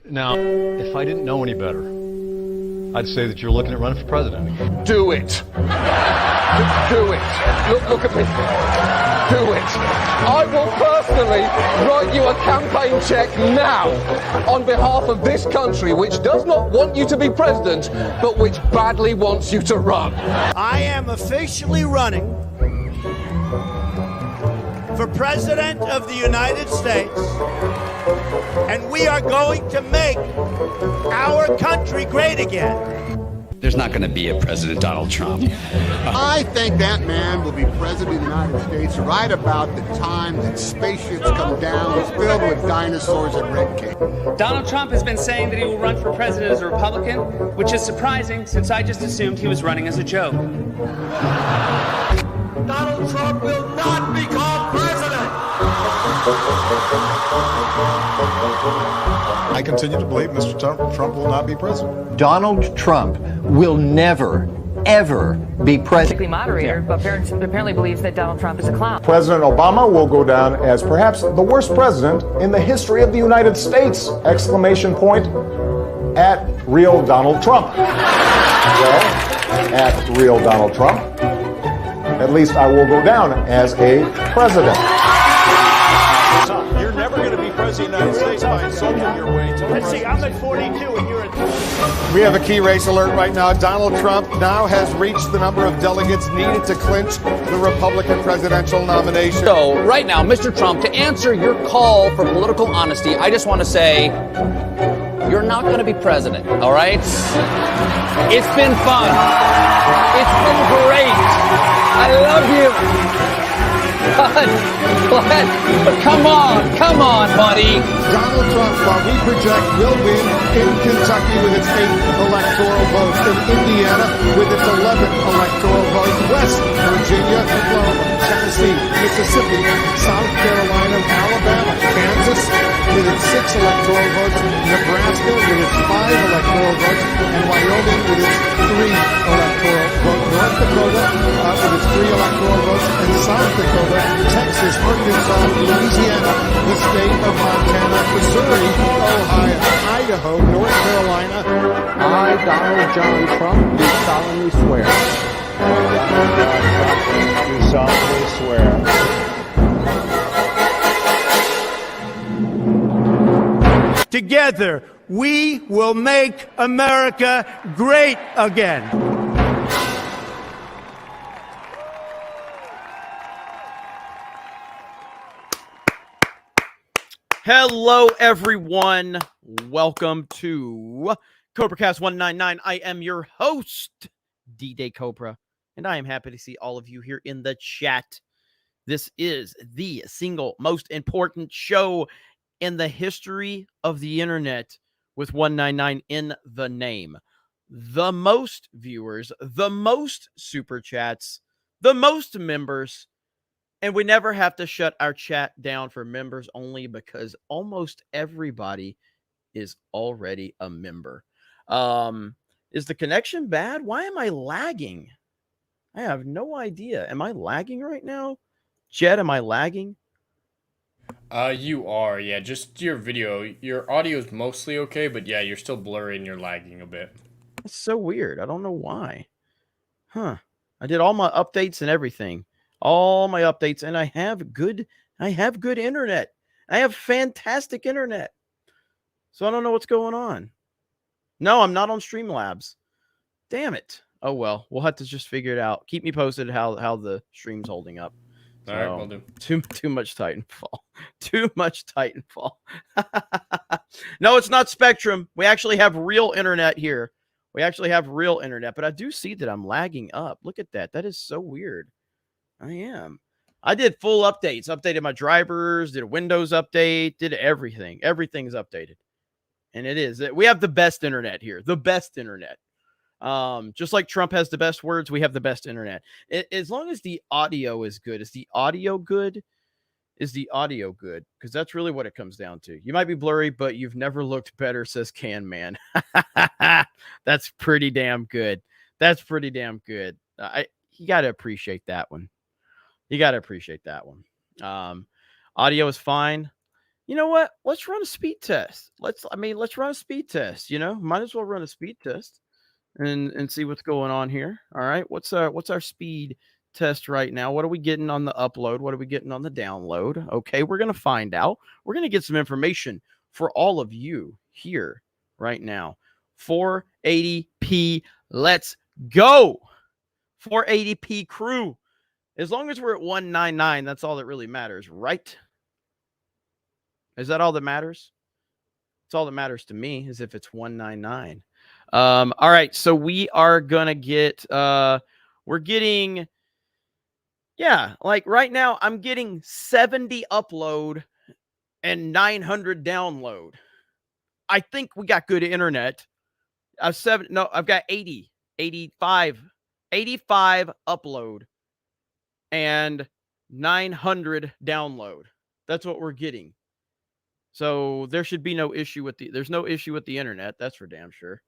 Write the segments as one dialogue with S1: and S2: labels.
S1: Now, if I didn't know any better, I'd say that you're looking at running for president again.
S2: Do it. Do it. Look at me. Do it. I will personally write you a campaign check now on behalf of this country, which does not want you to be president, but which badly wants you to run.
S3: I am officially running for President of the United States, and we are going to make our country great again.
S4: There's not going to be a President Donald Trump.
S5: I think that man will be president of the United States right about the time that spaceships come down filled with dinosaurs and red cake.
S6: Donald Trump has been saying that he will run for president as a Republican, which is surprising since I just assumed he was running as a joke.
S3: Donald Trump will not become president.
S7: I continue to believe Mr. Trump will not be president.
S8: Donald Trump will never, ever be president.
S9: Moderator, but apparently believes that Donald Trump is a clown.
S7: President Obama will go down as perhaps the worst president in the history of the United States! Exclamation point at real Donald Trump. Well, at real Donald Trump, at least I will go down as a president.
S10: You're never going to be president of the United States by insulting your way to the
S3: Let's see, I'm at 42 and you're at 20.
S7: We have a key race alert right now. Donald Trump now has reached the number of delegates needed to clinch the Republican presidential nomination.
S11: So right now, Mr. Trump, to answer your call for political honesty, I just want to say you're not going to be president, all right? It's been fun. It's been great. I love you. But come on, buddy.
S7: Donald Trump, while we project, will win in Kentucky with its 8 electoral votes, in Indiana with its 11 electoral votes, West Virginia, Oklahoma, Tennessee, Mississippi, South Carolina, Alabama, Kansas with its 6 electoral votes, Nebraska with its 5 electoral votes, and Wyoming with its 3 electoral votes, North Dakota with its 3 electoral votes, and South Dakota, Texas, Arkansas, Louisiana, the state of Montana, Missouri, Ohio, Idaho, North Carolina.
S8: I, Donald John Trump, do solemnly swear.
S10: Do solemnly swear.
S3: Together, we will make America great again.
S12: Hello, everyone. Welcome to CobraCast 199. I am your host, D-Day Cobra, and I am happy to see all of you here in the chat. This is the single most important show in the history of the internet with 199 in the name. The most viewers, the most super chats, the most members. And we never have to shut our chat down for members only because almost everybody is already a member. Is the connection bad? Why am I lagging? I have no idea. Am I lagging right now? Jed, am I lagging?
S13: You are, yeah. Just your video. Your audio is mostly okay, but yeah, you're still blurry and you're lagging a bit.
S12: It's so weird. I don't know why. Huh. I did all my updates and everything. All my updates, and I have good internet. I have fantastic internet. So I don't know what's going on. No, I'm not on Streamlabs. Damn it. Oh well, we'll have to just figure it out. Keep me posted how the stream's holding up.
S13: All right, we'll do.
S12: Too much Titanfall. Too much Titanfall. No, it's not Spectrum. We actually have real internet here. We actually have real internet, but I do see that I'm lagging up. Look at that. That is so weird. I am. I did full updates, updated my drivers, did a Windows update, did everything. Everything's updated. And it is. We have the best internet here. The best internet. Just like Trump has the best words, we have the best internet. As long as the audio is good. Is the audio good? Is the audio good? Because that's really what it comes down to. You might be blurry, but you've never looked better, says Can Man. That's pretty damn good. That's pretty damn good. You got to appreciate that one. You got to appreciate that one. Audio is fine. You know what? Let's run a speed test. Let's run a speed test. Might as well run a speed test and see what's going on here. All right. What's our speed test right now? What are we getting on the upload? What are we getting on the download? Okay, we're gonna find out. We're gonna get some information for all of you here right now. 480p. Let's go. 480p crew. As long as we're at 199, that's all that really matters, right? Is that all that matters? It's all that matters to me is if it's 199. All right, so we are gonna get we're getting, yeah, like right now I'm getting 70 upload and 900 download. I think we got good internet. I've got 85 upload and 900 download. That's what we're getting. So there should be no issue with there's no issue with the internet. That's for damn sure.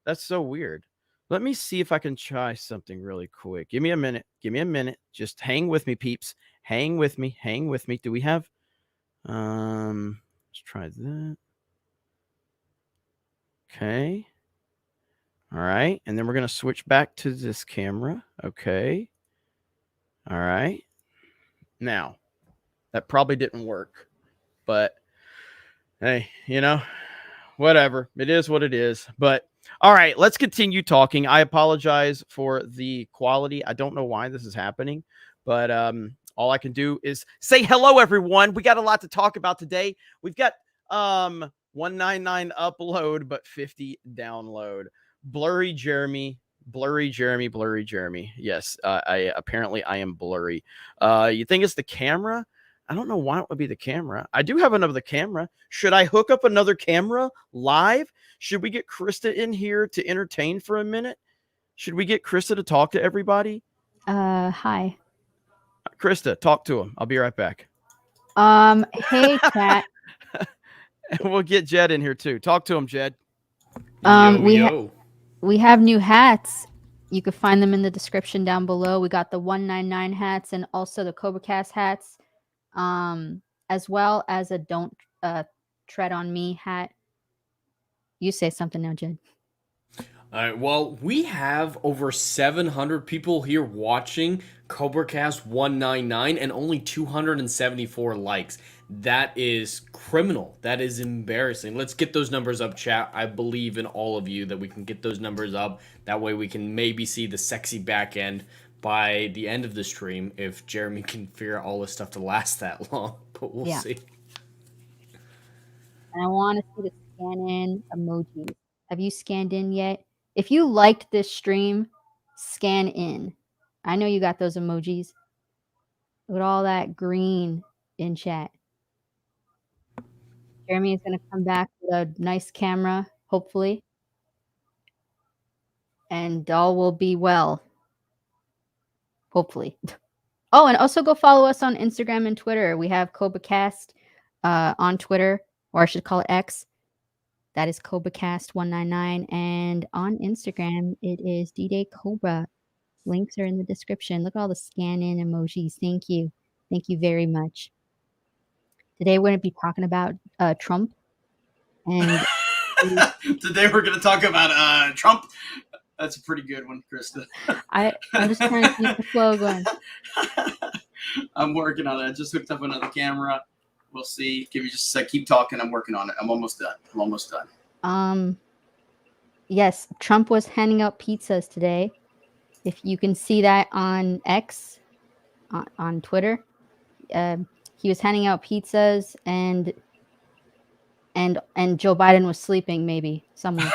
S12: That's so weird. Let me see if I can try something really quick. Give me a minute. Just hang with me, peeps. Hang with me. Do we have, let's try that. Okay. All right. And then we're going to switch back to this camera. Okay. All right. Now, that probably didn't work, but hey, whatever. It is what it is. But all right, let's continue talking. I apologize for the quality. I don't know why this is happening, but all I can do is say hello, everyone. We got a lot to talk about today. We've got 199 upload, but 50 download. Blurry Jeremy. Yes, I am blurry. You think it's the camera? I don't know why it would be the camera. I do have another camera. Should I hook up another camera live? Should we get Krista in here to entertain for a minute? Should we get Krista to talk to everybody?
S14: Hi.
S12: Krista, talk to him. I'll be right back.
S14: Hey, chat.
S12: And we'll get Jed in here too. Talk to him, Jed.
S14: We have new hats. You can find them in the description down below. We got the 199 hats and also the CobraCast hats, as well as a Don't Tread on Me hat. You say something now, Jed.
S13: All right, well, we have over 700 people here watching CobraCast 199 and only 274 likes. That is criminal. That is embarrassing. Let's get those numbers up, chat. I believe in all of you that we can get those numbers up. That way we can maybe see the sexy back end by the end of the stream if Jeremy can figure out all this stuff to last that long. But we'll see.
S14: And I want to see the scan in emojis. Have you scanned in yet? If you liked this stream, scan in. I know you got those emojis. Look at all that green in chat. Jeremy is going to come back with a nice camera, hopefully. And all will be well. Hopefully. Oh, and also go follow us on Instagram and Twitter. We have CobraCast on Twitter, or I should call it X. That is CobraCast199. And on Instagram, it is D-Day Cobra. Links are in the description. Look at all the scan-in emojis. Thank you. Thank you very much. Today, we're going to be talking about Trump. And
S12: today, we're going to talk about Trump. That's a pretty good one, Krista.
S14: I'm just trying to keep the flow going.
S12: I'm working on it. I just hooked up another camera. We'll see. Give me just a sec. Keep talking. I'm working on it. I'm almost done.
S14: Yes, Trump was handing out pizzas today. If you can see that on X, on Twitter, he was handing out pizzas, and Joe Biden was sleeping, maybe somewhere.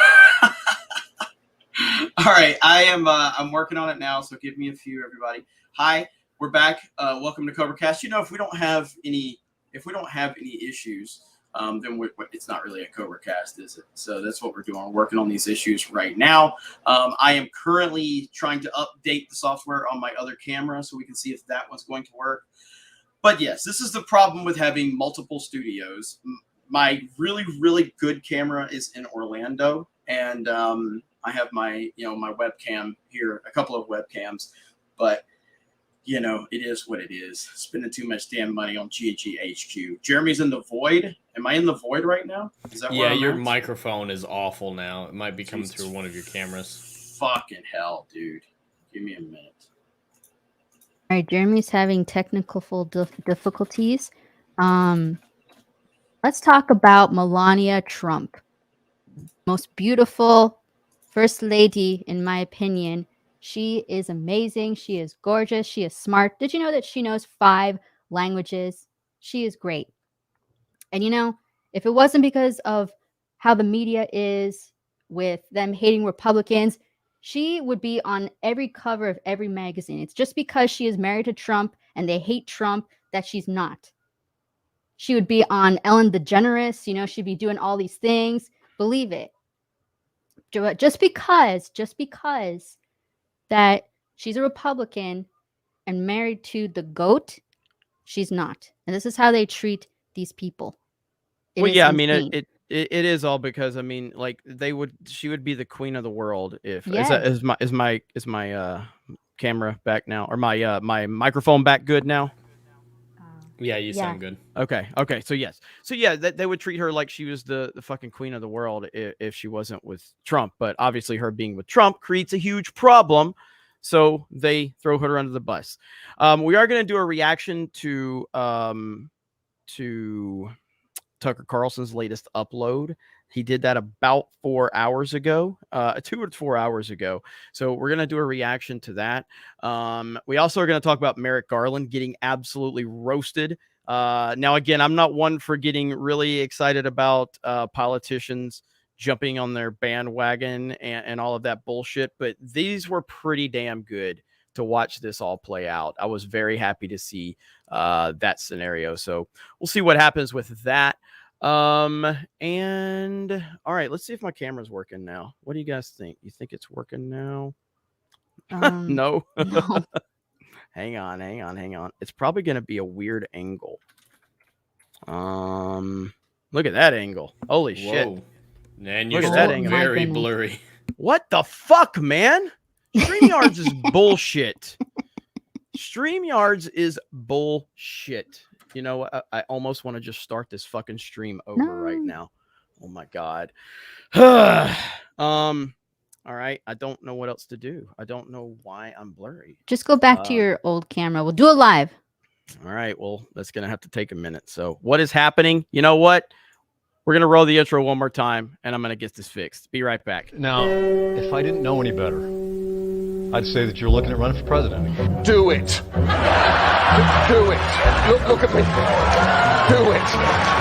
S12: All right, I'm working on it now, so give me a few, everybody. Hi, we're back. Welcome to CobraCast. If we don't have any issues, then it's not really a CobraCast, is it? So that's what we're doing. We're working on these issues right now. I am currently trying to update the software on my other camera so we can see if that one's going to work. But yes, this is the problem with having multiple studios. My really, really good camera is in Orlando, and I have my my webcam here, a couple of webcams, but
S15: you know, it is what it is. Spending too much damn money on GGHQ. Jeremy's in the void. Am I in the void right now? Is that where I'm
S13: your
S15: at?
S13: microphone is awful now. It might be coming through one of your cameras.
S15: Fucking hell, dude. Give me a minute.
S14: All right, Jeremy's having technical difficulties. Let's talk about Melania Trump. Most beautiful first lady, in my opinion. She is amazing. She is gorgeous. She is smart. Did you know that she knows 5 languages? She is great. And you know, if it wasn't because of how the media is with them hating Republicans, she would be on every cover of every magazine. It's just because she is married to Trump and they hate Trump that she's not. She would be on Ellen DeGeneres. You know, she'd be doing all these things. Believe it. Just because that she's a Republican and married to the GOAT, she's not. And this is how they treat these people.
S12: Well, yeah, insane. I mean, it is all because, I mean, like she would be the queen of the world if is my camera back now, or my microphone back good now?
S13: Yeah, you sound good.
S12: Okay. So yes. So yeah, they would treat her like she was the fucking queen of the world if she wasn't with Trump. But obviously her being with Trump creates a huge problem. So they throw her under the bus. We are going to do a reaction to Tucker Carlson's latest upload. He did that about 4 hours ago, 2 or 4 hours ago. So we're going to do a reaction to that. We also are going to talk about Merrick Garland getting absolutely roasted. Now, again, I'm not one for getting really excited about politicians jumping on their bandwagon and all of that bullshit, but these were pretty damn good to watch this all play out. I was very happy to see that scenario. So we'll see what happens with that. And all right, let's see if my camera's working now. What do you guys think? You think it's working now? No. hang on. It's probably going to be a weird angle. Look at that angle. Holy shit.
S13: Man, you're very blurry.
S12: What the fuck, man? StreamYards is bullshit. StreamYards is bullshit. You know, I almost want to just start this fucking stream over right now. Oh my God. All right. I don't know what else to do. I don't know why I'm blurry.
S14: Just go back to your old camera. We'll do it live.
S12: All right. Well, that's going to have to take a minute. So what is happening? You know what? We're going to roll the intro one more time, and I'm going to get this fixed. Be right back.
S1: Now, if I didn't know any better, I'd say that you're looking at running for president.
S2: Do it. Do it. Look at me. Do it.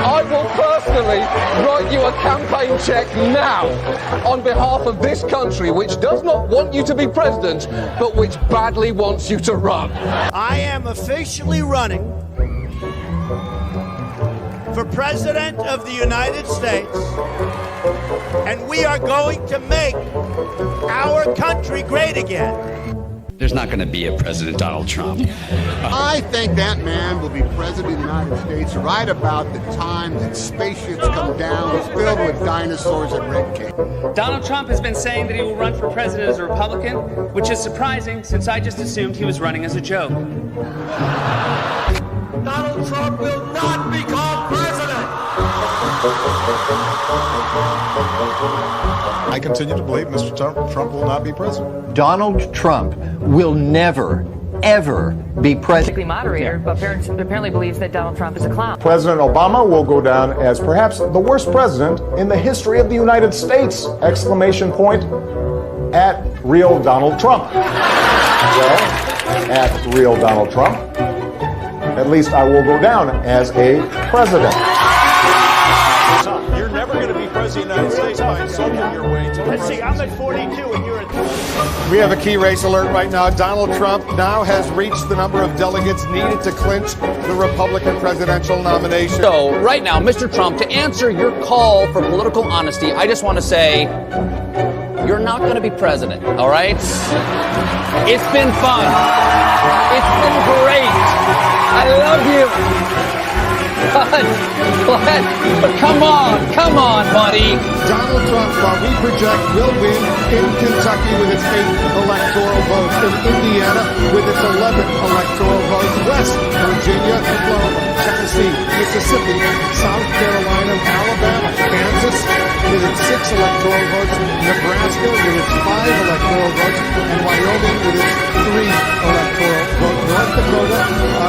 S2: I will personally write you a campaign check now on behalf of this country, which does not want you to be president, but which badly wants you to run.
S3: I am officially running for President of the United States, and we are going to make our country great again.
S4: There's not going to be a President Donald Trump.
S5: I think that man will be president of the United States right about the time that spaceships come down filled with dinosaurs and red cake.
S6: Donald Trump has been saying that he will run for president as a Republican, which is surprising since I just assumed he was running as a joke.
S10: Donald Trump will not become president.
S7: I continue to believe Mr. Trump will not be president.
S8: Donald Trump will never, ever be president.
S9: Moderator apparently believes that Donald Trump is a clown.
S10: President Obama will go down as perhaps the worst president in the history of the United States! Exclamation point at real Donald Trump. Well, at real Donald Trump, at least I will go down as a president. You're never going to be president of the United States by insulting your way to
S3: Let's see, I'm at 42 and you're at 20.
S7: We have a key race alert right now. Donald Trump now has reached the number of delegates needed to clinch the Republican presidential nomination.
S11: So right now, Mr. Trump, to answer your call for political honesty, I just want to say you're not going to be president, all right? It's been fun. It's been great. I love you. But come on, buddy.
S7: Donald Trump, while we project, will win in Kentucky with its 8 electoral votes, in Indiana with its 11 electoral votes, West Virginia, Oklahoma, Tennessee, Mississippi, South Carolina, Alabama, Kansas with its 6 electoral votes, Nebraska with its 5 electoral votes, and Wyoming with its 3 electoral votes, North Dakota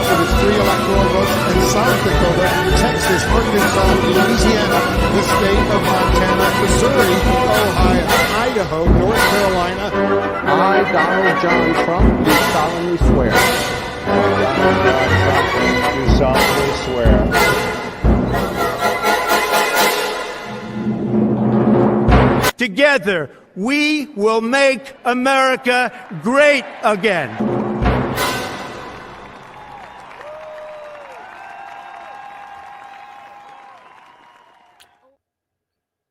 S7: with its 3 electoral votes, and South Dakota, Texas, Arkansas, Louisiana, the state of Montana, Missouri, Ohio, Idaho, North Carolina.
S10: I, Donald John Trump, do solemnly swear. I, Donald John Trump, do solemnly swear.
S3: Together, we will make America great again.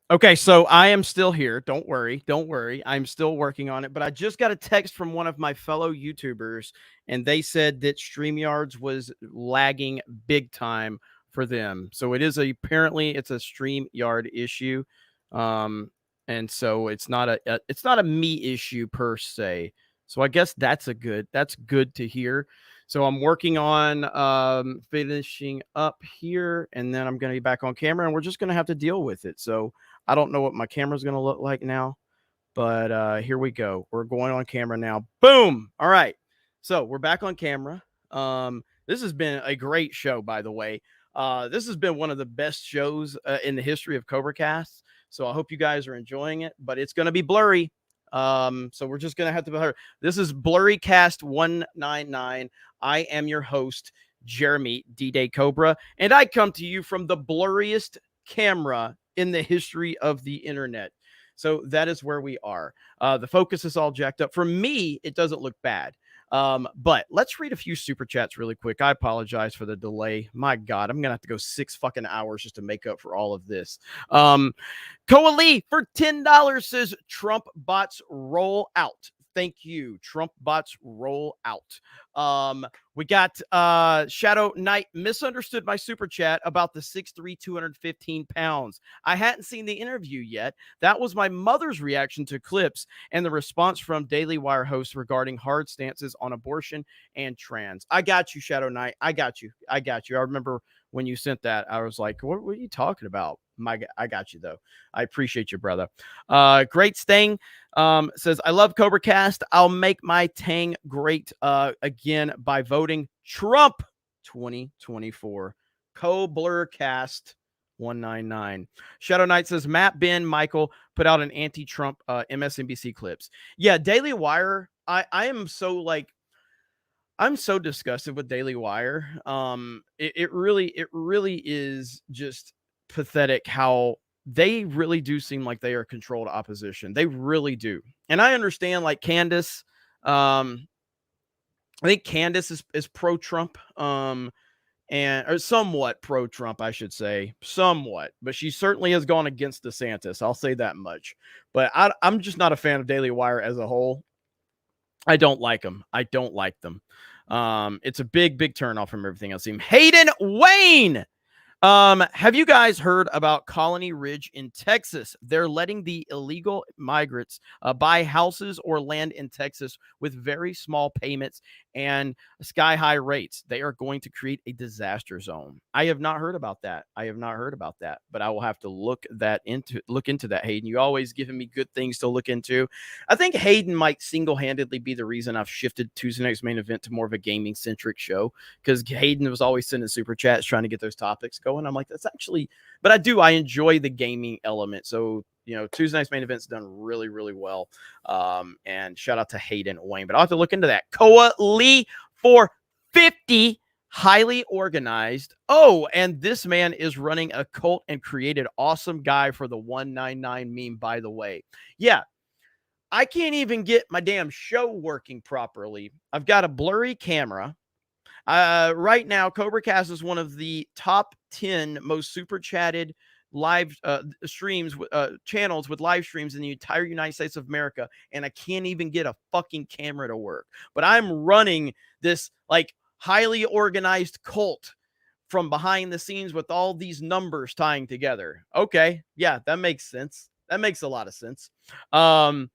S12: Okay, so I am still here. Don't worry. Don't worry. I'm still working on it. But I just got a text from one of my fellow YouTubers, and they said that StreamYards was lagging big time for them. So it is apparently it's a StreamYard issue. And so it's not a me issue per se. So I guess that's good to hear. So I'm working on finishing up here, and then I'm going to be back on camera, and we're just going to have to deal with it. So I don't know what my camera's going to look like now, but here we go. We're going on camera now. Boom. All right. So we're back on camera. This has been a great show, by the way. This has been one of the best shows in the history of CobraCast. So I hope you guys are enjoying it, but it's going to be blurry. So we're just going to have to. This is BlurryCast 199. I am your host, Jeremy D-Day Cobra, and I come to you from the blurriest camera in the history of the internet. So that is where we are. The focus is all jacked up. For me, it doesn't look bad. But let's read a few super chats really quick. I apologize for the delay. My God, I'm gonna have to go 6 fucking hours just to make up for all of this. Koa Lee for $10 says Trump bots roll out. Thank you. Trump bots roll out. We got Shadow Knight misunderstood my super chat about the 6'3", 215 pounds. I hadn't seen the interview yet. That was my mother's reaction to clips and the response from Daily Wire hosts regarding hard stances on abortion and trans. I got you, Shadow Knight. I got you. I remember when you sent that, I was like, what are you talking about? I got you, though. I appreciate you, brother. Great Sting says, I love CobraCast. I'll make my tang great again by voting Trump 2024. CobraCast 199. Shadow Knight says, Matt, Ben, Michael put out an anti-Trump MSNBC clips. Yeah, Daily Wire. I'm so disgusted with Daily Wire. It really is just pathetic how they really do seem like they are controlled opposition. They really do. And I understand, like Candace, I think Candace is pro-Trump, or somewhat pro-Trump, I should say, somewhat. But she certainly has gone against DeSantis. I'll say that much. But I'm just not a fan of Daily Wire as a whole. I don't like them. It's a big turnoff from everything else. Hayden Wayne. Have you guys heard about Colony Ridge in Texas? They're letting the illegal migrants buy houses or land in Texas with very small payments and sky-high rates. They are going to create a disaster zone. I have not heard about that. But I will have to look into that, Hayden. You always giving me good things to look into. I think Hayden might single-handedly be the reason I've shifted Tuesday Night's Main Event to more of a gaming-centric show, because Hayden was always sending super chats trying to get those topics going. I'm like, that's actually, but I enjoy the gaming element. So, Tuesday Night's Main Event's done really, really well. And shout out to Hayden Wayne, but I'll have to look into that. Koa Lee for 50, highly organized. Oh, and this man is running a cult and created awesome guy for the 199 meme, by the way. Yeah. I can't even get my damn show working properly. I've got a blurry camera. Right now, CobraCast is one of the top 10 most super chatted live streams, channels with live streams in the entire United States of America, and I can't even get a fucking camera to work. But I'm running this like highly organized cult from behind the scenes with all these numbers tying together. Okay, yeah, that makes sense. That makes a lot of sense. Johnny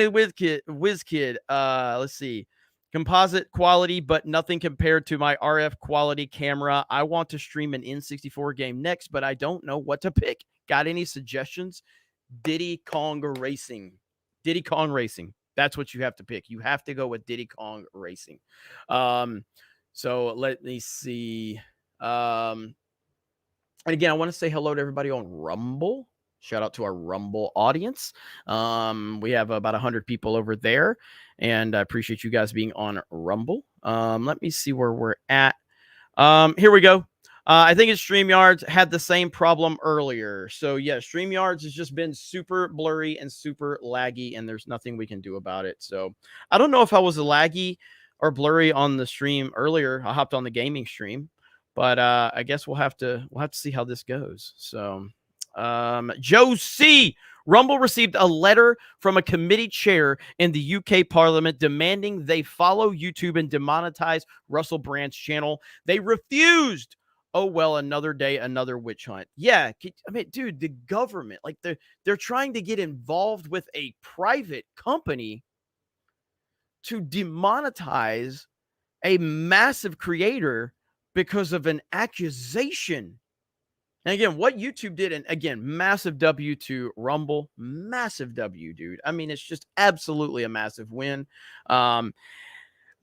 S12: WizKid, let's see. Composite quality, but nothing compared to my RF quality camera. I want to stream an N64 game next, but I don't know what to pick. Got any suggestions? Diddy Kong Racing. Diddy Kong Racing. That's what you have to pick. You have to go with Diddy Kong Racing. So let me see. And again, I want to say hello to everybody on Rumble. Shout out to our Rumble audience. We have about 100 people over there, and I appreciate you guys being on Rumble. Let me see where we're at. Here we go. I think it's StreamYards had the same problem earlier. So, yeah, StreamYards has just been super blurry and super laggy, and there's nothing we can do about it. So, I don't know if I was laggy or blurry on the stream earlier. I hopped on the gaming stream, but I guess we'll have to see how this goes. So, Joe C. Rumble received a letter from a committee chair in the UK Parliament demanding they follow YouTube and demonetize Russell Brand's channel. They refused. Oh, well, another day, another witch hunt. Yeah, I mean, dude, the government, like they're trying to get involved with a private company to demonetize a massive creator because of an accusation. And again, what YouTube did, and again, massive W to Rumble, massive W, dude. I mean, it's just absolutely a massive win.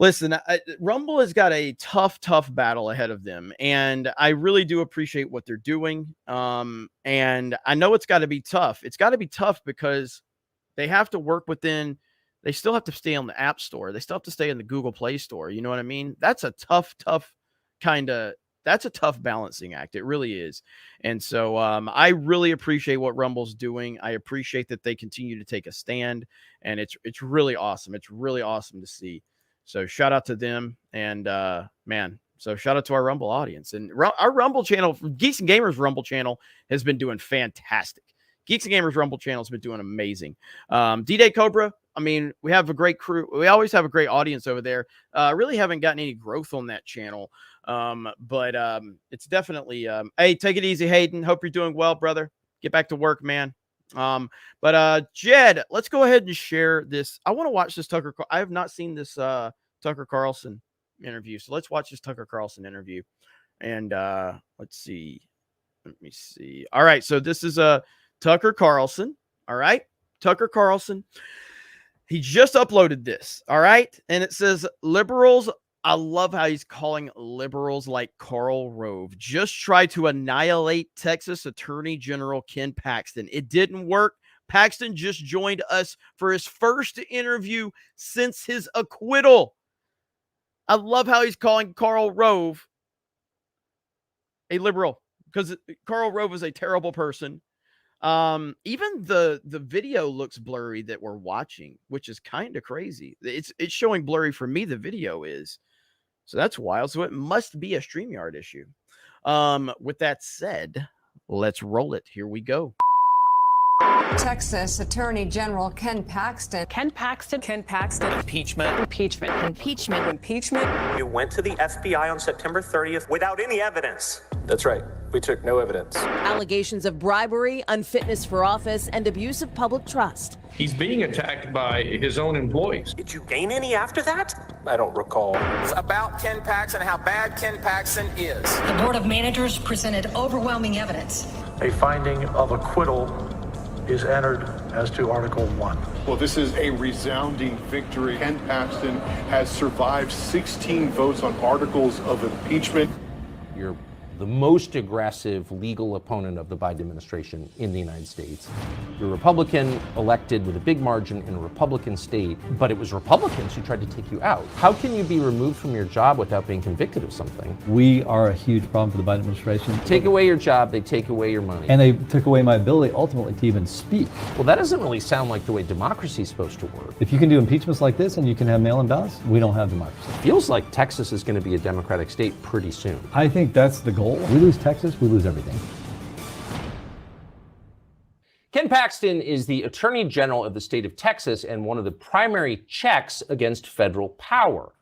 S12: Listen, Rumble has got a tough battle ahead of them, and I really do appreciate what they're doing. And I know it's got to be tough. It's got to be tough because they have to work within. They still have to stay on the App Store. They still have to stay in the Google Play Store. You know what I mean? That's a tough kind of. That's a tough balancing act. It really is. And so I really appreciate what Rumble's doing. I appreciate that they continue to take a stand, and it's really awesome. It's really awesome to see. So shout out to them, and man, so shout out to our Rumble audience. And our Rumble channel, Geeks and Gamers Rumble channel, has been doing fantastic. Geeks and Gamers Rumble channel has been doing amazing. D-Day Cobra, I mean, we have a great crew. We always have a great audience over there. Really haven't gotten any growth on that channel. But it's definitely, hey, take it easy, Hayden. Hope you're doing well, brother. Get back to work, man. But Jed, let's go ahead and share this. I want to watch this I have not seen this Tucker Carlson interview. So let's watch this Tucker Carlson interview. And let's see. Let me see. All right. So this is Tucker Carlson. All right. Tucker Carlson. He just uploaded this. All right. And it says liberals. I love how he's calling liberals like Karl Rove just try to annihilate Texas Attorney General Ken Paxton. It didn't work. Paxton just joined us for his first interview since his acquittal. I love how he's calling Karl Rove a liberal because Karl Rove is a terrible person. Even the video looks blurry that we're watching, which is kind of crazy. It's showing blurry for me. The video is. So that's wild. So it must be a StreamYard issue. With that said, let's roll it. Here we go.
S16: Texas Attorney General Ken Paxton.
S9: Ken Paxton.
S16: Impeachment.
S17: You went to the FBI on September 30th without any evidence.
S18: That's right. We took no evidence.
S19: Allegations of bribery, unfitness for office, and abuse of public trust.
S18: He's being attacked by his own employees.
S17: Did you gain any after that?
S18: I don't recall.
S20: It's about Ken Paxton and how bad Ken Paxton is.
S21: The Board of Managers presented overwhelming evidence.
S22: A finding of acquittal is entered as to Article 1.
S23: Well, this is a resounding victory. Ken Paxton has survived 16 votes on articles of impeachment.
S24: You're the most aggressive legal opponent of the Biden administration in the United States. You're a Republican elected with a big margin in a Republican state, but it was Republicans who tried to take you out. How can you be removed from your job without being convicted of something?
S25: We are a huge problem for the Biden administration.
S24: Take away your job, they take away your money.
S25: And they took away my ability ultimately to even speak.
S24: Well, that doesn't really sound like the way democracy is supposed to work.
S25: If you can do impeachments like this and you can have mail-in ballots, we don't have democracy.
S24: It feels like Texas is going to be a Democratic state pretty soon.
S25: I think that's the goal. We lose Texas, we lose everything.
S24: Ken Paxton is the Attorney General of the state of Texas and one of the primary checks against federal power.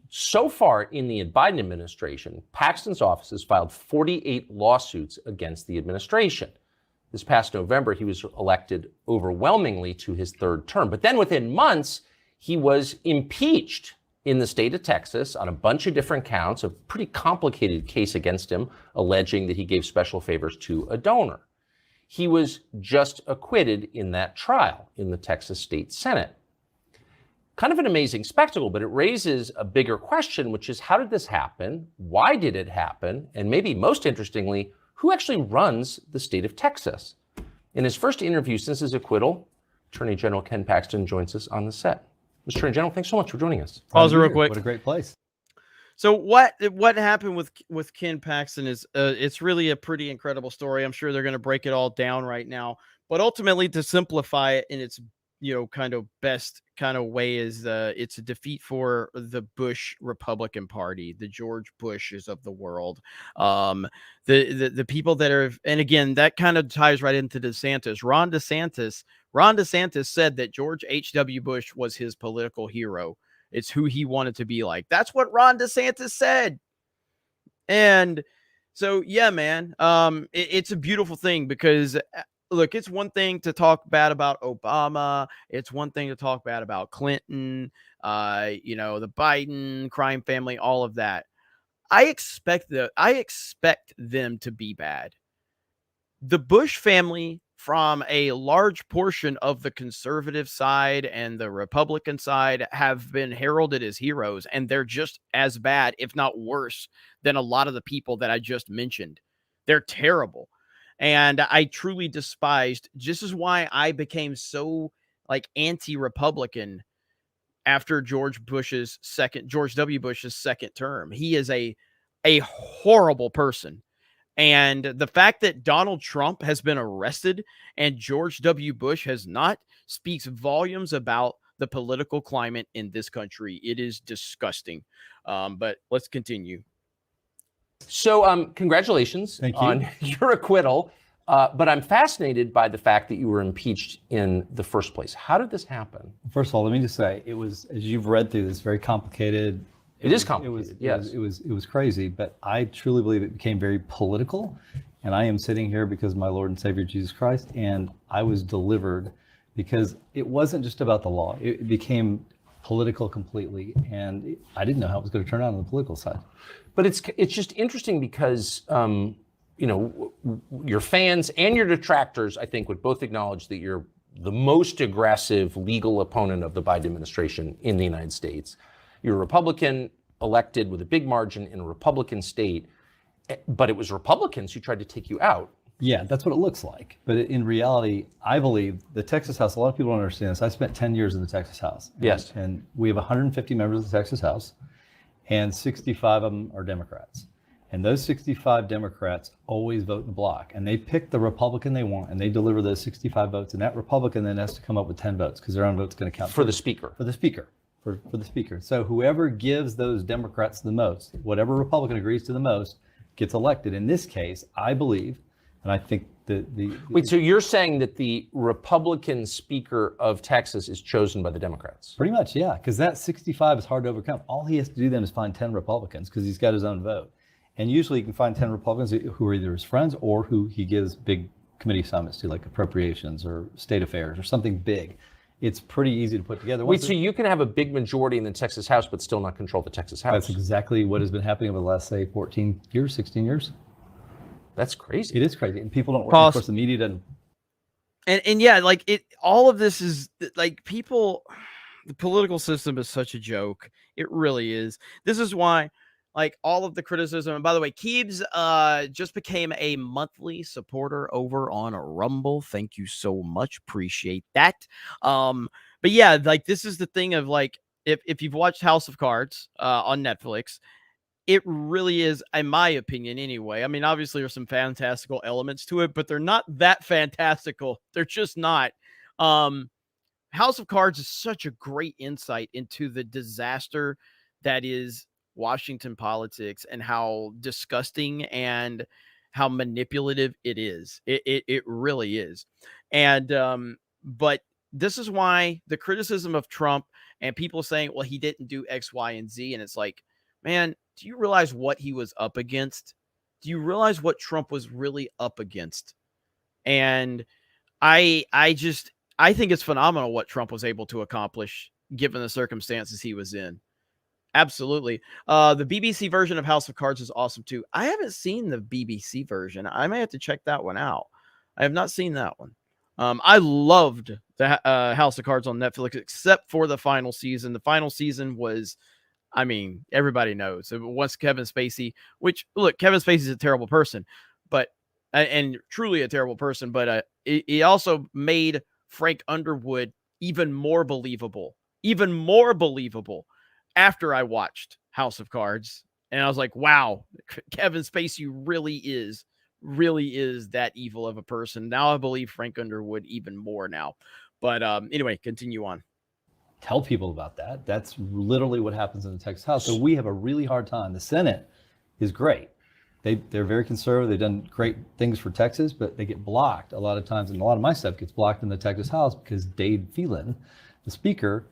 S24: So far in the Biden administration, Paxton's office has filed 48 lawsuits against the administration. This past November, he was elected overwhelmingly to his third term. But then within months, he was impeached in the state of Texas on a bunch of different counts, a pretty complicated case against him, alleging that he gave special favors to a donor. He was just acquitted in that trial in the Texas State Senate. Kind of an amazing spectacle, but it raises a bigger question, which is how did this happen? Why did it happen? And maybe most interestingly, who actually runs the state of Texas? In his first interview since his acquittal, Attorney General Ken Paxton joins us on the set. Mr. Attorney General, thanks so much for joining us.
S12: Pause real quick.
S25: What a great place.
S12: So what happened with Ken Paxton is it's really a pretty incredible story. I'm sure they're going to break it all down right now, but ultimately to simplify it in its kind of best kind of way is it's a defeat for the Bush Republican Party, the George Bushes of the world, the people that are, and again that kind of ties right into DeSantis. Ron DeSantis said that George H.W. Bush was his political hero. It's who he wanted to be like. That's what Ron DeSantis said. And so, yeah, man, it's a beautiful thing because look, it's one thing to talk bad about Obama. It's one thing to talk bad about Clinton, the Biden crime family, all of that. I expect them to be bad. The Bush family, from a large portion of the conservative side and the Republican side, have been heralded as heroes, and they're just as bad, if not worse, than a lot of the people that I just mentioned. They're terrible. And I truly despised, this is why I became so anti-Republican after George W. Bush's second term. He is a horrible person. And the fact that Donald Trump has been arrested and George W. Bush has not speaks volumes about the political climate in this country. It is disgusting. But let's continue.
S24: So congratulations on your acquittal. But I'm fascinated by the fact that you were impeached in the first place. How did this happen?
S25: First of all, let me just say, it was, as you've read through this, very complicated.
S24: It is complicated, yes.
S25: It was crazy, but I truly believe it became very political. And I am sitting here because of my Lord and Savior Jesus Christ, and I was delivered because it wasn't just about the law. It became political completely, and I didn't know how it was going to turn out on the political side.
S24: But it's just interesting because your fans and your detractors, I think, would both acknowledge that you're the most aggressive legal opponent of the Biden administration in the United States. You're a Republican elected with a big margin in a Republican state, but it was Republicans who tried to take you out.
S25: Yeah, that's what it looks like. But in reality, I believe the Texas House, a lot of people don't understand this. I spent 10 years in the Texas House.
S24: Yes.
S25: And we have 150 members of the Texas House, and 65 of them are Democrats. And those 65 Democrats always vote in block, and they pick the Republican they want, and they deliver those 65 votes, and that Republican then has to come up with 10 votes because their own vote's going to count.
S24: For the speaker.
S25: For the speaker. For the speaker. So whoever gives those Democrats the most, whatever Republican agrees to the most, gets elected. In this case, I believe, and I think
S24: Wait, so you're saying that the Republican Speaker of Texas is chosen by the Democrats?
S25: Pretty much, yeah, because that 65 is hard to overcome. All he has to do then is find 10 Republicans because he's got his own vote. And usually you can find 10 Republicans who are either his friends or who he gives big committee summits to, like appropriations or state affairs or something big. It's pretty easy to put together.
S24: Wait, so you can have a big majority in the Texas House but still not control the Texas House?
S25: That's exactly what has been happening over the last, say, 14 years, 16 years.
S24: That's crazy.
S25: It is crazy. And people don't work. Of course, the media doesn't.
S12: And yeah, all of this is people, the political system is such a joke. It really is. This is why all of the criticism, and by the way, Keebs just became a monthly supporter over on Rumble. Thank you so much. Appreciate that. But yeah, this is the thing of if you've watched House of Cards on Netflix, it really is, in my opinion anyway. I mean, obviously there's some fantastical elements to it, but they're not that fantastical. They're just not. House of Cards is such a great insight into the disaster that is Washington politics and how disgusting and how manipulative it is. It really is. And but this is why the criticism of Trump and people saying, well, he didn't do X, Y, and Z. And it's like, man, do you realize what he was up against? Do you realize what Trump was really up against? And I think it's phenomenal what Trump was able to accomplish given the circumstances he was in. Absolutely. The BBC version of House of Cards is awesome too. I haven't seen the BBC version. I may have to check that one out. I have not seen that one. I loved the House of Cards on Netflix, except for the final season. The final season was, I mean, everybody knows. Once Kevin Spacey, which, look, Kevin Spacey is a terrible person, but and truly a terrible person, but he also made Frank Underwood even more believable after I watched House of Cards. And I was like, wow, Kevin Spacey really is that evil of a person. Now I believe Frank Underwood even more now. But anyway, continue on.
S25: Tell people about that. That's literally what happens in the Texas House. So we have a really hard time. The Senate is great. They're very conservative. They've done great things for Texas, but they get blocked a lot of times. And a lot of my stuff gets blocked in the Texas House because Dade Phelan, the speaker,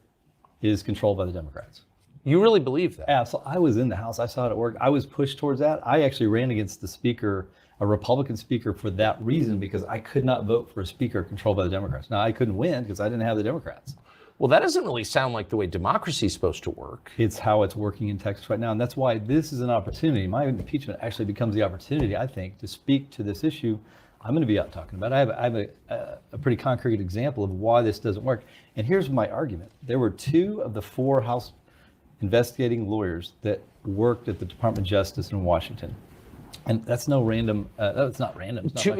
S25: is controlled by the Democrats.
S24: You really believe that?
S25: Yeah, so I was in the House. I saw it at work. I was pushed towards that. I actually ran against the speaker, a Republican speaker, for that reason, because I could not vote for a speaker controlled by the Democrats. Now, I couldn't win because I didn't have the Democrats.
S24: Well, that doesn't really sound like the way democracy is supposed to work.
S25: It's how it's working in Texas right now. And that's why this is an opportunity. My impeachment actually becomes the opportunity, I think, to speak to this issue I'm going to be out talking about. I have a pretty concrete example of why this doesn't work. And here's my argument. There were 2 of the 4 House investigating lawyers that worked at the Department of Justice in Washington. And that's no random, it's not random. It's not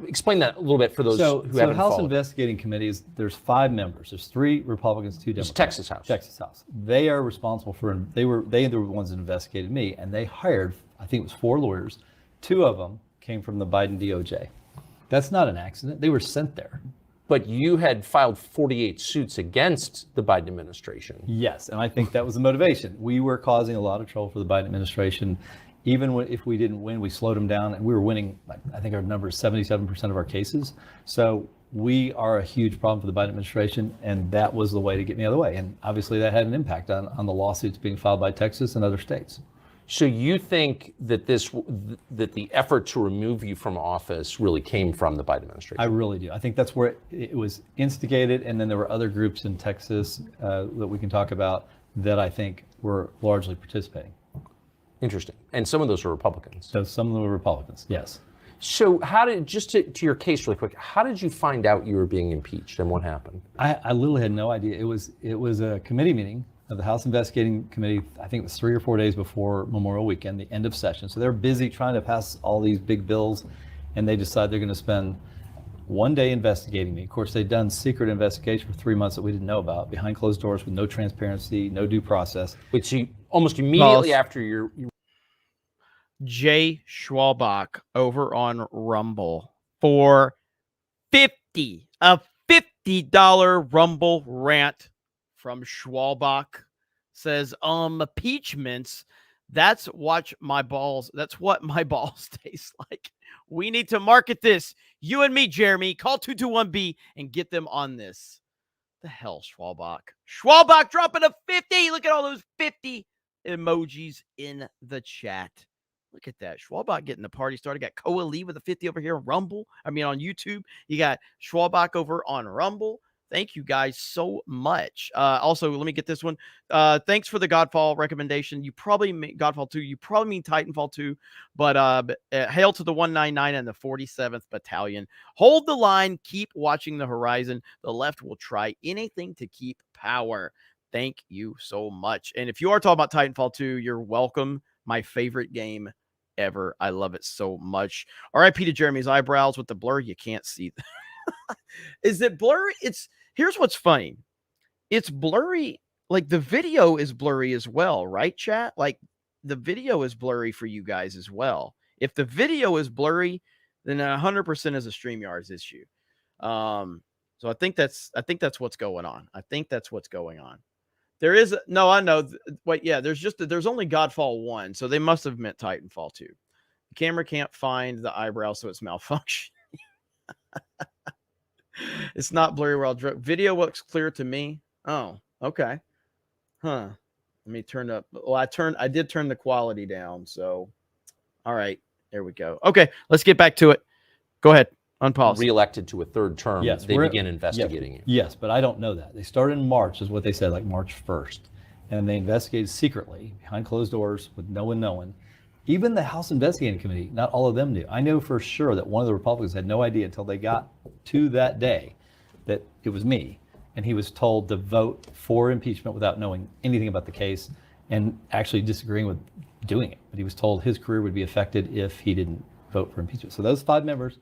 S24: explain that a little bit for those who haven't followed.
S25: So House Investigating Committees, there's 5 members. There's 3 Republicans, 2 Democrats.
S24: It's Texas House.
S25: Texas House. They are responsible for, they were the ones that investigated me, and they hired, I think it was 4 lawyers. 2 of them came from the Biden DOJ. That's not an accident. They were sent there.
S24: But you had filed 48 suits against the Biden administration.
S25: Yes, and I think that was the motivation. We were causing a lot of trouble for the Biden administration. Even if we didn't win, we slowed them down, and we were winning, I think our number is 77% of our cases. So we are a huge problem for the Biden administration, and that was the way to get me out of the way. And obviously that had an impact on the lawsuits being filed by Texas and other states.
S24: So you think that that the effort to remove you from office really came from the Biden administration?
S25: I really do. I think that's where it was instigated, and then there were other groups in Texas that we can talk about that I think were largely participating.
S24: Interesting. And some of those were Republicans.
S25: So some of them were Republicans, yes.
S24: So how did, just to your case really quick, how did you find out you were being impeached and what happened?
S25: I literally had no idea. It was a committee meeting of the House Investigating Committee. I think it was 3 or 4 days before Memorial Weekend, the end of session. So they're busy trying to pass all these big bills, and they decide they're going to spend 1 day investigating me. Of course, they'd done secret investigation for 3 months that we didn't know about, behind closed doors with no transparency, no due process.
S24: Which you almost immediately after your
S12: Jay Schwalbach over on Rumble for a $50 Rumble rant from Schwalbach says, impeachments, that's what my balls taste like. We need to market this. You and me, Jeremy, call 221B and get them on this. The hell, Schwalbach. Schwalbach dropping a 50. Look at all those 50 emojis in the chat. Look at that. Schwalbach getting the party started. Got Koa Lee with a 50 over here on Rumble. I mean, on YouTube. You got Schwalbach over on Rumble. Thank you guys so much. Also, let me get this one. Thanks for the Godfall recommendation. You probably mean Godfall 2. You probably mean Titanfall 2. But hail to the 199 and the 47th Battalion. Hold the line. Keep watching the horizon. The left will try anything to keep power. Thank you so much. And if you are talking about Titanfall 2, you're welcome. My favorite game ever. I love it so much. RIP to Jeremy's eyebrows with the blur. You can't see. Is it blurry? Here's what's funny. It's blurry. Like the video is blurry as well, right, chat? Like the video is blurry for you guys as well. If the video is blurry, then 100% is a StreamYard's issue. So I think that's what's going on. I think that's what's going on. There is no, I know. Wait, yeah, there's only Godfall 1, so they must have meant Titanfall 2. The camera can't find the eyebrow, so it's malfunctioning. It's not blurry while video looks clear to me. Oh, okay. Huh. Let me turn up. Well, I did turn the quality down. So, all right, there we go. Okay, let's get back to it. Go ahead. Unpause.
S24: Reelected to a third term,
S25: Yes,
S24: they begin investigating you.
S25: Yes, but I don't know that. They started in March, is what they said, like March 1st. And they investigated secretly, behind closed doors, with no one knowing. Even the House Investigating Committee, not all of them knew. I know for sure that one of the Republicans had no idea until they got to that day that it was me. And he was told to vote for impeachment without knowing anything about the case and actually disagreeing with doing it. But he was told his career would be affected if he didn't vote for impeachment. So those 5 members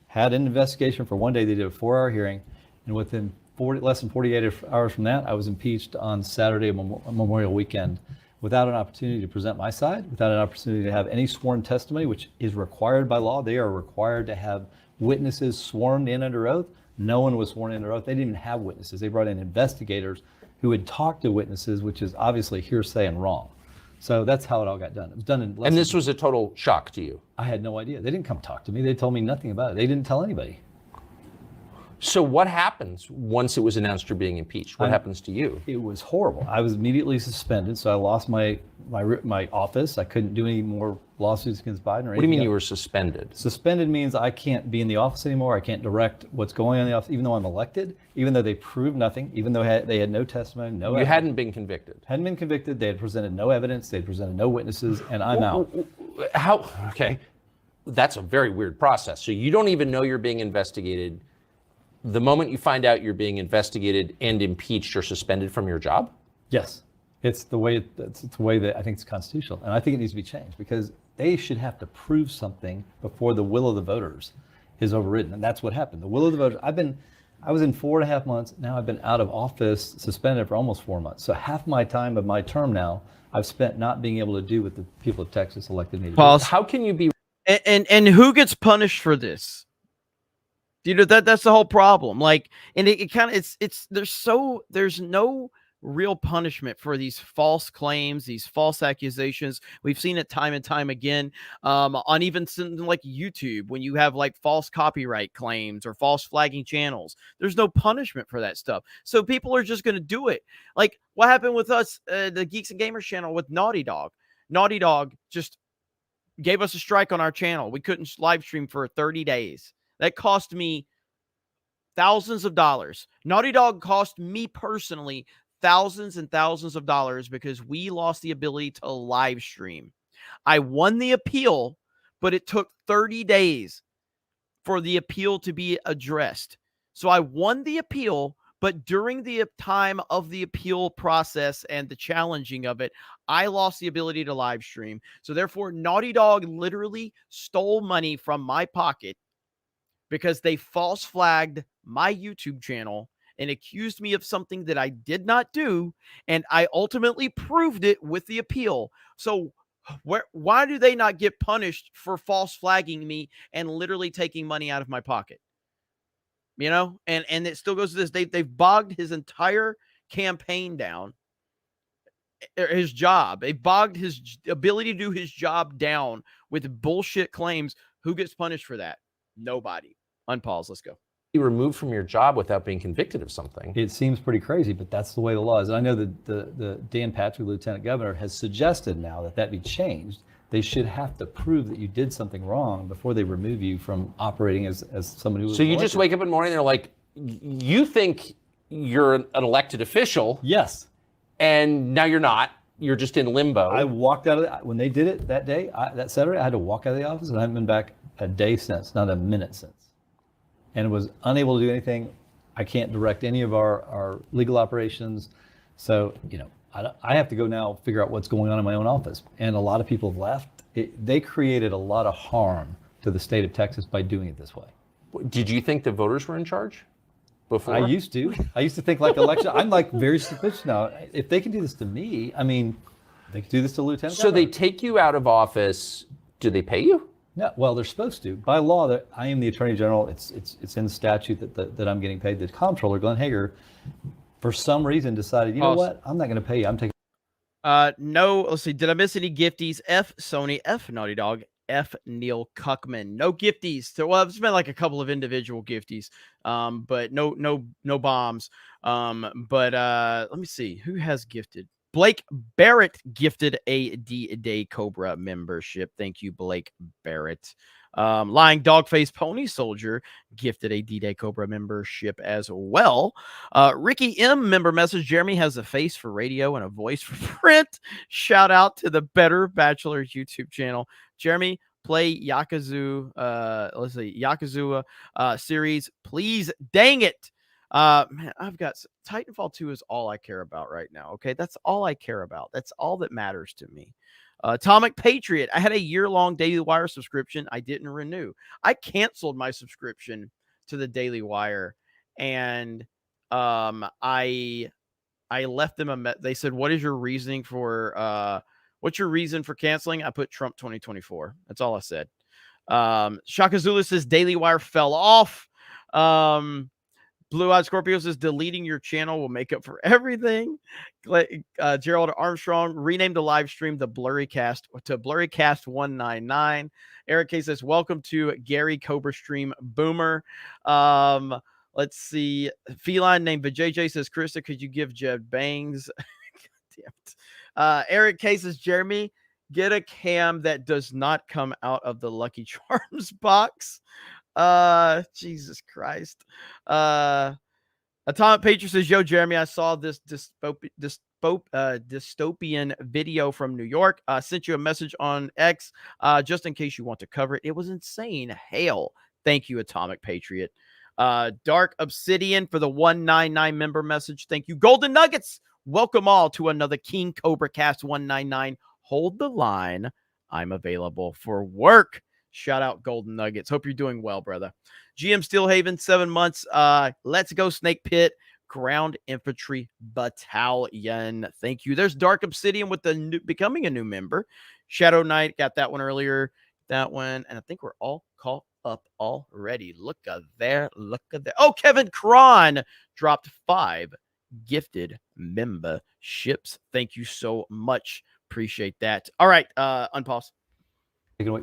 S25: had an investigation for one day. They did a 4-hour hearing. And within less than 48 hours from that, I was impeached on Saturday, Memorial Weekend, without an opportunity to present my side, without an opportunity to have any sworn testimony, which is required by law. They are required to have witnesses sworn in under oath. No one was sworn in under oath. They didn't even have witnesses. They brought in investigators who had talked to witnesses, which is obviously hearsay and wrong. So that's how it all got done. It was done in less
S24: And this was a total shock to you?
S25: I had no idea. They didn't come talk to me. They told me nothing about it. They didn't tell anybody.
S24: So what happens once it was announced you're being impeached? What happens to you?
S25: It was horrible. I was immediately suspended, so I lost my office. I couldn't do any more lawsuits against Biden or anything.
S24: What do you mean you were suspended?
S25: Suspended means I can't be in the office anymore. I can't direct what's going on in the office, even though I'm elected, even though they proved nothing, even though they had no testimony, no evidence.
S24: You hadn't been convicted?
S25: Hadn't been convicted. They had presented no evidence. They had presented no witnesses, and I'm out.
S24: How? Okay. That's a very weird process. So you don't even know you're being investigated. The moment you find out you're being investigated and impeached, you're suspended from your job?
S25: Yes. It's the way that I think it's constitutional. And I think it needs to be changed because they should have to prove something before the will of the voters is overridden. And that's what happened. The will of the voters, I was in 4.5 months. Now I've been out of office, suspended for almost 4 months. So half my time of my term now, I've spent not being able to do what the people of Texas elected me to do.
S12: Pause.
S24: How can you be...
S12: And who gets punished for this? You know, that's the whole problem. Like, and it kind of, there's no real punishment for these false claims, these false accusations. We've seen it time and time again on even something like YouTube when you have like false copyright claims or false flagging channels. There's no punishment for that stuff. So people are just going to do it. Like what happened with us, the Geeks and Gamers channel with Naughty Dog. Naughty Dog just gave us a strike on our channel. We couldn't live stream for 30 days. That cost me thousands of dollars. Naughty Dog cost me personally thousands and thousands of dollars because we lost the ability to live stream. I won the appeal, but it took 30 days for the appeal to be addressed. So I won the appeal, but during the time of the appeal process and the challenging of it, I lost the ability to live stream. So therefore, Naughty Dog literally stole money from my pocket because they false flagged my YouTube channel and accused me of something that I did not do. And I ultimately proved it with the appeal. So why do they not get punished for false flagging me and literally taking money out of my pocket? You know, and it still goes to this. They've bogged his entire campaign down, his job. They bogged his ability to do his job down with bullshit claims. Who gets punished for that? Nobody. Unpause. Let's go.
S24: You removed from your job without being convicted of something.
S25: It seems pretty crazy, but that's the way the law is. And I know that the Dan Patrick, Lieutenant Governor, has suggested now that be changed. They should have to prove that you did something wrong before they remove you from operating as somebody who was
S24: So you
S25: elected.
S24: just wake up in the morning and they're like, you think you're an elected official.
S25: Yes.
S24: And now you're not. You're just in limbo.
S25: I walked out of when they did it that day, that Saturday, I had to walk out of the office and I haven't been back a day since, not a minute since. And was unable to do anything. I can't direct any of our legal operations. So, you know, I have to go now figure out what's going on in my own office. And a lot of people have left. They created a lot of harm to the state of Texas by doing it this way.
S24: Did you think the voters were in charge before?
S25: I used to think like election. I'm like very suspicious now. If they can do this to me, I mean, they could do this to Lieutenant
S24: So
S25: Governor.
S24: they take you out of office. Do they pay you?
S25: No, well, they're supposed to. By law, that I am the Attorney General. It's in the statute that I'm getting paid. The Comptroller, Glenn Hager, for some reason decided, you know what? I'm not going to pay you. I'm taking.
S12: No, let's see. Did I miss any gifties? F Sony, F Naughty Dog, F Neil Cuckman. No gifties. So, well, it's been like a couple of individual gifties, but no bombs. But let me see who has gifted. Blake Barrett gifted a D-Day Cobra membership. Thank you, Blake Barrett. Lying Dogface Pony Soldier gifted a D-Day Cobra membership as well. Ricky M member message. Jeremy has a face for radio and a voice for print. Shout out to the Better Bachelors YouTube channel. Jeremy, play Yakuza, Yakuza series, please. Dang it. Man, I've got Titanfall 2 is all I care about right now. Okay, that's all I care about. That's all that matters to me. Atomic Patriot. I had a year-long Daily Wire subscription. I didn't renew. I canceled my subscription to the Daily Wire, and I left them they said, "What is your reasoning for what's your reason for canceling?" I put Trump 2024. That's all I said. Shaka Zulu says Daily Wire fell off. Blue Eyed Scorpio says deleting your channel will make up for everything. Gerald Armstrong renamed the live stream the Blurrycast to Blurrycast 199. Eric K says welcome to Gary Cobra Stream Boomer. Let's see. Feline named JJ says Krista, could you give Jeb bangs? Damn it. Eric K says Jeremy, get a cam that does not come out of the Lucky Charms box. Jesus Christ. Atomic Patriot says, yo, Jeremy, I saw this dystopian video from New York. Sent you a message on X just in case you want to cover it. It was insane. Hail. Thank you, Atomic Patriot. Dark Obsidian for the 199 member message. Thank you. Golden Nuggets. Welcome all to another King Cobra Cast 199. Hold the line. I'm available for work. Shout out Golden Nuggets. Hope you're doing well, brother. GM Steelhaven, 7 months. Let's go Snake Pit Ground Infantry Battalion. Thank you. There's Dark Obsidian with the becoming a new member. Shadow Knight got that one earlier. That one, and I think we're all caught up already. Look at there. Look at there. Oh, Kevin Cron dropped 5 gifted memberships. Thank you so much. Appreciate that. All right, unpause.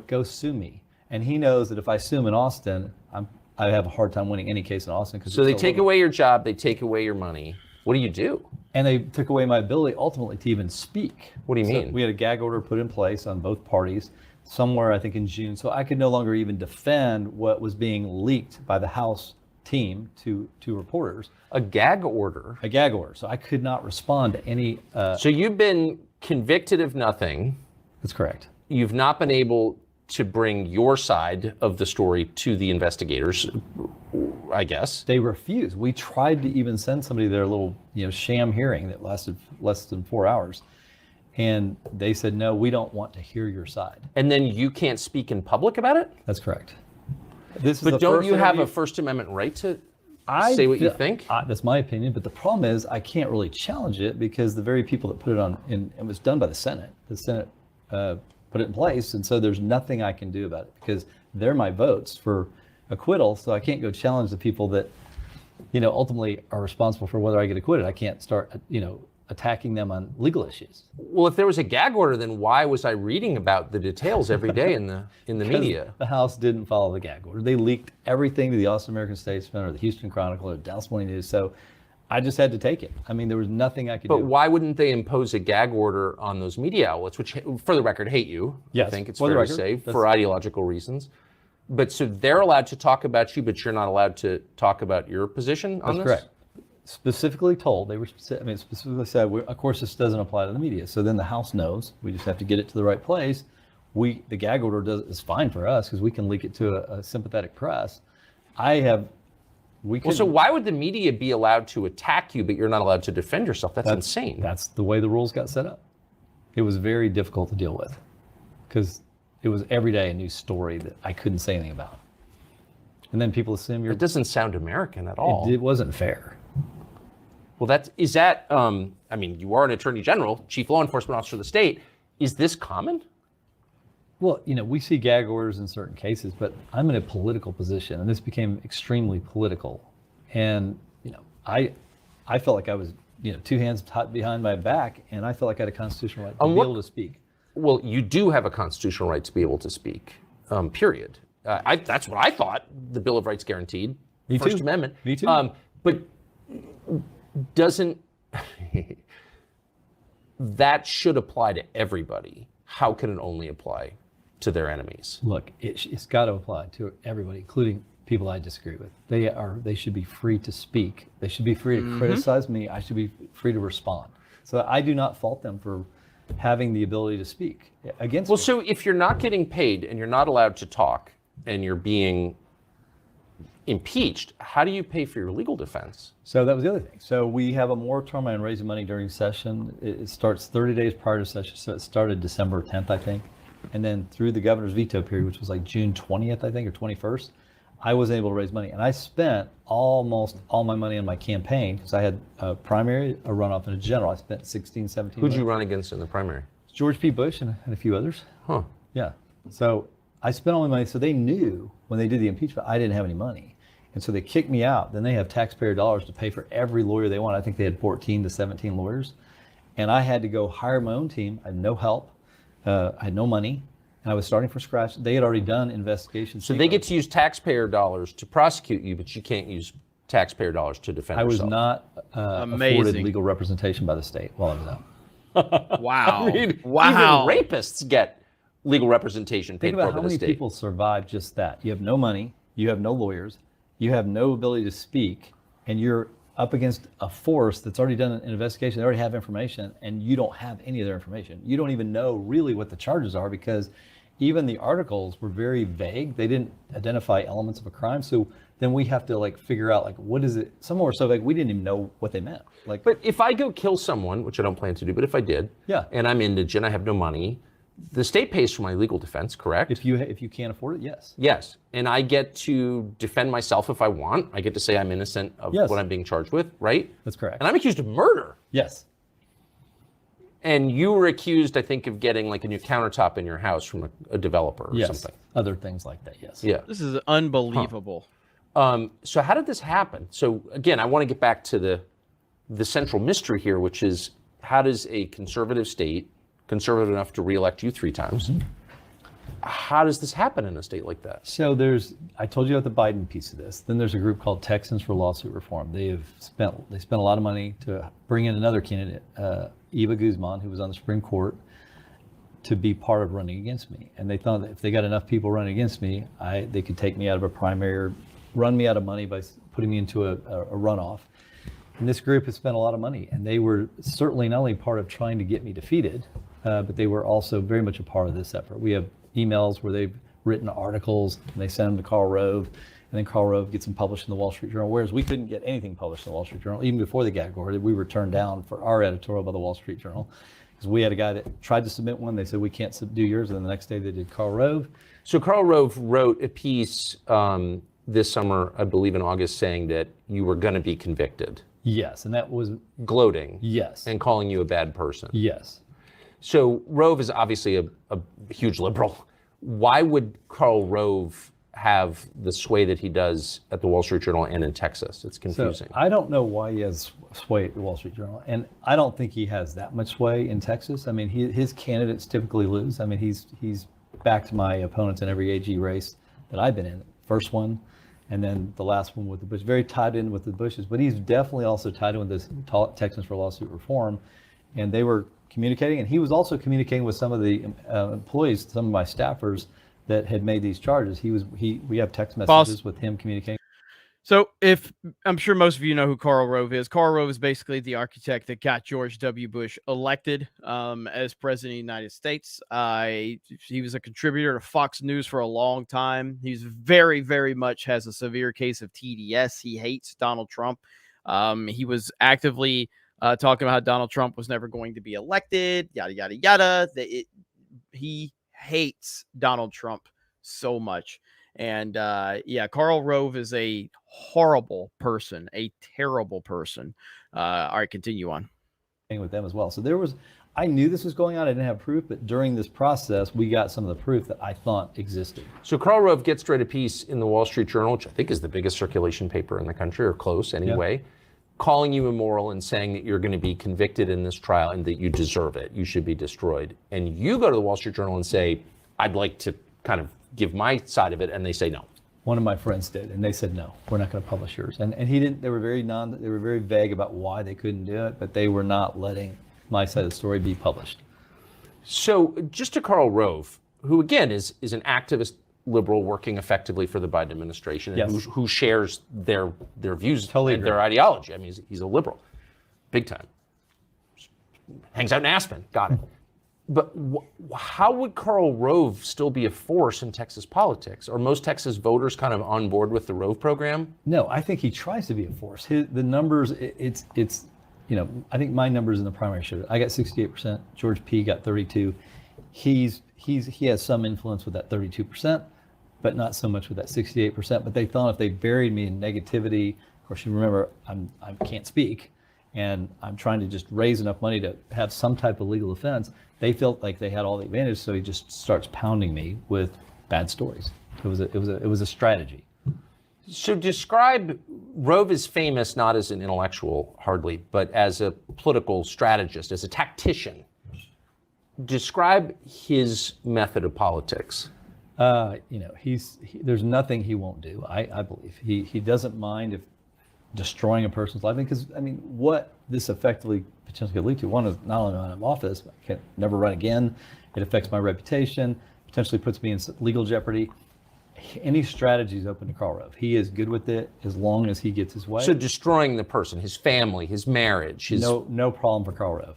S25: Go sue me, and he knows that if I sue him in Austin, I have a hard time winning any case in Austin.
S24: So they take away your job, they take away your money. What do you do?
S25: And they took away my ability ultimately to even speak.
S24: What do you mean?
S25: We had a gag order put in place on both parties somewhere, I think in June. So I could no longer even defend what was being leaked by the House team to reporters.
S24: A gag order?
S25: A gag order. So I could not respond to any.
S24: So you've been convicted of nothing.
S25: That's correct.
S24: You've not been able to bring your side of the story to the investigators, I guess.
S25: They refused. We tried to even send somebody their little, sham hearing that lasted less than 4 hours. And they said, no, we don't want to hear your side.
S24: And then you can't speak in public about it?
S25: That's correct.
S24: But don't you have a First Amendment right to say what you think?
S25: That's my opinion, but the problem is I can't really challenge it because the very people that put it on, and it was done by the Senate. The Senate put it in place, and so there's nothing I can do about it because they're my votes for acquittal, so I can't go challenge the people that, ultimately are responsible for whether I get acquitted. I can't start, attacking them on legal issues.
S24: Well, if there was a gag order, then why was I reading about the details every day in the media?
S25: The House didn't follow the gag order. They leaked everything to the Austin American-Statesman or the Houston Chronicle or the Dallas Morning News, so I just had to take it. I mean, there was nothing I could do.
S24: But why wouldn't they impose a gag order on those media outlets, which, for the record, hate you?
S25: Yes,
S24: I think it's fair to say, for ideological reasons. But so they're allowed to talk about you, but you're not allowed to talk about your position on this?
S25: That's correct. Specifically told, they were specifically said, of course, this doesn't apply to the media. So then the House knows. We just have to get it to the right place. The gag order is fine for us because we can leak it to a sympathetic press.
S24: So why would the media be allowed to attack you, but you're not allowed to defend yourself? That's insane.
S25: That's the way the rules got set up. It was very difficult to deal with because it was every day a new story that I couldn't say anything about. And then people assume
S24: It doesn't sound American at all.
S25: It wasn't fair.
S24: Well, I mean, you are an attorney general, chief law enforcement officer of the state. Is this common?
S25: Well, we see gag orders in certain cases, but I'm in a political position, and this became extremely political. And, I felt like I was, 2 hands tied behind my back, and I felt like I had a constitutional right to be able to speak.
S24: Well, you do have a constitutional right to be able to speak, period. That's what I thought the Bill of Rights guaranteed.
S25: Me
S24: First
S25: too.
S24: Amendment.
S25: Me too.
S24: But doesn't that should apply to everybody. How can it only apply to their enemies?
S25: Look, it's got to apply to everybody, including people I disagree with. They should be free to speak. They should be free to criticize me. I should be free to respond. So I do not fault them for having the ability to speak against me.
S24: So if you're not getting paid and you're not allowed to talk and you're being impeached, how do you pay for your legal defense?
S25: So that was the other thing. So we have a moratorium on raising money during session. It starts 30 days prior to session. So it started December 10th, I think. And then through the governor's veto period, which was like June 20th, I think, or 21st, I was able to raise money. And I spent almost all my money on my campaign because I had a primary, a runoff, and a general. I spent 16, 17.
S24: Who'd you run against in the primary?
S25: George P. Bush and a few others.
S24: Huh.
S25: Yeah. So I spent all my money. So they knew when they did the impeachment, I didn't have any money. And so they kicked me out. Then they have taxpayer dollars to pay for every lawyer they want. I think they had 14 to 17 lawyers. And I had to go hire my own team. I had no help. I had no money. And I was starting from scratch. They had already done investigations.
S24: So they get to use taxpayer dollars to prosecute you, but you can't use taxpayer dollars to defend yourself.
S25: I was not afforded legal representation by the state while I was out.
S12: Wow.
S24: I mean,
S12: wow.
S24: Even rapists get legal representation paid
S25: Think
S24: for
S25: about
S24: by
S25: how
S24: the
S25: many
S24: state.
S25: people survive just that. You have no money. You have no lawyers. You have no ability to speak. And you're up against a force that's already done an investigation. They already have information, and you don't have any of their information. You don't even know really what the charges are because even the articles were very vague. They didn't identify elements of a crime. So then we have to like figure out like, what is it? Some were so vague, we didn't even know what they meant. Like,
S24: but if I go kill someone, which I don't plan to do, but if I did,
S25: yeah,
S24: and I'm indigent, I have no money, the state pays for my legal defense, correct?
S25: If you can't afford it, yes.
S24: Yes, and I get to defend myself if I want. I get to say I'm innocent of what I'm being charged with, right?
S25: That's correct.
S24: And I'm accused of murder.
S25: Yes.
S24: And you were accused, I think, of getting like a new countertop in your house from a developer or something.
S25: Other things like that, yes.
S24: Yeah.
S12: This is unbelievable.
S24: So how did this happen? So again, I want to get back to the central mystery here, which is how does a conservative state, conservative enough to reelect you 3 times, how does this happen in a state like that?
S25: So I told you about the Biden piece of this. Then there's a group called Texans for Lawsuit Reform. They spent a lot of money to bring in another candidate, Eva Guzman, who was on the Supreme Court, to be part of running against me. And they thought that if they got enough people running against me, they could take me out of a primary or run me out of money by putting me into a runoff. And this group has spent a lot of money, and they were certainly not only part of trying to get me defeated, but they were also very much a part of this effort. We have emails where they've written articles and they send them to Karl Rove, and then Karl Rove gets them published in the Wall Street Journal, whereas we couldn't get anything published in the Wall Street Journal. Even before the gag order, we were turned down for our editorial by the Wall Street Journal because we had a guy that tried to submit one. They said, we can't do yours. And then the next day they did Karl Rove.
S24: So Karl Rove wrote a piece this summer, I believe in August, saying that you were going to be convicted.
S25: Yes, and that was
S24: gloating.
S25: Yes.
S24: And calling you a bad person.
S25: Yes.
S24: So Rove is obviously a huge liberal. Why would Karl Rove have the sway that he does at the Wall Street Journal and in Texas? It's confusing.
S25: So I don't know why he has sway at the Wall Street Journal, and I don't think he has that much sway in Texas. I mean, his candidates typically lose. I mean, he's backed my opponents in every AG race that I've been in. First one, and then the last one with the Bush. Very tied in with the Bushes, but he's definitely also tied in with this Texans for Lawsuit Reform, and they were communicating, and he was also communicating with some of the employees, some of my staffers that had made these charges. We have text messages with him communicating.
S12: So I'm sure most of you know who Karl Rove is. Karl Rove is basically the architect that got George W. Bush elected as president of the United States. He was a contributor to Fox News for a long time. He's very, very much has a severe case of TDS. He hates Donald Trump. He was actively talking about how Donald Trump was never going to be elected, yada, yada, yada. He hates Donald Trump so much. And Karl Rove is a horrible person, a terrible person. All right, continue on.
S25: With them as well. So I knew this was going on. I didn't have proof, but during this process, we got some of the proof that I thought existed.
S24: So Karl Rove gets to write a piece in the Wall Street Journal, which I think is the biggest circulation paper in the country, or close anyway, calling you immoral and saying that you're going to be convicted in this trial and that you deserve it. You should be destroyed. And you go to the Wall Street Journal and say, I'd like to kind of give my side of it, and they say no.
S25: One of my friends did, and they said no, we're not going to publish yours. And he didn't. They were very vague about why they couldn't do it, but they were not letting my side of the story be published.
S24: So just to Karl Rove, who again is an activist liberal working effectively for the Biden administration, and
S25: Yes.
S24: who shares their views
S25: Totally
S24: and
S25: agree.
S24: their ideology. I mean, he's a liberal, big time. Hangs out in Aspen, got it. But how would Karl Rove still be a force in Texas politics? Are most Texas voters kind of on board with the Rove program?
S25: No, I think he tries to be a force. The numbers, it's I think my numbers in the primary showed it. I got 68%. George P. got 32. He has some influence with that 32%, but not so much with that 68%. But they thought if they buried me in negativity, of course, you remember I can't speak, and I'm trying to just raise enough money to have some type of legal defense. They felt like they had all the advantage, so he just starts pounding me with bad stories. It was a strategy.
S24: So describe Rove is famous not as an intellectual, hardly, but as a political strategist, as a tactician. Describe his method of politics.
S25: There's nothing he won't do. I believe he doesn't mind if destroying a person's life, because what this effectively potentially could lead to, one is not only out of office, I can never run again. It affects my reputation, potentially puts me in legal jeopardy. Any strategy is open to Karl Rove. He is good with it as long as he gets his way.
S24: So destroying the person, his family, his marriage,
S25: no problem for Karl Rove.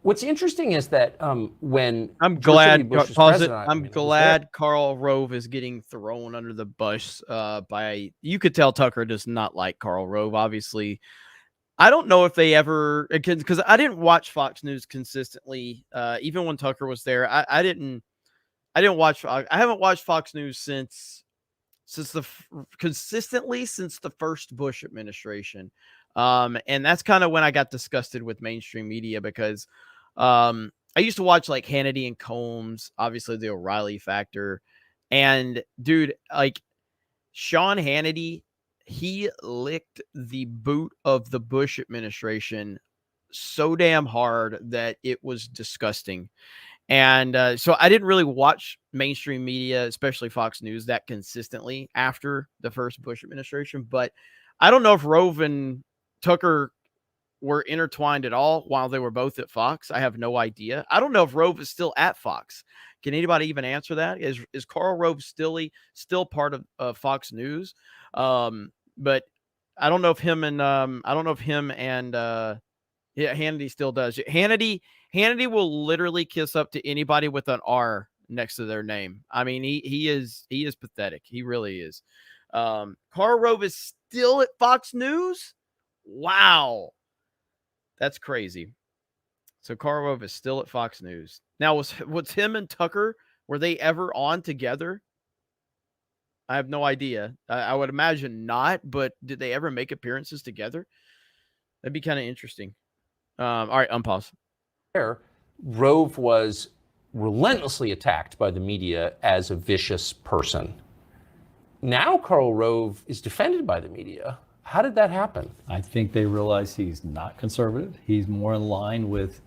S24: What's interesting is that when
S12: I'm
S24: George
S12: glad
S24: W. Bush was
S12: pause it.
S24: president,
S12: I'm glad Karl Rove is getting thrown under the bus by, you could tell Tucker does not like Karl Rove, obviously. I don't know if they ever, because I didn't watch Fox News consistently, even when Tucker was there. I haven't watched Fox News since consistently since the first Bush administration. And that's kind of when I got disgusted with mainstream media, because I used to watch like Hannity and Combs, obviously the O'Reilly factor. And dude, like Sean Hannity, he licked the boot of the Bush administration so damn hard that it was disgusting. And so I didn't really watch mainstream media, especially Fox News, that consistently after the first Bush administration. But I don't know if Rove and Tucker were intertwined at all while they were both at Fox. I have no idea. I don't know if Rove is still at Fox. Can anybody even answer that? Is Karl Rove still part of Fox News? But I don't know if him and Hannity still does. Hannity will literally kiss up to anybody with an R next to their name. I mean, he is pathetic. He really is. Karl Rove is still at Fox News? Wow. That's crazy. So Karl Rove is still at Fox News. Now, was him and Tucker, were they ever on together? I have no idea. I would imagine not, but did they ever make appearances together? That'd be kind of interesting. All right, unpause.
S24: Rove was relentlessly attacked by the media as a vicious person. Now Karl Rove is defended by the media. How did that happen?
S25: I think they realize he's not conservative. He's more in line with,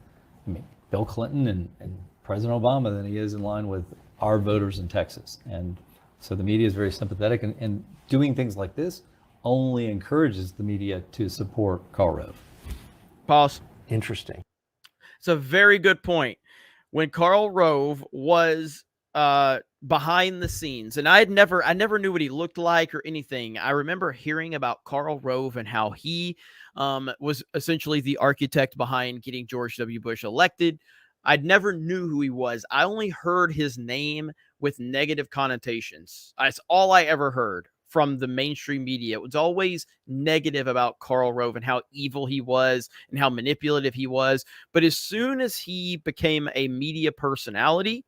S25: Bill Clinton and President Obama than he is in line with our voters in Texas. And so the media is very sympathetic, and doing things like this only encourages the media to support Karl Rove.
S12: Pause.
S24: Interesting.
S12: It's a very good point. When Karl Rove was behind the scenes, and I never knew what he looked like or anything. I remember hearing about Karl Rove and how he was essentially the architect behind getting George W. Bush elected. I'd never knew who he was. I only heard his name with negative connotations. That's all I ever heard from the mainstream media. It was always negative about Karl Rove and how evil he was and how manipulative he was. But as soon as he became a media personality,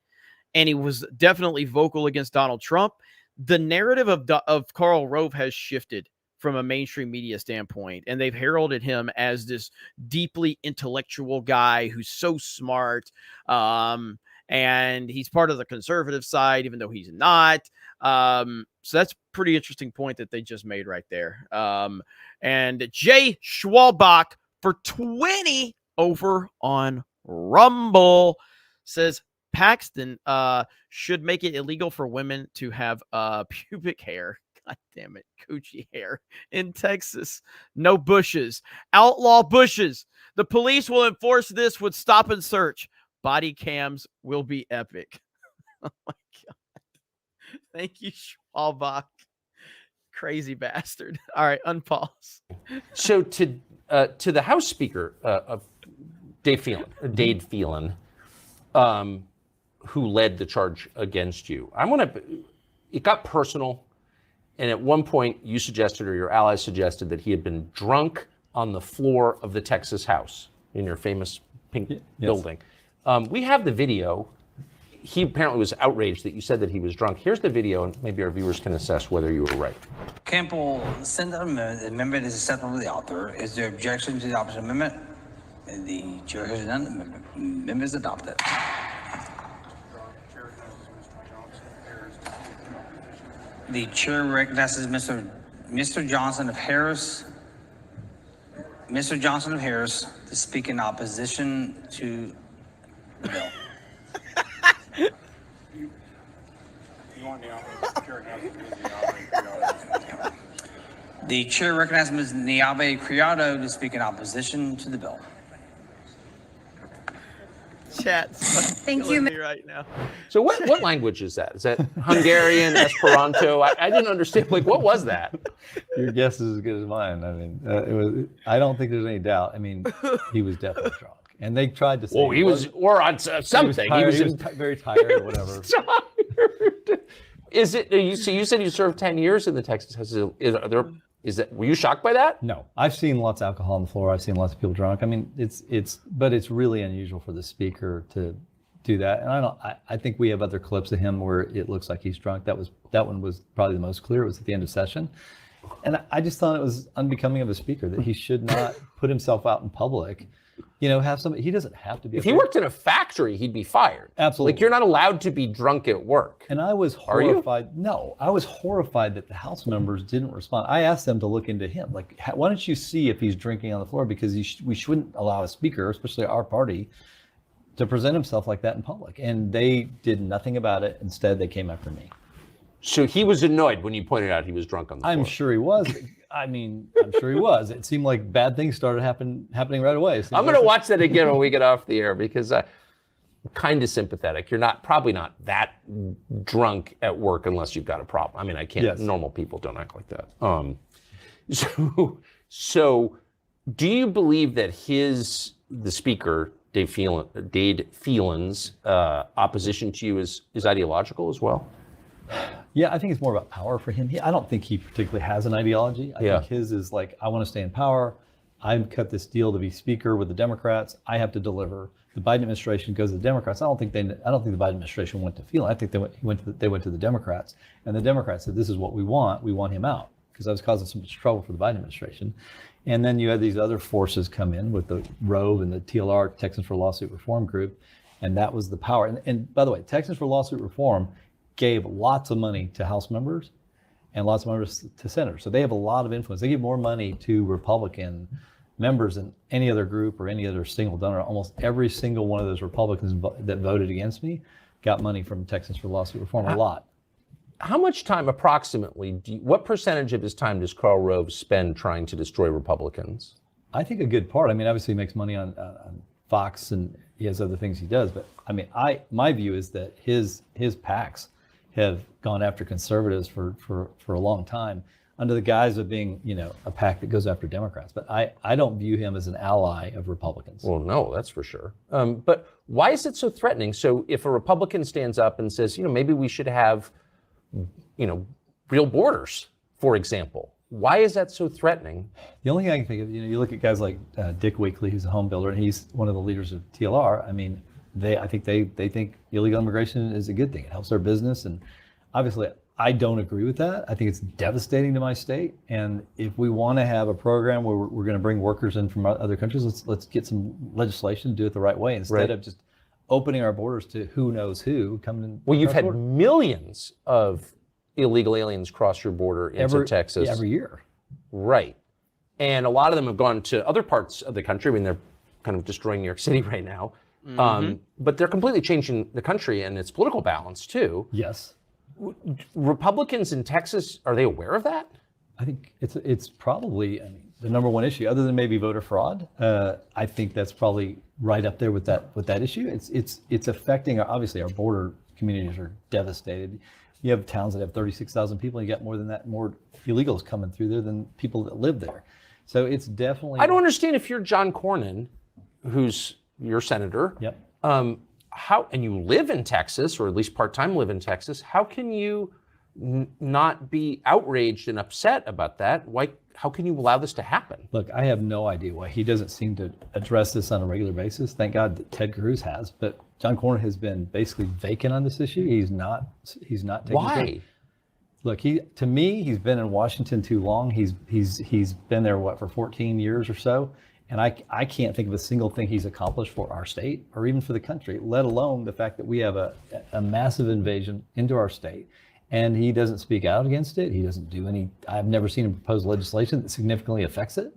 S12: and he was definitely vocal against Donald Trump, the narrative of Karl Rove has shifted from a mainstream media standpoint, and they've heralded him as this deeply intellectual guy who's so smart, and he's part of the conservative side, even though he's not. So that's a pretty interesting point that they just made right there. And Jay Schwalbach for 20 over on Rumble says Paxton should make it illegal for women to have pubic hair. God damn it. Coochie hair in Texas. No bushes. Outlaw bushes. The police will enforce this with stop and search. Body cams will be epic. Oh my God. Thank you, Schwalbach. Crazy bastard. All right, unpause.
S24: So to the House Speaker of Dade Phelan, who led the charge against you, it got personal, and at one point you suggested, or your allies suggested, that he had been drunk on the floor of the Texas House in your famous pink building. We have the video. He apparently was outraged that you said that he was drunk. Here's the video, and maybe our viewers can assess whether you were right.
S1: Campbell sent out the amendment is acceptable to the author. Is there objection to the opposite amendment? The chair has none. The amendment is adopted. The chair recognizes Mr. Johnson of Harris. Mr. Johnson of Harris to speak in opposition to the bill. The chair recognizes Ms. Niabe Criado to speak in opposition to the bill.
S12: Chat's
S21: Thank you
S12: right now.
S24: So what language is that? Is that Hungarian, Esperanto? I didn't understand. Like, what was that?
S25: Your guess is as good as mine. I mean, it was. I don't think there's any doubt. I mean, he was definitely drunk, and they tried to say.
S24: Well, he was, or on something.
S25: He was very tired, or whatever.
S24: Tired. Is it? So you said you served 10 years in the Texas House. Were you shocked by that?
S25: No, I've seen lots of alcohol on the floor. I've seen lots of people drunk. I mean, but it's really unusual for the speaker to do that. And I think we have other clips of him where it looks like he's drunk. That one was probably the most clear. It was at the end of session. And I just thought it was unbecoming of a speaker that he should not put himself out in public. He doesn't have to be.
S24: If he worked in a factory, he'd be fired.
S25: Absolutely.
S24: Like, you're not allowed to be drunk at work.
S25: And I was horrified. No, I was horrified that the House members didn't respond. I asked them to look into him. Like, why don't you see if he's drinking on the floor? Because we shouldn't allow a speaker, especially our party, to present himself like that in public. And they did nothing about it. Instead, they came after me.
S24: So he was annoyed when you pointed out he was drunk on the floor.
S25: I'm sure he was. I'm sure he was. It seemed like bad things started happening right away.
S24: I'm going to watch that again when we get off the air, because I'm kind of sympathetic. You're probably not that drunk at work unless you've got a problem. I mean, I can't. Yes. Normal people don't act like that. So do you believe that the speaker, Dade Phelan's opposition to you is ideological as well?
S25: Yeah, I think it's more about power for him. I don't think he particularly has an ideology. I think his is like, I want to stay in power. I've cut this deal to be speaker with the Democrats. I have to deliver. The Biden administration goes to the Democrats. I don't think the Biden administration went to Phelan. I think they went to the Democrats, and the Democrats said, "This is what we want. We want him out," because I was causing so much trouble for the Biden administration. And then you had these other forces come in with the Rove and the TLR, Texans for Lawsuit Reform Group, and that was the power. And by the way, Texans for Lawsuit Reform gave lots of money to House members and lots of members to senators. So they have a lot of influence. They give more money to Republican members than any other group or any other single donor. Almost every single one of those Republicans that voted against me got money from Texans for Lawsuit Reform, a lot.
S24: How much time approximately, what percentage of his time does Karl Rove spend trying to destroy Republicans?
S25: I think a good part. I mean, obviously he makes money on Fox and he has other things he does. But I mean, my view is that his PACs have gone after conservatives for a long time under the guise of being, a PAC that goes after Democrats. But I don't view him as an ally of Republicans.
S24: Well, no, that's for sure. But why is it so threatening? So if a Republican stands up and says, maybe we should have, real borders, for example, why is that so threatening?
S25: The only thing I can think of, you look at guys like Dick Wakely, who's a home builder, and he's one of the leaders of TLR. I mean, I think they think illegal immigration is a good thing. It helps their business, and obviously I don't agree with that. I think it's devastating to my state. And if we want to have a program where we're going to bring workers in from other countries, let's get some legislation, do it the right way instead of just opening our borders to who knows who coming in.
S24: Well, you've had millions of illegal aliens cross your border into Texas
S25: every year.
S24: Right. And a lot of them have gone to other parts of the country. I mean, they're kind of destroying New York City right now. Mm-hmm. But they're completely changing the country and its political balance too.
S25: Yes.
S24: Republicans in Texas, are they aware of that?
S25: I think it's probably the number one issue, other than maybe voter fraud. I think that's probably right up there with that issue. It's affecting obviously our border communities are devastated. You have towns that have 36,000 people, and you got more than that, more illegals coming through there than people that live there. So it's definitely.
S24: I don't understand if you're John Cornyn, who's your senator.
S25: Yep.
S24: How, and you live in Texas, or at least part-time live in Texas, how can you not be outraged and upset about that? How can you allow this to happen?
S25: Look, I have no idea why he doesn't seem to address this on a regular basis. Thank God that Ted Cruz has, but John Cornyn has been basically vacant on this issue. He's not taking
S24: Why?
S25: care. Look, to me, he's been in Washington too long. He's been there for 14 years or so. And I can't think of a single thing he's accomplished for our state or even for the country, let alone the fact that we have a massive invasion into our state. And he doesn't speak out against it. He doesn't do any. I've never seen him propose legislation that significantly affects it,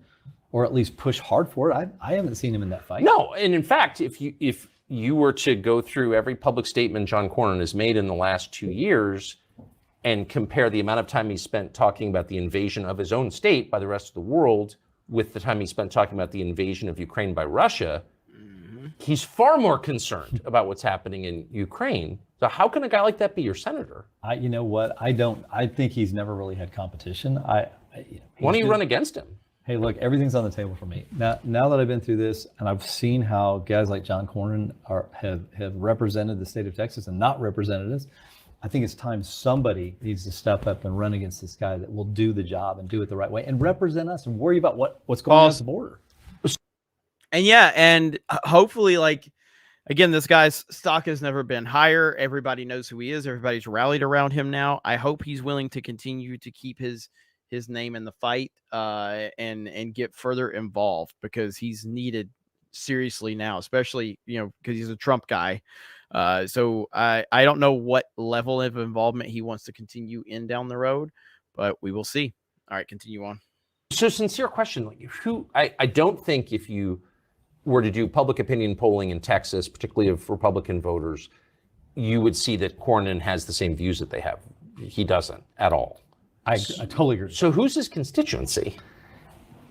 S25: or at least push hard for it. I haven't seen him in that fight.
S24: No, and in fact, if you were to go through every public statement John Cornyn has made in the last 2 years and compare the amount of time he spent talking about the invasion of his own state by the rest of the world with the time he spent talking about the invasion of Ukraine by Russia, he's far more concerned about what's happening in Ukraine. So how can a guy like that be your senator?
S25: You know what? I think he's never really had competition.
S24: Why don't you run against him?
S25: Hey, look, everything's on the table for me. Now that I've been through this and I've seen how guys like John Cornyn have represented the state of Texas and not represented us, I think it's time somebody needs to step up and run against this guy that will do the job and do it the right way and represent us and worry about what's going on at the border.
S12: And hopefully, again, this guy's stock has never been higher. Everybody knows who he is. Everybody's rallied around him now. I hope he's willing to continue to keep his name in the fight and get further involved, because he's needed seriously now, especially, because he's a Trump guy. So I don't know what level of involvement he wants to continue in down the road, but we will see. All right, continue on.
S24: So, sincere question, I don't think if you were to do public opinion polling in Texas, particularly of Republican voters, you would see that Cornyn has the same views that they have. He doesn't at all.
S25: I totally agree.
S24: So who's his constituency?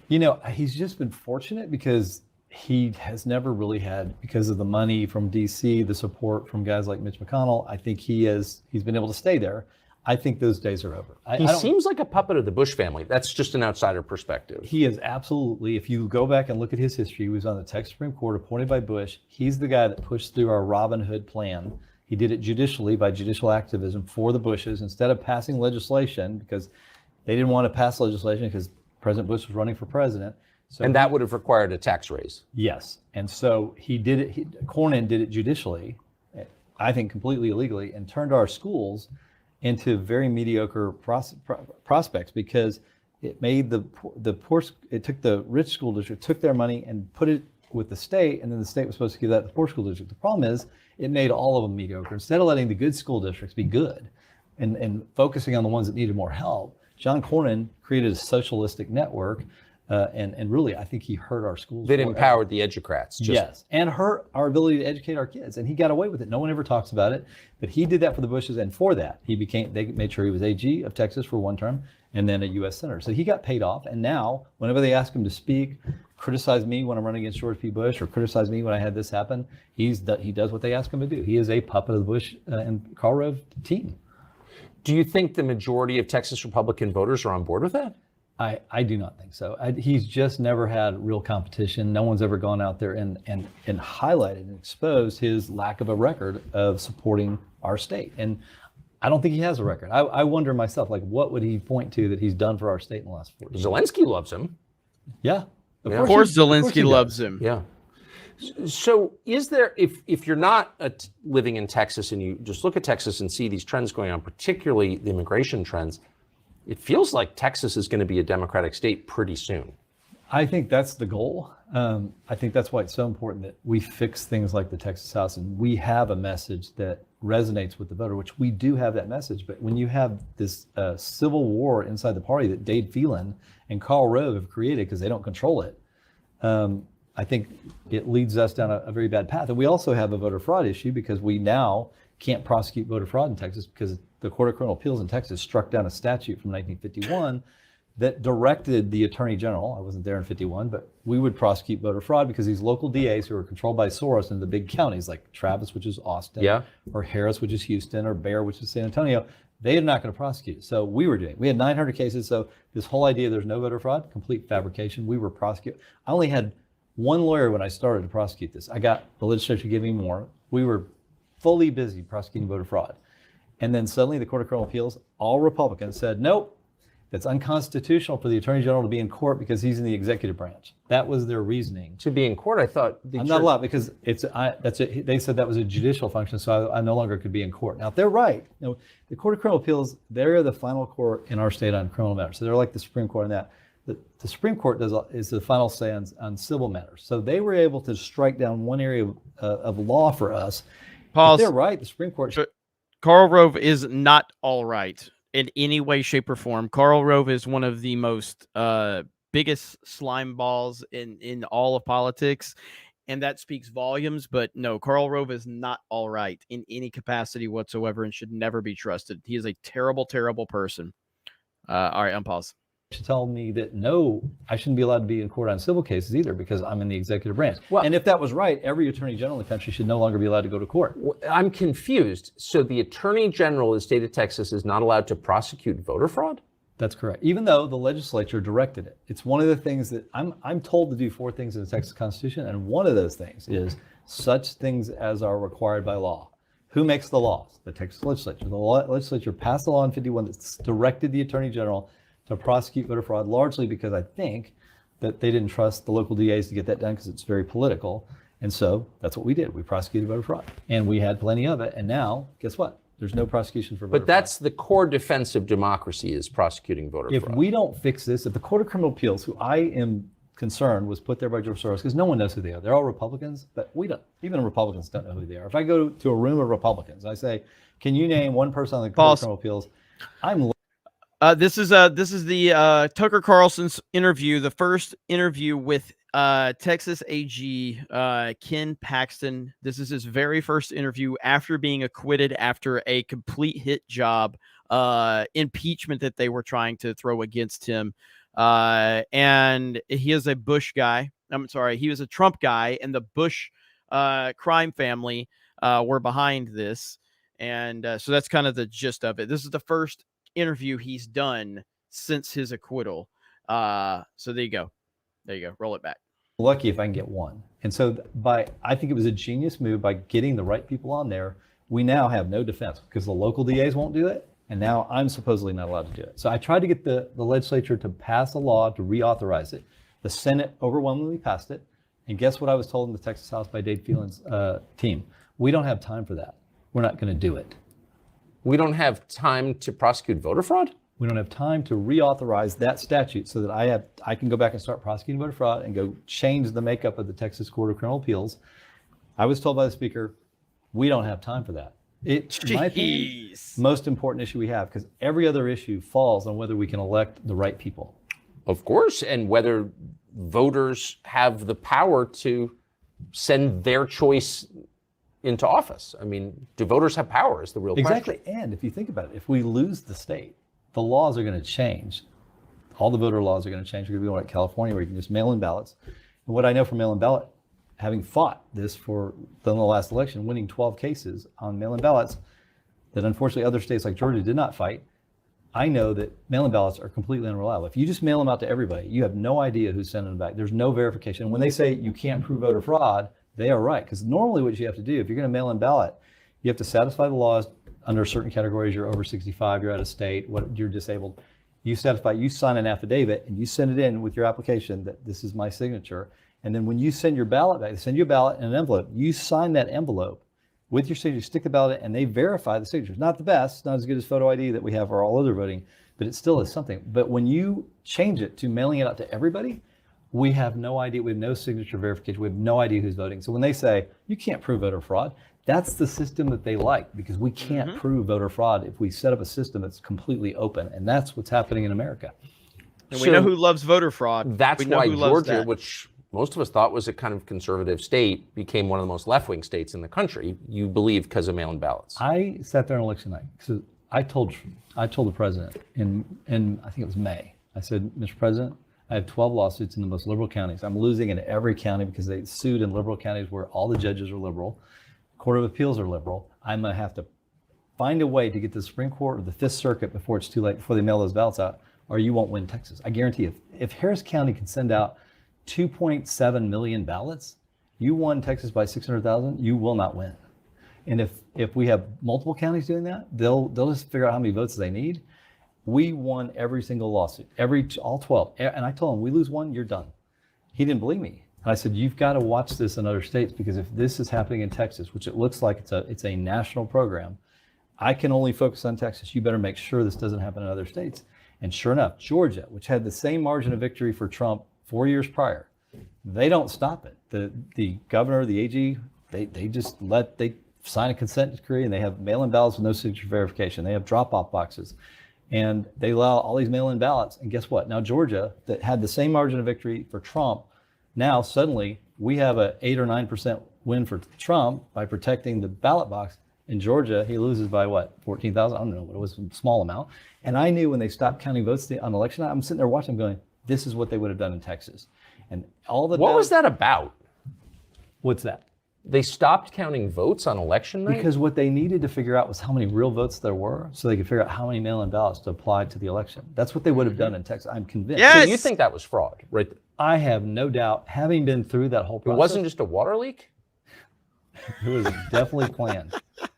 S25: He's just been fortunate because he has never really had, because of the money from DC, the support from guys like Mitch McConnell, I think he's been able to stay there. I think those days are over.
S24: He seems like a puppet of the Bush family. That's just an outsider perspective.
S25: He is absolutely, if you go back and look at his history, he was on the Texas Supreme Court appointed by Bush. He's the guy that pushed through our Robin Hood plan. He did it judicially by judicial activism for the Bushes instead of passing legislation, because they didn't want to pass legislation because President Bush was running for president. So
S24: and that would have required a tax raise.
S25: Yes. And so he did it, Cornyn did it judicially, I think completely illegally, and turned our schools into very mediocre prospects, because it made the poor, it took the rich school district, took their money and put it with the state, and then the state was supposed to give that to the poor school district. The problem is it made all of them mediocre. Instead of letting the good school districts be good and focusing on the ones that needed more help, John Cornyn created a socialistic network, and really, I think he hurt our schools.
S24: That empowered the educrats.
S25: Yes, and hurt our ability to educate our kids, and he got away with it. No one ever talks about it, but he did that for the Bushes, and for that, they made sure he was AG of Texas for one term, and then a U.S. Senator. So he got paid off, and now, whenever they ask him to speak, criticize me when I'm running against George P. Bush, or criticize me when I had this happen, he does what they ask him to do. He is a puppet of the Bush and Karl Rove team.
S24: Do you think the majority of Texas Republican voters are on board with that?
S25: I do not think so. He's just never had real competition. No one's ever gone out there and highlighted and exposed his lack of a record of supporting our state. And I don't think he has a record. I wonder myself, what would he point to that he's done for our state in the last 4 years?
S24: Zelensky loves him.
S25: Yeah.
S12: Of course Zelensky loves him.
S24: Yeah. So is there, if you're not living in Texas and you just look at Texas and see these trends going on, particularly the immigration trends, it feels like Texas is going to be a Democratic state pretty soon.
S25: I think that's the goal. I think that's why it's so important that we fix things like the Texas House, and we have a message that resonates with the voter, which we do have that message. But when you have this civil war inside the party that Dade Phelan and Karl Rove have created because they don't control it, I think it leads us down a very bad path. And we also have a voter fraud issue because we now can't prosecute voter fraud in Texas because the Court of Criminal Appeals in Texas struck down a statute from 1951 that directed the Attorney General, I wasn't there in 51, but we would prosecute voter fraud because these local DAs who are controlled by Soros in the big counties like Travis, which is Austin, or Harris, which is Houston, or Bear, which is San Antonio, they are not going to prosecute. So we were doing. We had 900 cases, so this whole idea there's no voter fraud, complete fabrication. We were prosecuting. I only had one lawyer when I started to prosecute this. I got the legislature giving me more. We were fully busy prosecuting voter fraud. And then suddenly the Court of Criminal Appeals, all Republicans, said, nope, it's unconstitutional for the Attorney General to be in court because he's in the executive branch. That was their reasoning.
S24: To be in court, I thought...
S25: I'm not allowed because they said that was a judicial function, so I no longer could be in court. Now, if they're right, the Court of Criminal Appeals, they're the final court in our state on criminal matters. So they're like the Supreme Court on that. The Supreme Court is the final say on civil matters. So they were able to strike down one area of law for us.
S12: Pause.
S25: If they're right, the Supreme Court...
S12: Karl Rove is not all right in any way, shape, or form. Karl Rove is one of the most biggest slime balls in all of politics, and that speaks volumes. But no, Karl Rove is not all right in any capacity whatsoever and should never be trusted. He is a terrible, terrible person. All right, unpause.
S25: To tell me that no, I shouldn't be allowed to be in court on civil cases either because I'm in the executive branch. Well, and if that was right, every attorney general in the country should no longer be allowed to go to court.
S24: I'm confused. So the attorney general of the state of Texas is not allowed to prosecute voter fraud?
S25: That's correct. Even though the legislature directed it. It's one of the things that I'm told to do 4 things in the Texas Constitution, and one of those things is such things as are required by law. Who makes the laws? The Texas legislature. The legislature passed a law in 51 that directed the attorney general to prosecute voter fraud, largely because I think that they didn't trust the local DAs to get that done because it's very political. And so that's what we did. We prosecuted voter fraud. And we had plenty of it. And now, guess what? There's no prosecution for voter fraud.
S24: But that's the core defense of democracy is prosecuting voter fraud.
S25: If we don't fix this, if the Court of Criminal Appeals, who I am concerned was put there by George Soros, because no one knows who they are. They're all Republicans, but we don't. Even Republicans don't know who they are. If I go to a room of Republicans, I say, can you name one person on the Court of Criminal Appeals?
S12: This is the Tucker Carlson's interview, the first interview with Texas AG Ken Paxton. This is his very first interview after being acquitted after a complete hit job impeachment that they were trying to throw against him. And he is a Bush guy. I'm sorry, he was a Trump guy, and the Bush crime family were behind this. And so that's kind of the gist of it. This is the first interview he's done since his acquittal. So there you go. Roll it back.
S25: Lucky if I can get one. And so I think it was a genius move by getting the right people on there. We now have no defense because the local DAs won't do it. And now I'm supposedly not allowed to do it. So I tried to get the legislature to pass a law to reauthorize it. The Senate overwhelmingly passed it. And guess what I was told in the Texas House by Dave Phelan's team? We don't have time for that. We're not going to do it.
S24: We don't have time to prosecute voter fraud?
S25: We don't have time to reauthorize that statute so that I can go back and start prosecuting voter fraud and go change the makeup of the Texas Court of Criminal Appeals. I was told by the speaker, we don't have time for that. It's my opinion, most important issue we have, because every other issue falls on whether we can elect the right people.
S24: Of course, and whether voters have the power to send their choice into office. I mean, do voters have power is the real question.
S25: Exactly, and if you think about it, if we lose the state, the laws are going to change. All the voter laws are going to change. We're going to be like California, where you can just mail in ballots. And what I know from mail in ballot, having fought this for the last election, winning 12 cases on mail in ballots that unfortunately other states like Georgia did not fight, I know that mail in ballots are completely unreliable. If you just mail them out to everybody, you have no idea who's sending them back. There's no verification. When they say you can't prove voter fraud, they are right. Because normally what you have to do, if you're going to mail in ballot, you have to satisfy the laws under certain categories. You're over 65, you're out of state, you're disabled. You sign an affidavit and you send it in with your application that this is my signature. And then when you send your ballot back, they send you a ballot and an envelope. You sign that envelope with your signature, stick the ballot in, and they verify the signature. It's not the best, not as good as photo ID that we have for all other voting, but it still is something. But when you change it to mailing it out to everybody, we have no idea. We have no signature verification. We have no idea who's voting. So when they say, you can't prove voter fraud, that's the system that they like, because we can't prove voter fraud if we set up a system that's completely open. And that's what's happening in America.
S12: And we know who loves voter fraud.
S24: That's why Georgia, which most of us thought was a kind of conservative state, became one of the most left-wing states in the country, you believe, because of mail-in ballots.
S25: I sat there on election night. So I told the president in I think it was May. I said, Mr. President, I have 12 lawsuits in the most liberal counties. I'm losing in every county because they sued in liberal counties where all the judges are liberal, Court of Appeals are liberal. I'm going to have to find a way to get to the Supreme Court or the Fifth Circuit before it's too late, before they mail those ballots out, or you won't win Texas. I guarantee you, if Harris County can send out 2.7 million ballots, you won Texas by 600,000, you will not win. And if we have multiple counties doing that, they'll just figure out how many votes they need. We won every single lawsuit, all 12. And I told him, we lose one, you're done. He didn't believe me. And I said, you've got to watch this in other states, because if this is happening in Texas, which it looks like it's a national program, I can only focus on Texas. You better make sure this doesn't happen in other states. And sure enough, Georgia, which had the same margin of victory for Trump 4 years prior, they don't stop it. The governor, the AG, they sign a consent decree, and they have mail-in ballots with no signature verification. They have drop-off boxes. And they allow all these mail-in ballots. And guess what? Now Georgia, that had the same margin of victory for Trump, now suddenly we have a 8 or 9% win for Trump by protecting the ballot box. In Georgia, he loses by what, 14,000? I don't know, but it was a small amount. And I knew when they stopped counting votes on election night, I'm sitting there watching them going, this is what they would have done in Texas. And all the
S24: What was that about?
S25: What's that?
S24: They stopped counting votes on election night?
S25: Because what they needed to figure out was how many real votes there were, so they could figure out how many mail-in ballots to apply to the election. That's what they would have done in Texas. I'm convinced.
S24: Yes! So you think that was fraud, right?
S25: I have no doubt, having been through that whole process.
S24: It wasn't just a water leak?
S25: It was definitely planned.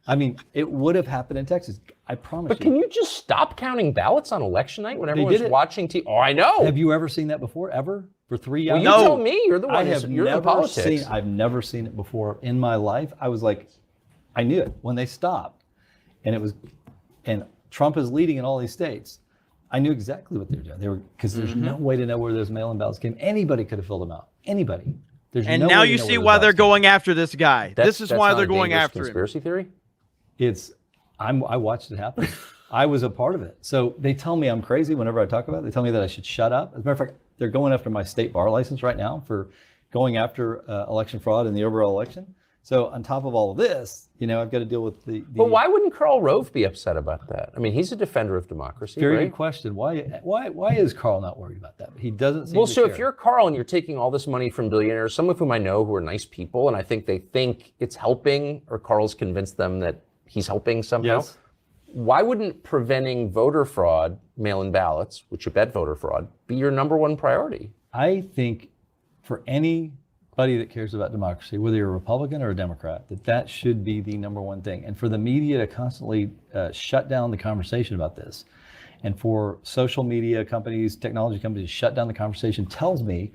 S25: I mean, it would have happened in Texas. I promise you.
S24: But can you just stop counting ballots on election night when everyone's watching TV? Oh, I know.
S25: Have you ever seen that before, ever? For 3 hours?
S24: Well, you tell me. You're the one. You're the politics.
S25: I've never seen it before in my life. I was like, I knew it when they stopped, and Trump is leading in all these states. I knew exactly what they were doing. They were, because there's no way to know where those mail-in ballots came. Anybody could have filled them out. Anybody.
S12: And now you see why they're going after this guy. This is why they're going after him.
S24: Conspiracy theory?
S25: I watched it happen. I was a part of it. So they tell me I'm crazy whenever I talk about it. They tell me that I should shut up. As a matter of fact, they're going after my state bar license right now for going after election fraud in the overall election. So on top of all of this, I've got to deal with the
S24: But why wouldn't Karl Rove be upset about that? I mean, he's a defender of democracy,
S25: Very
S24: right?
S25: good question. Why is Karl not worried about that? He doesn't seem
S24: Well,
S25: to
S24: so
S25: care.
S24: if you're Karl and you're taking all this money from billionaires, some of whom I know who are nice people, and I think they think it's helping, or Karl's convinced them that he's helping somehow.
S25: Yes.
S24: Why wouldn't preventing voter fraud, mail-in ballots, which you bet voter fraud, be your number one priority?
S25: I think for anybody that cares about democracy, whether you're a Republican or a Democrat, that should be the number one thing. And for the media to constantly shut down the conversation about this, and for social media companies, technology companies to shut down the conversation, tells me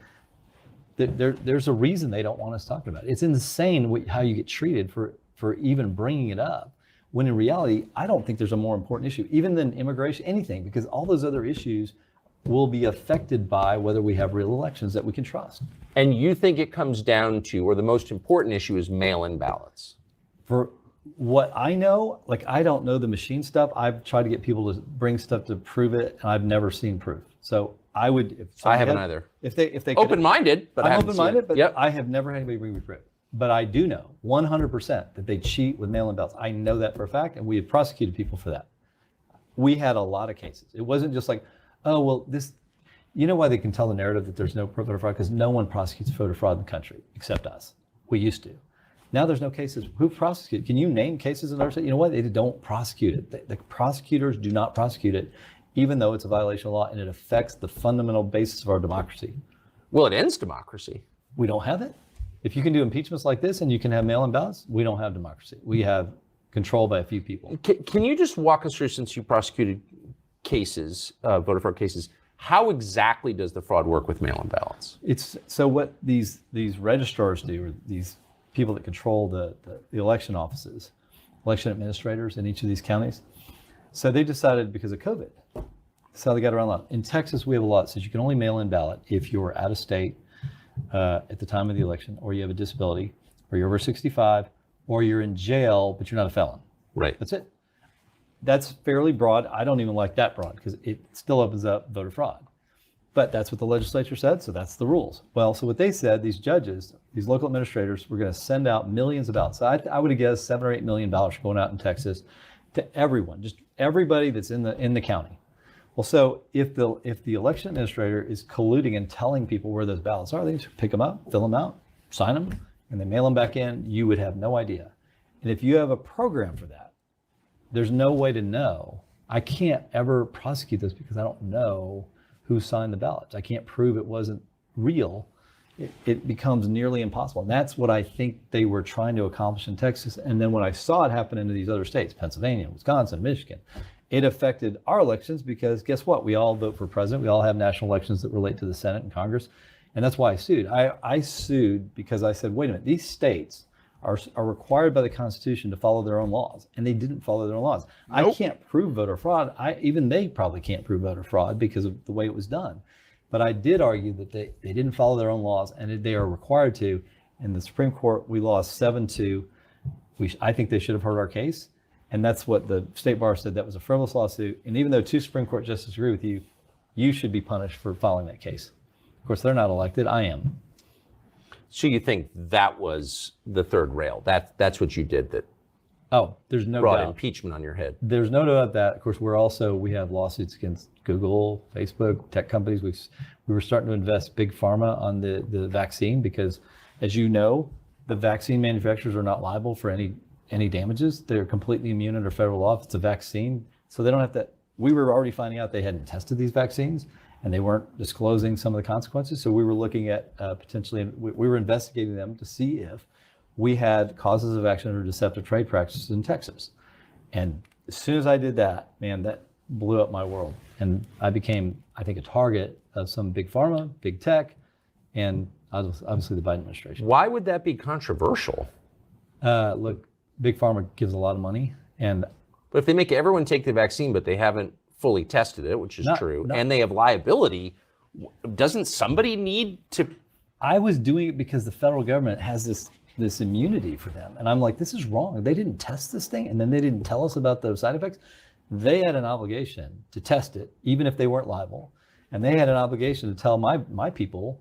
S25: that there's a reason they don't want us talking about it. It's insane how you get treated for even bringing it up, when in reality, I don't think there's a more important issue, even than immigration, anything, because all those other issues will be affected by whether we have real elections that we can trust.
S24: And you think it comes down to, or the most important issue is mail-in ballots?
S25: For what I know, I don't know the machine stuff. I've tried to get people to bring stuff to prove it, and I've never seen proof. So I would.
S24: I haven't either.
S25: If they
S24: open-minded, but
S25: I'm
S24: I haven't
S25: open-minded,
S24: seen it.
S25: but I have never had anybody bring me proof. But I do know 100% that they cheat with mail-in ballots. I know that for a fact, and we have prosecuted people for that. We had a lot of cases. It wasn't just like, oh, well, this. You know why they can tell the narrative that there's no voter fraud? Because no one prosecutes voter fraud in the country except us. We used to. Now there's no cases. Who prosecuted? Can you name cases in our state? You know what? They don't prosecute it. The prosecutors do not prosecute it, even though it's a violation of law and it affects the fundamental basis of our democracy.
S24: Well, it ends democracy.
S25: We don't have it. If you can do impeachments like this and you can have mail-in ballots, we don't have democracy. We have control by a few people.
S24: Can you just walk us through, since you prosecuted cases, voter fraud cases, how exactly does the fraud work with mail-in ballots?
S25: So what these registrars do, or these people that control the election offices, election administrators in each of these counties, so they decided because of COVID, that's how they got around the law. In Texas, we have a law that says you can only mail in ballot if you're out of state at the time of the election, or you have a disability, or you're over 65, or you're in jail, but you're not a felon.
S24: Right.
S25: That's it. That's fairly broad. I don't even like that broad because it still opens up voter fraud. But that's what the legislature said, so that's the rules. Well, so what they said, these judges, these local administrators, were going to send out millions of ballots. So I would have guessed 7 or 8 million ballots going out in Texas to everyone, just everybody that's in the county. Well, so if the election administrator is colluding and telling people where those ballots are, they just pick them up, fill them out, sign them, and they mail them back in. You would have no idea. And if you have a program for that, there's no way to know. I can't ever prosecute this because I don't know who signed the ballots. I can't prove it wasn't real. It becomes nearly impossible. And that's what I think they were trying to accomplish in Texas. And then when I saw it happen into these other states, Pennsylvania, Wisconsin, Michigan, it affected our elections because guess what? We all vote for president. We all have national elections that relate to the Senate and Congress. And that's why I sued. I sued because I said, wait a minute, these states are required by the Constitution to follow their own laws, and they didn't follow their own laws. Nope. I can't prove voter fraud. Even they probably can't prove voter fraud because of the way it was done. But I did argue that they didn't follow their own laws, and they are required to. In the Supreme Court, we lost 7-2. I think they should have heard our case, and that's what the state bar said. That was a frivolous lawsuit, and even though 2 Supreme Court justices agree with you, you should be punished for filing that case. Of course, they're not elected. I am.
S24: So you think that was the third rail? That's what you did that
S25: there's no
S24: brought
S25: doubt.
S24: Impeachment on your head.
S25: There's no doubt about that. Of course, we have lawsuits against Google, Facebook, tech companies. We were starting to invest big pharma on the vaccine because, as you know, the vaccine manufacturers are not liable for any damages. They're completely immune under federal law if it's a vaccine. So they don't have to. We were already finding out they hadn't tested these vaccines, and they weren't disclosing some of the consequences. So we were looking at potentially, we were investigating them to see if we had causes of action under deceptive trade practices in Texas. And as soon as I did that, man, that blew up my world. And I became, I think, a target of some big pharma, big tech, and obviously the Biden administration.
S24: Why would that be controversial?
S25: Look, big pharma gives a lot of money.
S24: But if they make everyone take the vaccine, but they haven't fully tested it, which is true, and they have liability, doesn't somebody need to?
S25: I was doing it because the federal government has this immunity for them. And I'm like, this is wrong. They didn't test this thing, and then they didn't tell us about those side effects. They had an obligation to test it, even if they weren't liable. And they had an obligation to tell my people,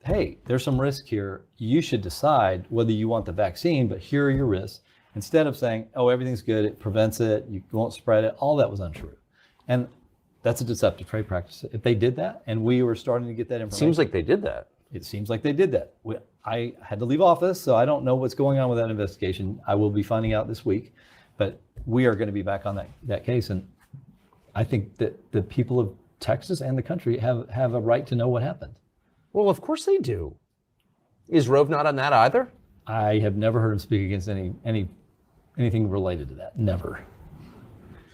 S25: hey, there's some risk here. You should decide whether you want the vaccine, but here are your risks. Instead of saying, oh, everything's good, it prevents it, you won't spread it, all that was untrue. And that's a deceptive trade practice. If they did that, and we were starting to get that information.
S24: Seems like they did that.
S25: It seems like they did that. I had to leave office, so I don't know what's going on with that investigation. I will be finding out this week, but we are going to be back on that case. And I think that the people of Texas and the country have a right to know what happened.
S24: Well, of course they do. Is Rove not on that either?
S25: I have never heard him speak against anything related to that. Never.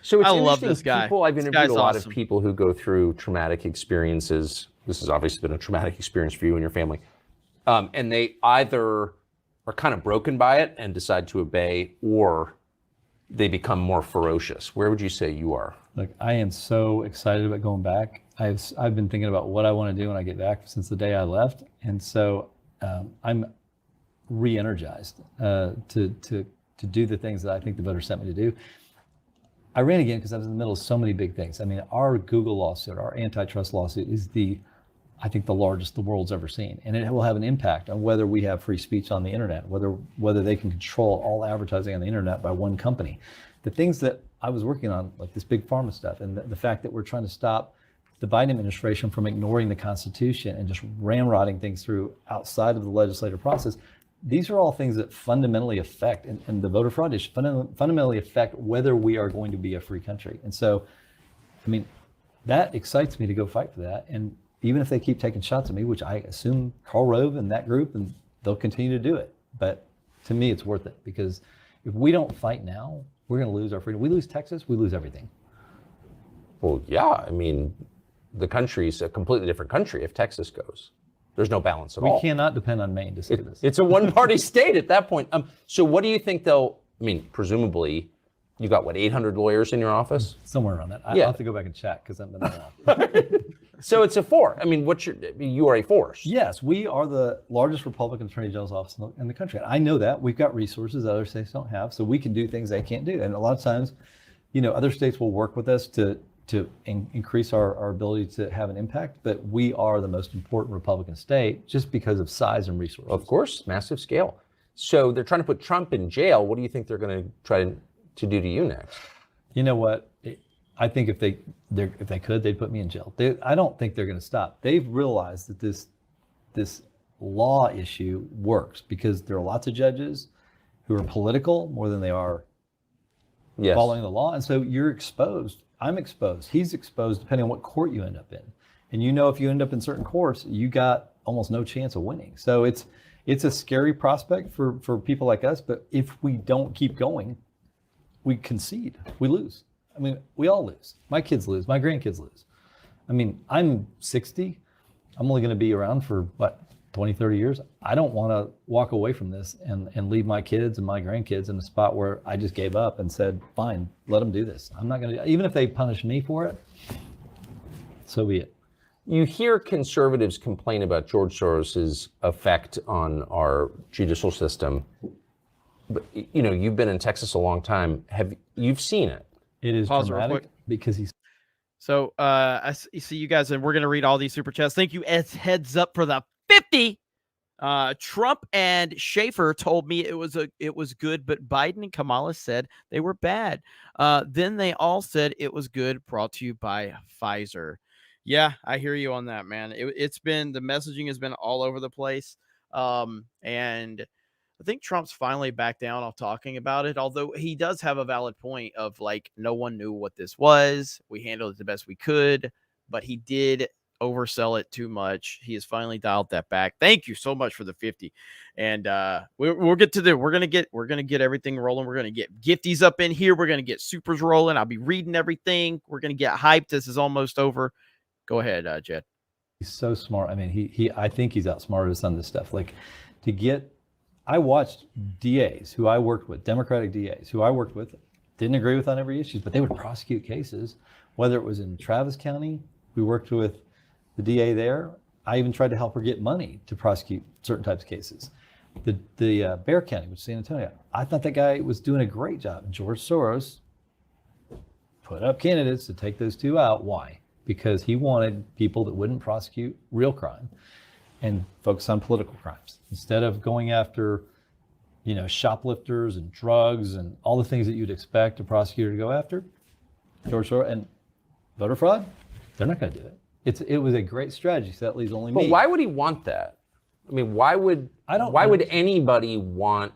S24: So it's
S12: I love
S24: interesting.
S12: this guy.
S24: I've interviewed a lot
S12: awesome.
S24: of people who go through traumatic experiences. This has obviously been a traumatic experience for you and your family. And they either are kind of broken by it and decide to obey, or they become more ferocious. Where would you say you are?
S25: Look, I am so excited about going back. I've been thinking about what I want to do when I get back since the day I left. And so I'm re-energized to do the things that I think the voters sent me to do. I ran again because I was in the middle of so many big things. I mean, our Google lawsuit, our antitrust lawsuit is I think the largest the world's ever seen. And it will have an impact on whether we have free speech on the internet, whether they can control all advertising on the internet by one company. The things that I was working on, like this big pharma stuff, and the fact that we're trying to stop the Biden administration from ignoring the Constitution and just ramrodding things through outside of the legislative process, these are all things that fundamentally affect, and the voter fraud issue fundamentally affect whether we are going to be a free country. And so, I mean, that excites me to go fight for that. And even if they keep taking shots at me, which I assume Karl Rove and that group, and they'll continue to do it. But to me, it's worth it, because if we don't fight now, we're going to lose our freedom. We lose Texas, we lose everything.
S24: Well, yeah. I mean, the country's a completely different country if Texas goes. There's no balance at all.
S25: We cannot depend on Maine to say this.
S24: It's a one-party state at that point. So what do you think they'll, I mean, presumably, you got, 800 lawyers in your office?
S25: Somewhere around that. I'll have to go back and check because I've been there.
S24: So it's a force. I mean, you are a force.
S25: Yes, we are the largest Republican Attorney General's office in the country. I know that. We've got resources other states don't have, so we can do things they can't do. And a lot of times, other states will work with us to increase our ability to have an impact, but we are the most important Republican state just because of size and resources.
S24: Of course, massive scale. So they're trying to put Trump in jail. What do you think they're going to try to do to you next?
S25: You know what? I think if they could, they'd put me in jail. I don't think they're going to stop. They've realized that this law issue works because there are lots of judges who are political more than they are following the law. And so you're exposed. I'm exposed. He's exposed depending on what court you end up in. And if you end up in certain courts, you got almost no chance of winning. So it's a scary prospect for people like us. But if we don't keep going, we concede. We lose. I mean, we all lose. My kids lose. My grandkids lose. I mean, I'm 60. I'm only going to be around for 20, 30 years. I don't want to walk away from this and leave my kids and my grandkids in a spot where I just gave up and said, fine, let them do this. I'm not going to, even if they punish me for it, so be it.
S24: You hear conservatives complain about George Soros's effect on our judicial system. But, you've been in Texas a long time. You've seen it?
S25: It is dramatic because he's.
S12: So I see you guys, and we're going to read all these super chats. Thank you, Ed's Heads Up, for the 50. Trump and Schaefer told me it was good, but Biden and Kamala said they were bad. Then they all said it was good, brought to you by Pfizer. Yeah, I hear you on that, man. It's been, the messaging has been all over the place. And I think Trump's finally backed down on talking about it, although he does have a valid point of no one knew what this was. We handled it the best we could, but he did oversell it too much. He has finally dialed that back. Thank you so much for the 50. And we'll get to we're gonna get everything rolling. We're gonna get gifties up in here. We're gonna get supers rolling. I'll be reading everything. We're gonna get hyped. This is almost over. Go ahead, Jed.
S25: He's so smart. I mean, I think he's outsmarted us on this stuff. I watched DAs who I worked with, Democratic DAs who I worked with, didn't agree with on every issue, but they would prosecute cases, whether it was in Travis County. We worked with the DA there. I even tried to help her get money to prosecute certain types of cases. The Bexar County, which is San Antonio, I thought that guy was doing a great job. George Soros put up candidates to take those two out. Why? Because he wanted people that wouldn't prosecute real crime and focus on political crimes instead of going after, shoplifters and drugs and all the things that you'd expect a prosecutor to go after. George Soros and voter fraud, they're not going to do it. It was a great strategy. So that leaves only me.
S24: But why would he want that? I mean, why would anybody want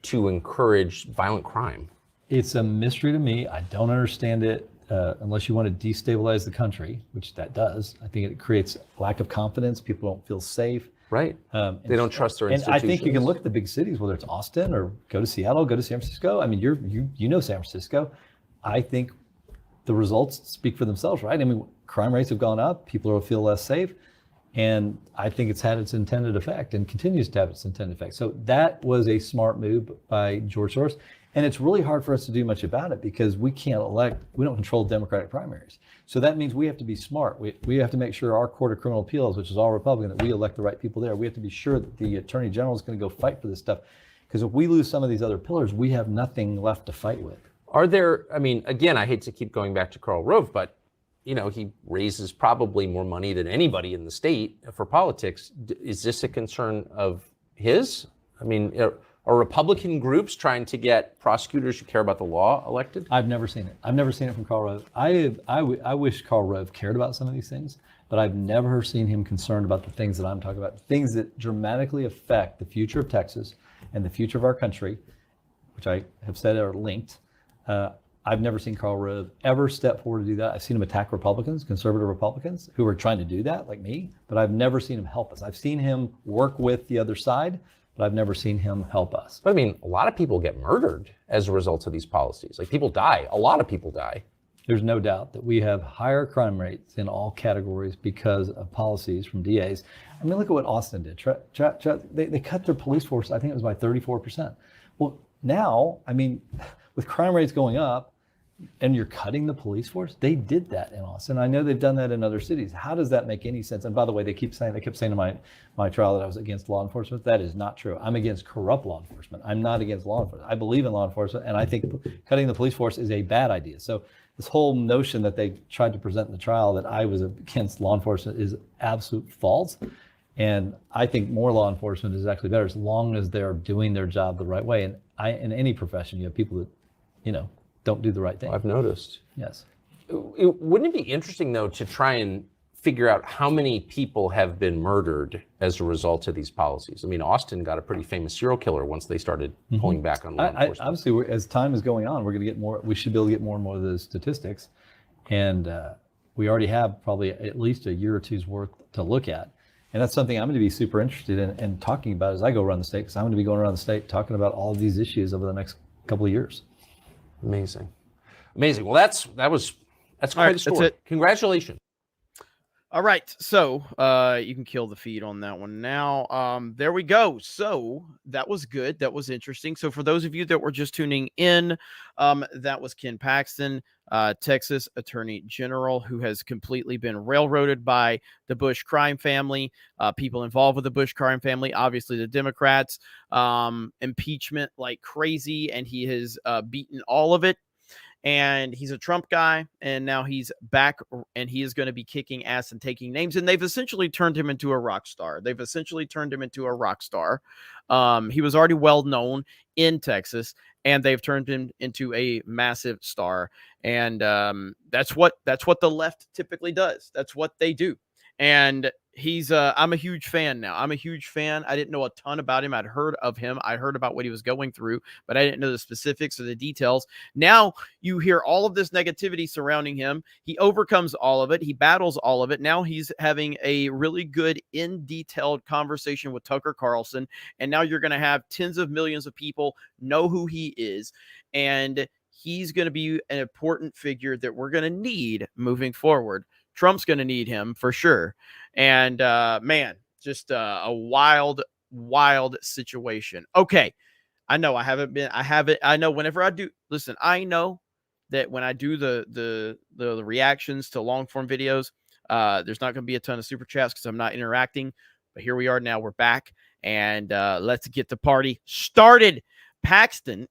S24: to encourage violent crime?
S25: It's a mystery to me. I don't understand it. Unless you want to destabilize the country, which that does. I think it creates lack of confidence. People don't feel safe.
S24: Right. They don't trust their institutions.
S25: And I think you can look at the big cities, whether it's Austin or go to Seattle, go to San Francisco. I mean, you know San Francisco. I think the results speak for themselves, right? I mean, crime rates have gone up. People will feel less safe. And I think it's had its intended effect and continues to have its intended effect. So that was a smart move by George Soros. And it's really hard for us to do much about it because we don't control Democratic primaries. So that means we have to be smart. We have to make sure our Court of Criminal Appeals, which is all Republican, that we elect the right people there. We have to be sure that the Attorney General is going to go fight for this stuff. Because if we lose some of these other pillars, we have nothing left to fight with.
S24: Again, I hate to keep going back to Karl Rove, but he raises probably more money than anybody in the state for politics. Is this a concern of his? I mean, are Republican groups trying to get prosecutors who care about the law elected?
S25: I've never seen it. I've never seen it from Karl Rove. I wish Karl Rove cared about some of these things, but I've never seen him concerned about the things that I'm talking about, things that dramatically affect the future of Texas and the future of our country, which I have said are linked. I've never seen Karl Rove ever step forward to do that. I've seen him attack Republicans, conservative Republicans, who are trying to do that, like me, but I've never seen him help us. I've seen him work with the other side, but I've never seen him help us.
S24: But I mean, a lot of people get murdered as a result of these policies. Like, people die. A lot of people die.
S25: There's no doubt that we have higher crime rates in all categories because of policies from DAs. I mean, look at what Austin did. They cut their police force, I think it was by 34%. Well, now, I mean, with crime rates going up and you're cutting the police force, they did that in Austin. I know they've done that in other cities. How does that make any sense? And by the way, they kept saying to my trial that I was against law enforcement. That is not true. I'm against corrupt law enforcement. I'm not against law enforcement. I believe in law enforcement, and I think cutting the police force is a bad idea. So this whole notion that they tried to present in the trial that I was against law enforcement is absolute false. And I think more law enforcement is actually better as long as they're doing their job the right way. And in any profession, you have people that, don't do the right thing.
S24: I've noticed.
S25: Yes.
S24: Wouldn't it be interesting, though, to try and figure out how many people have been murdered as a result of these policies? I mean, Austin got a pretty famous serial killer once they started pulling back on law enforcement.
S25: Obviously, as time is going on, we're going to get more. We should be able to get more and more of those statistics, and we already have probably at least a year or two's worth to look at. And that's something I'm going to be super interested in talking about as I go around the state, because I'm going to be going around the state talking about all of these issues over the next couple of years.
S24: Amazing. Well, that's quite a story.
S12: That's it.
S24: Congratulations.
S12: All right, so you can kill the feed on that one now. There we go. So that was good. That was interesting. So for those of you that were just tuning in, that was Ken Paxton, Texas Attorney General, who has completely been railroaded by the Bush crime family, people involved with the Bush crime family, obviously the Democrats, impeachment like crazy, and he has beaten all of it. And he's a Trump guy, and now he's back, and he is going to be kicking ass and taking names. And they've essentially turned him into a rock star. He was already well known in Texas, and they've turned him into a massive star. And that's what the left typically does. That's what they do. And he's I'm a huge fan now. I'm a huge fan. I didn't know a ton about him. I'd heard of him. I heard about what he was going through, but I didn't know the specifics or the details. Now you hear all of this negativity surrounding him. He overcomes all of it. He battles all of it. Now he's having a really good in-detailed conversation with Tucker Carlson. And now you're going to have tens of millions of people know who he is. And he's going to be an important figure that we're going to need moving forward. Trump's going to need him for sure. And man, just a wild situation. Okay. I know I know whenever I do, listen, I know that when I do the reactions to long form videos, there's not going to be a ton of super chats because I'm not interacting, but here we are now. We're back, and let's get the party started. Paxton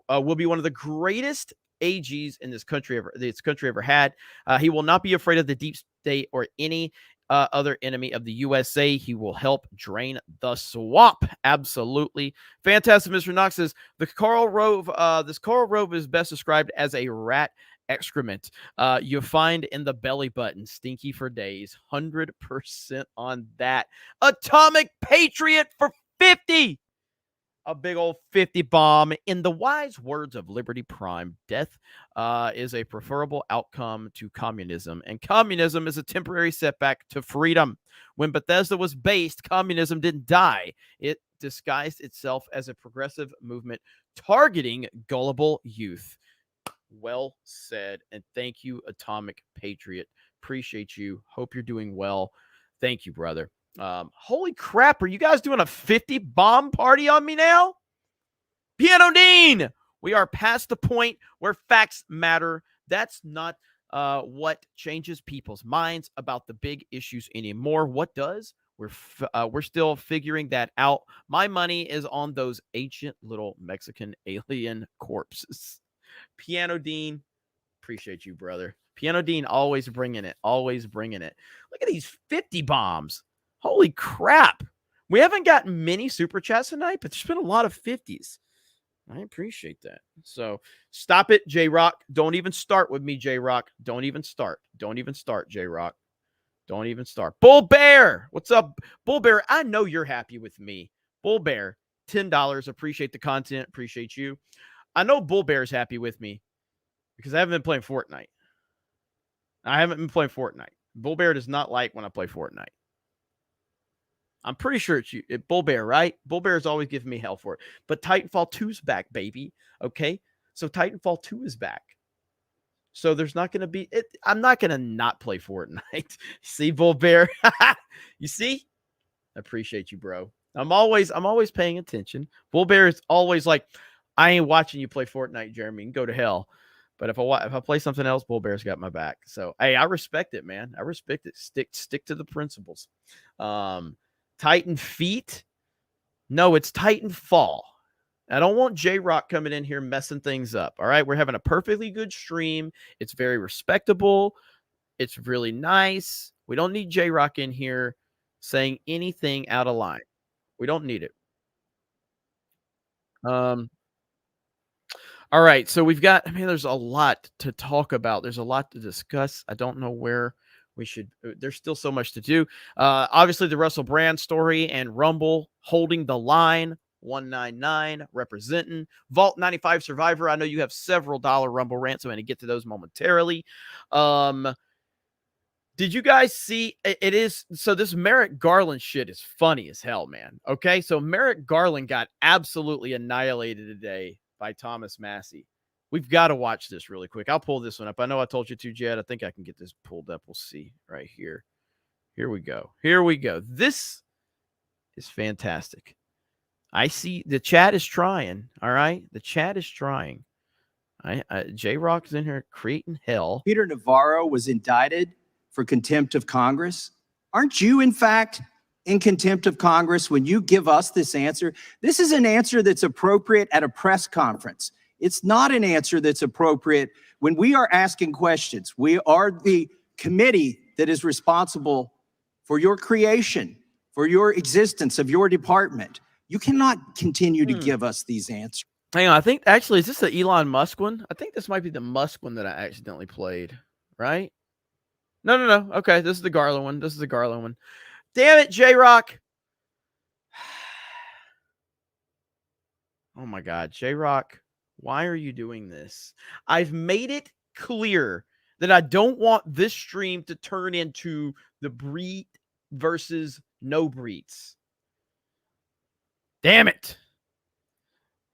S12: will be one of the greatest AGs in this country ever had. He will not be afraid of the deep state or any other enemy of the USA. He will help drain the swamp. Absolutely. Fantastic. Mr. Knox says this Coral Rove is best described as a rat excrement you find in the belly button. Stinky for days. 100% on that. Atomic Patriot for 50. A big old 50 bomb. In the wise words of Liberty Prime, death is a preferable outcome to communism, and communism is a temporary setback to freedom. When Bethesda was based, communism didn't die. It disguised itself as a progressive movement targeting gullible youth. Well said, and thank you, Atomic Patriot. Appreciate you. Hope you're doing well. Thank you, brother. Holy crap, are you guys doing a 50 bomb party on me now? Piano Dean, we are past the point where facts matter. That's not what changes people's minds about the big issues anymore. What does? We're still figuring that out. My money is on those ancient little Mexican alien corpses. Piano Dean, appreciate you, brother. Piano Dean always bringing it. Look at these 50 bombs. Holy crap. We haven't gotten many super chats tonight, but there's been a lot of 50s. I appreciate that. So stop it, J-Rock. Don't even start with me, J-Rock. Don't even start, J-Rock. Don't even start. Bull Bear. What's up, Bull Bear? I know you're happy with me. Bull Bear, $10. Appreciate the content. Appreciate you. I know Bull Bear's happy with me because I haven't been playing Fortnite. Bull Bear does not like when I play Fortnite. I'm pretty sure it's you, Bull Bear, right? Bull Bear is always giving me hell for it. But Titanfall 2's back, baby. Okay? So Titanfall 2 is back. So there's not going to be it. I'm not going to not play Fortnite. See, Bull Bear? You see? I appreciate you, bro. I'm always paying attention. Bull Bear is always like, I ain't watching you play Fortnite, Jeremy. You can go to hell. But if I play something else, Bull Bear's got my back. So, hey, I respect it, man. I respect it. Stick to the principles. Titan Feet? No, it's Titanfall. I don't want J-Rock coming in here messing things up. All right, we're having a perfectly good stream. It's very respectable. It's really nice. We don't need J-Rock in here saying anything out of line. We don't need it. All right, so we've got, there's a lot to talk about. There's a lot to discuss. I don't know where we should, there's still so much to do. Obviously, the Russell Brand story and Rumble holding the line, 199 representing. Vault 95 Survivor, I know you have several dollar Rumble rants, so I'm going to get to those momentarily. Did you guys see it is so this Merrick Garland shit is funny as hell, man. Okay, so Merrick Garland got absolutely annihilated today by Thomas Massey. We've got to watch this really quick. I'll pull this one up. I know I told you to, Jed. I think I can get this pulled up. We'll see right here. Here we go. Here we go. This is fantastic. I see the chat is trying. All right, the chat is trying. J-Rock is in here creating hell.
S2: Peter Navarro was indicted for contempt of Congress. Aren't you, in fact, in contempt of Congress when you give us this answer? This is an answer that's appropriate at a press conference. It's not an answer that's appropriate when we are asking questions. We are the committee that is responsible for your creation, for your existence of your department. You cannot continue to give us these answers.
S12: Hang on, I think actually, is this the Elon Musk one? I think this might be the Musk one that I accidentally played, right? No. Okay, this is the Garland one. This is the Garland one. Damn it, J-Rock. Oh my God, J-Rock, why are you doing this? I've made it clear that I don't want this stream to turn into the breed versus no breeds. Damn it.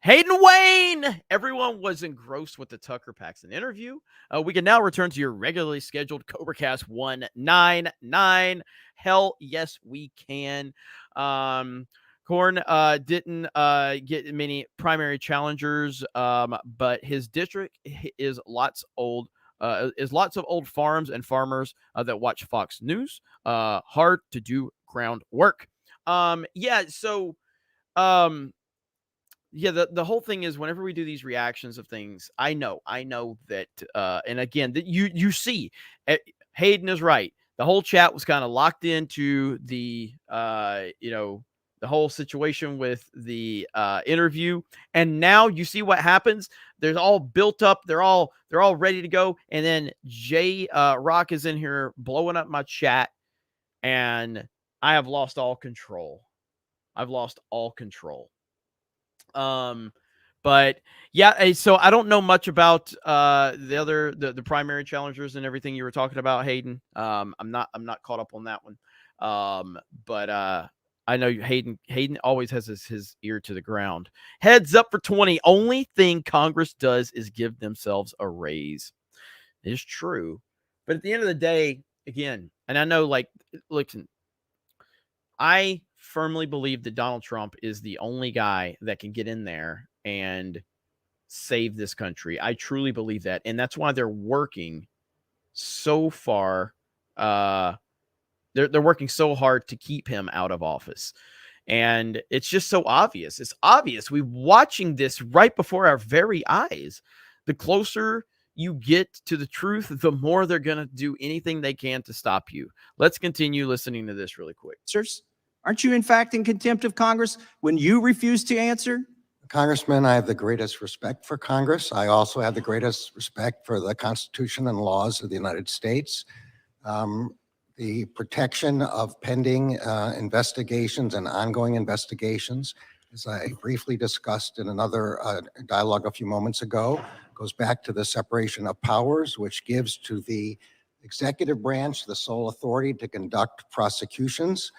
S12: Hayden Wayne! Everyone was engrossed with the Tucker Paxton interview. We can now return to your regularly scheduled CobraCast 199. Hell, yes, we can. Corn didn't get many primary challengers, but his district is lots of old farms and farmers that watch Fox News. Hard to do groundwork. The whole thing is whenever we do these reactions of things, I know that, and again, that you see, Hayden is right. The whole chat was kind of locked into the, the whole situation with the interview, and now you see what happens. They're all built up. They're all ready to go, and then Rock is in here blowing up my chat, and I have lost all control. But yeah, so I don't know much about the primary challengers and everything you were talking about, Hayden. I'm not caught up on that one. But I know Hayden always has his ear to the ground. Heads up for 20. Only thing Congress does is give themselves a raise. It's true. But at the end of the day, again, and I know, listen, I firmly believe that Donald Trump is the only guy that can get in there and save this country. I truly believe that. And that's why they're working so far. They're working so hard to keep him out of office. And it's just so obvious. It's obvious. We're watching this right before our very eyes. The closer you get to the truth, the more they're going to do anything they can to stop you. Let's continue listening to this really quick.
S2: Sirs, aren't you, in fact, in contempt of Congress when you refuse to answer?
S4: Congressman, I have the greatest respect for Congress. I also have the greatest respect for the Constitution and laws of the United States. The protection of pending investigations and ongoing investigations, as I briefly discussed in another dialogue a few moments ago, goes back to the separation of powers, which gives to the executive branch the sole authority to conduct prosecutions.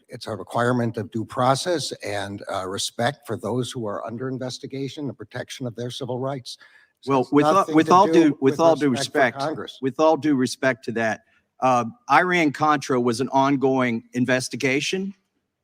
S4: It's a requirement of due process and respect for those who are under investigation, the protection of their civil rights.
S2: So well, with all due respect to that, Iran-Contra was an ongoing investigation,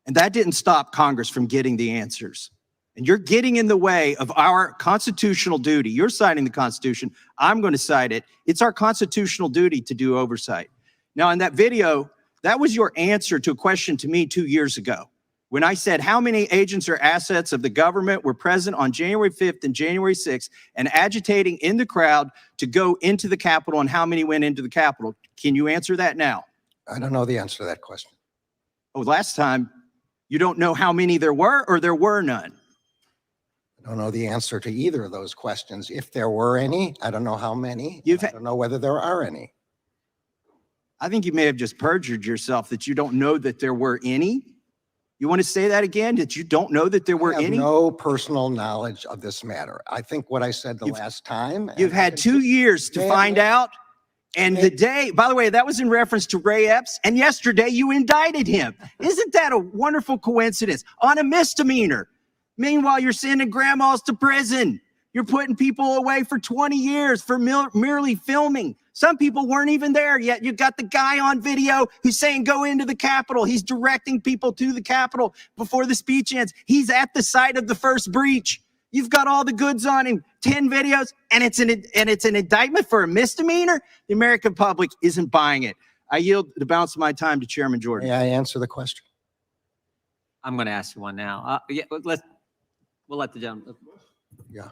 S2: and that didn't stop Congress from getting the answers. And you're getting in the way of our constitutional duty. You're citing the Constitution. I'm going to cite it. It's our constitutional duty to do oversight. Now, in that video, that was your answer to a question to me 2 years ago when I said how many agents or assets of the government were present on January 5th and January 6th and agitating in the crowd to go into the Capitol and how many went into the Capitol. Can you answer that now?
S4: I don't know the answer to that question.
S2: Oh, last time you don't know how many there were or there were none?
S4: don't know the answer to either of those questions. If there were any, I don't know how many. I don't know whether there are any.
S2: I think you may have just perjured yourself that you don't know that there were any. You want to say that again, that you don't know that there were
S4: I have
S2: any?
S4: no personal knowledge of this matter. I think what I said the last time.
S2: You've had 2 years to find out. And the day, by the way, that was in reference to Ray Epps. And yesterday you indicted him. Isn't that a wonderful coincidence? On a misdemeanor. Meanwhile, you're sending grandmas to prison. You're putting people away for 20 years for merely filming. Some people weren't even there yet. You got the guy on video who's saying, go into the Capitol. He's directing people to the Capitol before the speech ends. He's at the site of the first breach. You've got all the goods on him, 10 videos, and it's an indictment for a misdemeanor. The American public isn't buying it. I yield the balance of my time to Chairman Jordan.
S4: May I answer the question?
S5: I'm going to ask you one now. We'll let the gentleman.
S4: Yeah.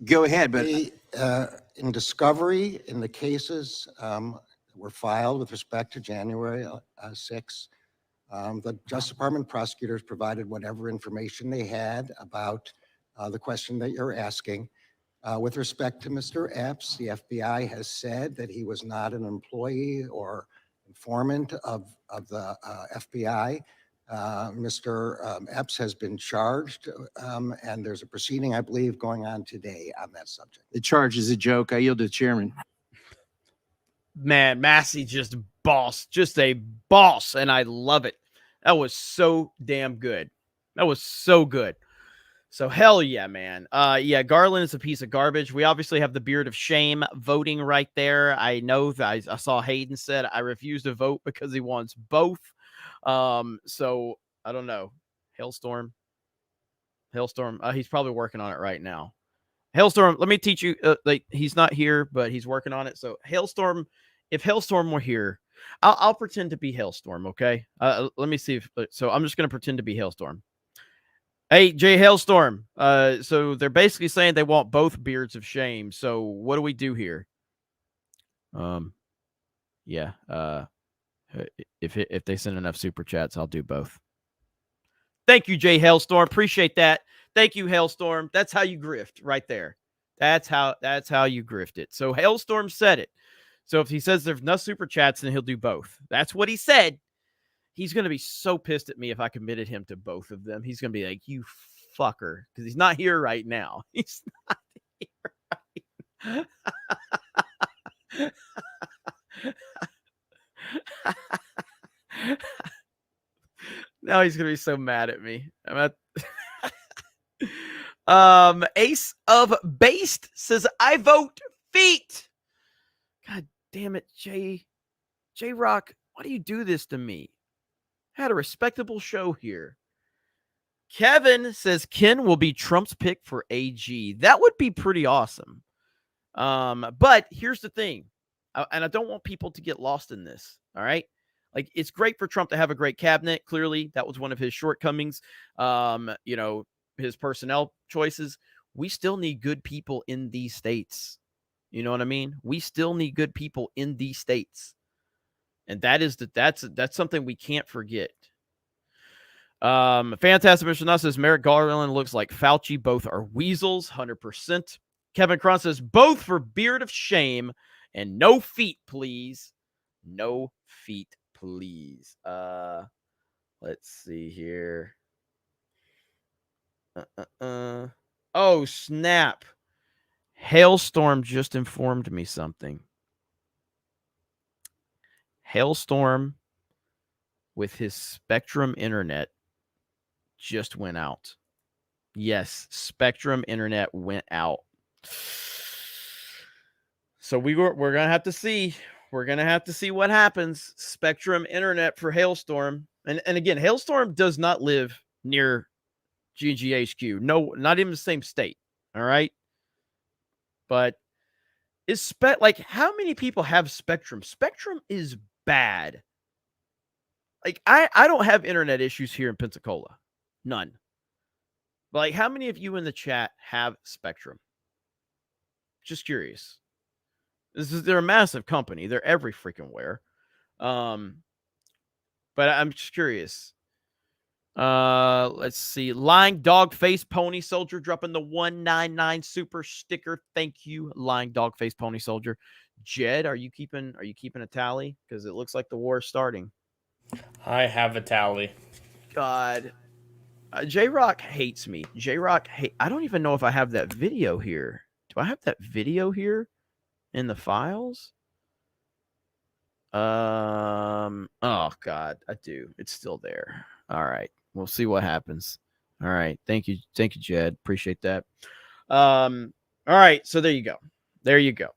S2: Go ahead, but
S4: in discovery, in the cases that were filed with respect to January 6, the Justice Department prosecutors provided whatever information they had about the question that you're asking. With respect to Mr. Epps, the FBI has said that he was not an employee or informant of the FBI. Mr. Epps has been charged, and there's a proceeding, I believe, going on today on that subject.
S2: the charge is a joke. I yield to the chairman.
S12: Man, Massey just a boss, and I love it. That was so damn good. That was so good. So hell yeah, man. Yeah, Garland is a piece of garbage. We obviously have the beard of shame voting right there. I know that I saw Hayden said I refuse to vote because he wants both. So I don't know. Hailstorm. He's probably working on it right now. Hailstorm, let me teach you. Like he's not here, but he's working on it. So Hailstorm, if Hailstorm were here, I'll pretend to be Hailstorm. Okay. Let me see so I'm just going to pretend to be Hailstorm. Hey, Jay Hailstorm. So they're basically saying they want both beards of shame. So what do we do here? Yeah. If they send enough super chats, I'll do both. Thank you, Jay Hailstorm. Appreciate that. Thank you, Hailstorm. That's how you grift right there. That's how you grift it. So Hailstorm said it. So if he says there's enough super chats, then he'll do both. That's what he said. He's going to be so pissed at me if I committed him to both of them. He's going to be like, you fucker, because he's not here right now. He's not here right Now he's going to be so mad at me. Ace of Based says, I vote feet. God damn it, J-Rock. Why do you do this to me? I had a respectable show here. Kevin says Ken will be Trump's pick for AG. That would be pretty awesome. But here's the thing. And I don't want people to get lost in this. All right. Like, it's great for Trump to have a great cabinet. Clearly, that was one of his shortcomings. His personnel choices. We still need good people in these states. You know what I mean? We still need good people in these states. And that's something we can't forget. Fantastic Mr. Nuss says Merrick Garland looks like Fauci. Both are weasels, 100%. Kevin Cron says both for beard of shame and no feet, please. No feet, please. Let's see here. Oh, snap. Hailstorm just informed me something. Hailstorm with his Spectrum internet just went out. Yes, Spectrum internet went out. So we're going to have to see. We're going to have to see what happens. Spectrum internet for Hailstorm. And again, Hailstorm does not live near GGHQ. No, not even the same state. All right. But how many people have Spectrum? Spectrum is bad. Like, I don't have internet issues here in Pensacola. None. But like, how many of you in the chat have Spectrum? Just curious. They're a massive company. They're every freaking where. But I'm just curious. Let's see. Lying dog face pony soldier dropping the 199 super sticker. Thank you, lying dog face pony soldier. Jed, are you keeping a tally? Because it looks like the war is starting.
S6: I have a tally.
S12: God. J-Rock hates me. I don't even know if I have that video here. Do I have that video here in the files? Oh God, I do. It's still there. All right. We'll see what happens. All right. Thank you, Jed. Appreciate that. All right. So there you go.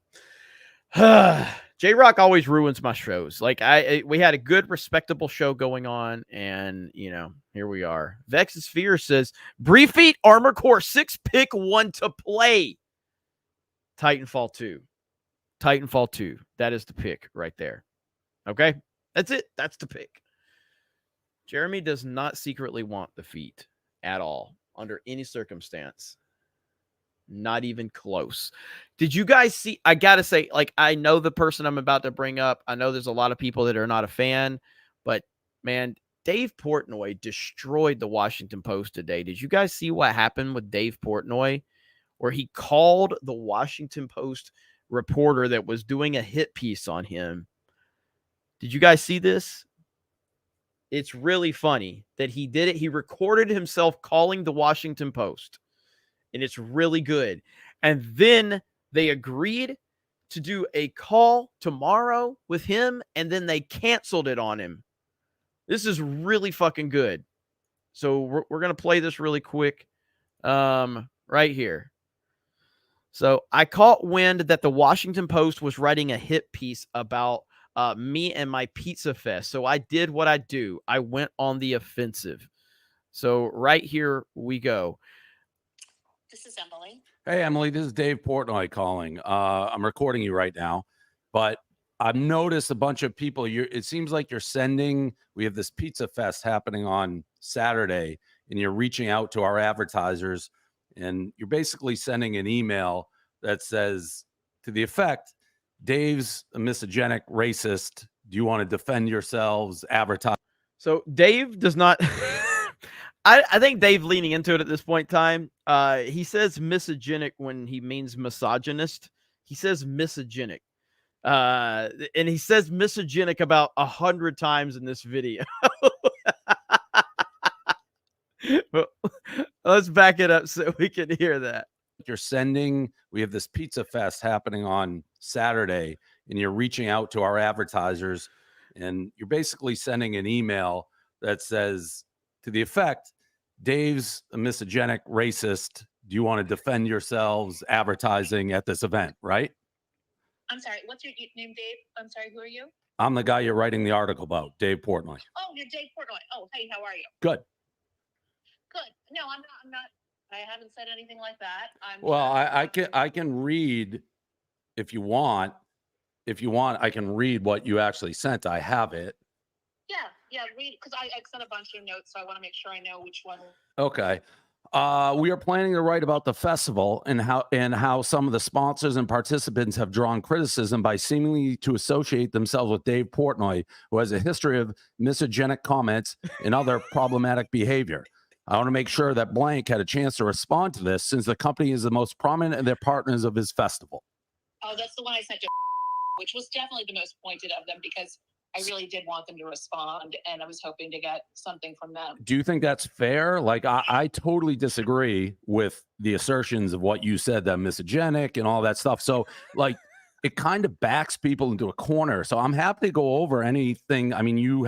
S12: J-Rock always ruins my shows. Like we had a good, respectable show going on, and here we are. Vex's Fear says, Briefeat Armor Core 6 pick 1 to play. Titanfall 2. That is the pick right there. Okay? That's it. That's the pick. Jeremy does not secretly want defeat at all, under any circumstance. Not even close. Did you guys see? I gotta say, I know the person I'm about to bring up. I know there's a lot of people that are not a fan, but man, Dave Portnoy destroyed the Washington Post today. Did you guys see what happened with Dave Portnoy, where he called the Washington Post reporter that was doing a hit piece on him? Did you guys see this? It's really funny that he did it. He recorded himself calling the Washington Post. And it's really good. And then they agreed to do a call tomorrow with him, and then they canceled it on him. This is really fucking good. So we're going to play this really quick right here. So I caught wind that the Washington Post was writing a hit piece about me and my pizza fest. So I did what I do. I went on the offensive. So right here we go.
S8: This is Emily.
S13: Hey, Emily, this is Dave Portnoy calling. I'm recording you right now, but I've noticed a bunch of people. It seems like you're sending. We have this pizza fest happening on Saturday, and you're reaching out to our advertisers, and you're basically sending an email that says, to the effect, Dave's a misogynist, racist. Do you want to defend yourselves? Advertise.
S12: So Dave does not. I think Dave leaning into it at this point in time. He says misogynic when he means misogynist. He says misogynic. And he says misogynic about 100 times in this video. Well, let's back it up so we can hear that.
S13: You're sending. We have this pizza fest happening on Saturday, and you're reaching out to our advertisers, and you're basically sending an email that says, to the effect, Dave's a misogynist, racist. Do you want to defend yourselves advertising at this event, right?
S8: I'm sorry. What's your name, Dave? I'm sorry. Who are you?
S13: I'm the guy you're writing the article about, Dave Portnoy.
S8: Oh, you're Dave Portnoy. Oh, hey, how are you?
S13: Good.
S8: Good. No, I'm not. I haven't said anything like that.
S13: I can read if you want. If you want, I can read what you actually sent. I have it.
S8: Yeah, read, because I sent a bunch of notes, so I want to make sure I know which one.
S13: Okay. We are planning to write about the festival and how some of the sponsors and participants have drawn criticism by seemingly to associate themselves with Dave Portnoy, who has a history of misogynic comments and other problematic behavior. I want to make sure that blank had a chance to respond to this, since the company is the most prominent and their partners of his festival.
S8: Oh, that's the one I sent to, which was definitely the most pointed of them, because I really did want them to respond, and I was hoping to get something from them.
S13: Do you think that's fair? Like, I totally disagree with the assertions of what you said, that misogynic and all that stuff. So, like, it kind of backs people into a corner. So I'm happy to go over anything. I mean,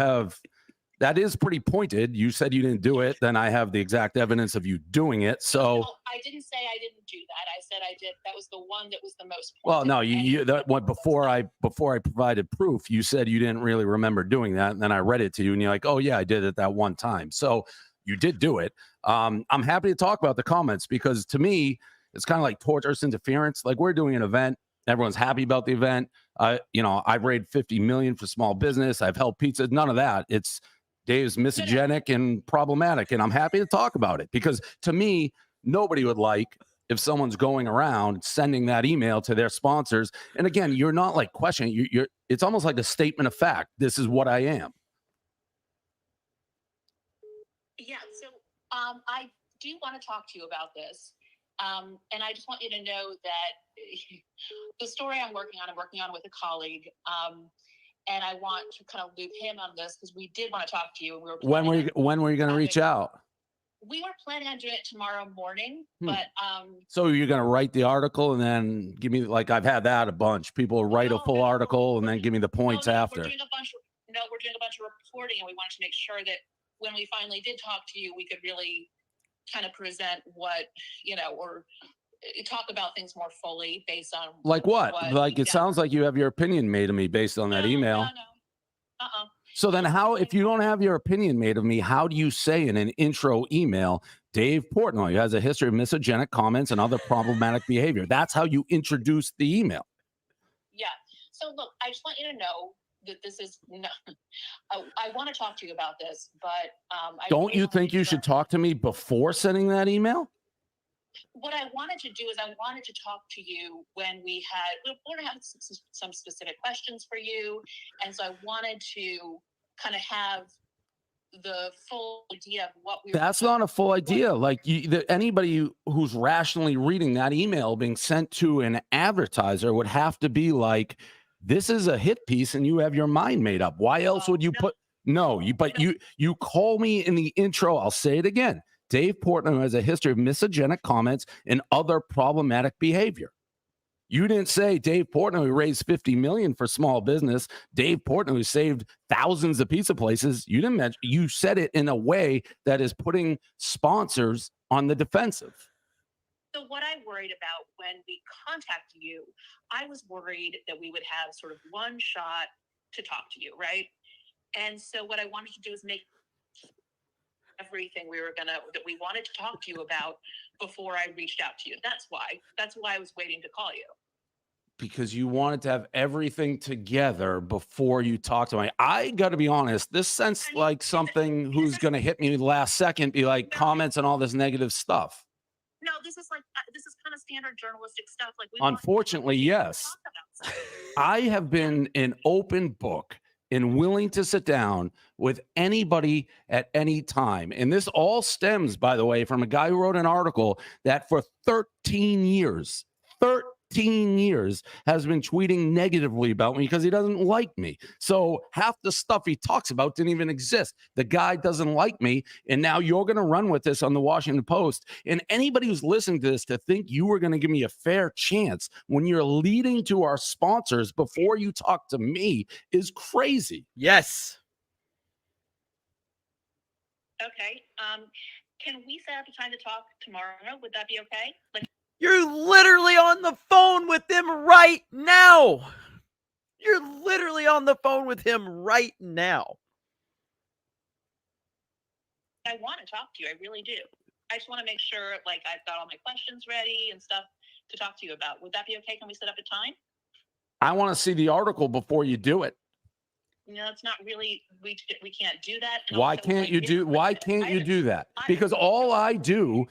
S13: that is pretty pointed. You said you didn't do it. Then I have the exact evidence of you doing it. So
S8: I didn't say I didn't do that. I said I did. That was the one that was the most pointed.
S13: Well, no, that went before I provided proof. You said you didn't really remember doing that, and then I read it to you, and you're like, "Oh yeah, I did it that one time." So you did do it. I'm happy to talk about the comments, because to me, it's kind of like torturous interference. Like, we're doing an event, everyone's happy about the event. I've raised $50 million for small business. I've helped pizza. None of that. It's Dave's misogynist and problematic, and I'm happy to talk about it, because to me, nobody would like if someone's going around sending that email to their sponsors. And again, you're not like questioning. It's almost like a statement of fact. This is what I am.
S8: Yeah, I do want to talk to you about this. And I just want you to know that the story I'm working on with a colleague. And I want to kind of loop him on this because we did want to talk to you. And we were
S13: When were you going to reach out?
S8: We were planning on doing it tomorrow morning, but
S13: So you're going to write the article and then give me, like, I've had that a bunch. People write a full article and then give me the points after.
S8: We're doing a bunch of reporting, and we wanted to make sure that when we finally did talk to you, we could really kind of present what, or talk about things more fully based on
S13: Like what? Like, it sounds like you have your opinion made of me based on that email.
S8: No.
S13: So then how, if you don't have your opinion made of me, how do you say in an intro email, Dave Portnoy has a history of misogenic comments and other problematic behavior? That's how you introduce the email.
S8: Yeah. So look, I just want you to know that this is not, I want to talk to you about this, but
S13: don't you think you should talk to me before sending that email?
S8: What I wanted to do is I wanted to talk to you when we were going to have some specific questions for you. And so I wanted to kind of have the full idea of what we were.
S13: That's not a full idea. Like anybody who's rationally reading that email being sent to an advertiser would have to be like, this is a hit piece and you have your mind made up. Why else would you put, you call me in the intro. I'll say it again. Dave Portnoy has a history of misogenic comments and other problematic behavior. You didn't say Dave Portnoy raised $50 million for small business. Dave Portnoy saved thousands of pizza places. You didn't mention. You said it in a way that is putting sponsors on the defensive.
S8: So what I worried about when we contacted you, I was worried that we would have sort of one shot to talk to you, right? And so what I wanted to do is make everything that we wanted to talk to you about before I reached out to you. That's why I was waiting to call you.
S13: Because you wanted to have everything together before you talk to me. I got to be honest, this sounds like something who's going to hit me last second, be like comments and all this negative stuff.
S8: No, this is kind of standard journalistic stuff. Like,
S13: unfortunately, yes. I have been an open book and willing to sit down with anybody at any time. And this all stems, by the way, from a guy who wrote an article that for 13 years has been tweeting negatively about me because he doesn't like me. So half the stuff he talks about didn't even exist. The guy doesn't like me. And now you're going to run with this on the Washington Post. And anybody who's listening to this to think you were going to give me a fair chance when you're leading to our sponsors before you talk to me is crazy.
S12: Yes.
S8: Okay. Can we set up a time to talk tomorrow? Would that be okay?
S12: You're literally on the phone with him right now. You're literally on the phone with him right now.
S8: I want to talk to you. I really do. I just want to make sure, I've got all my questions ready and stuff to talk to you about. Would that be okay? Can we set up a time?
S13: I want to see the article before you do it.
S8: No, it's not really, we can't do that. And
S13: Why
S8: also,
S13: can't you do that? Because all I do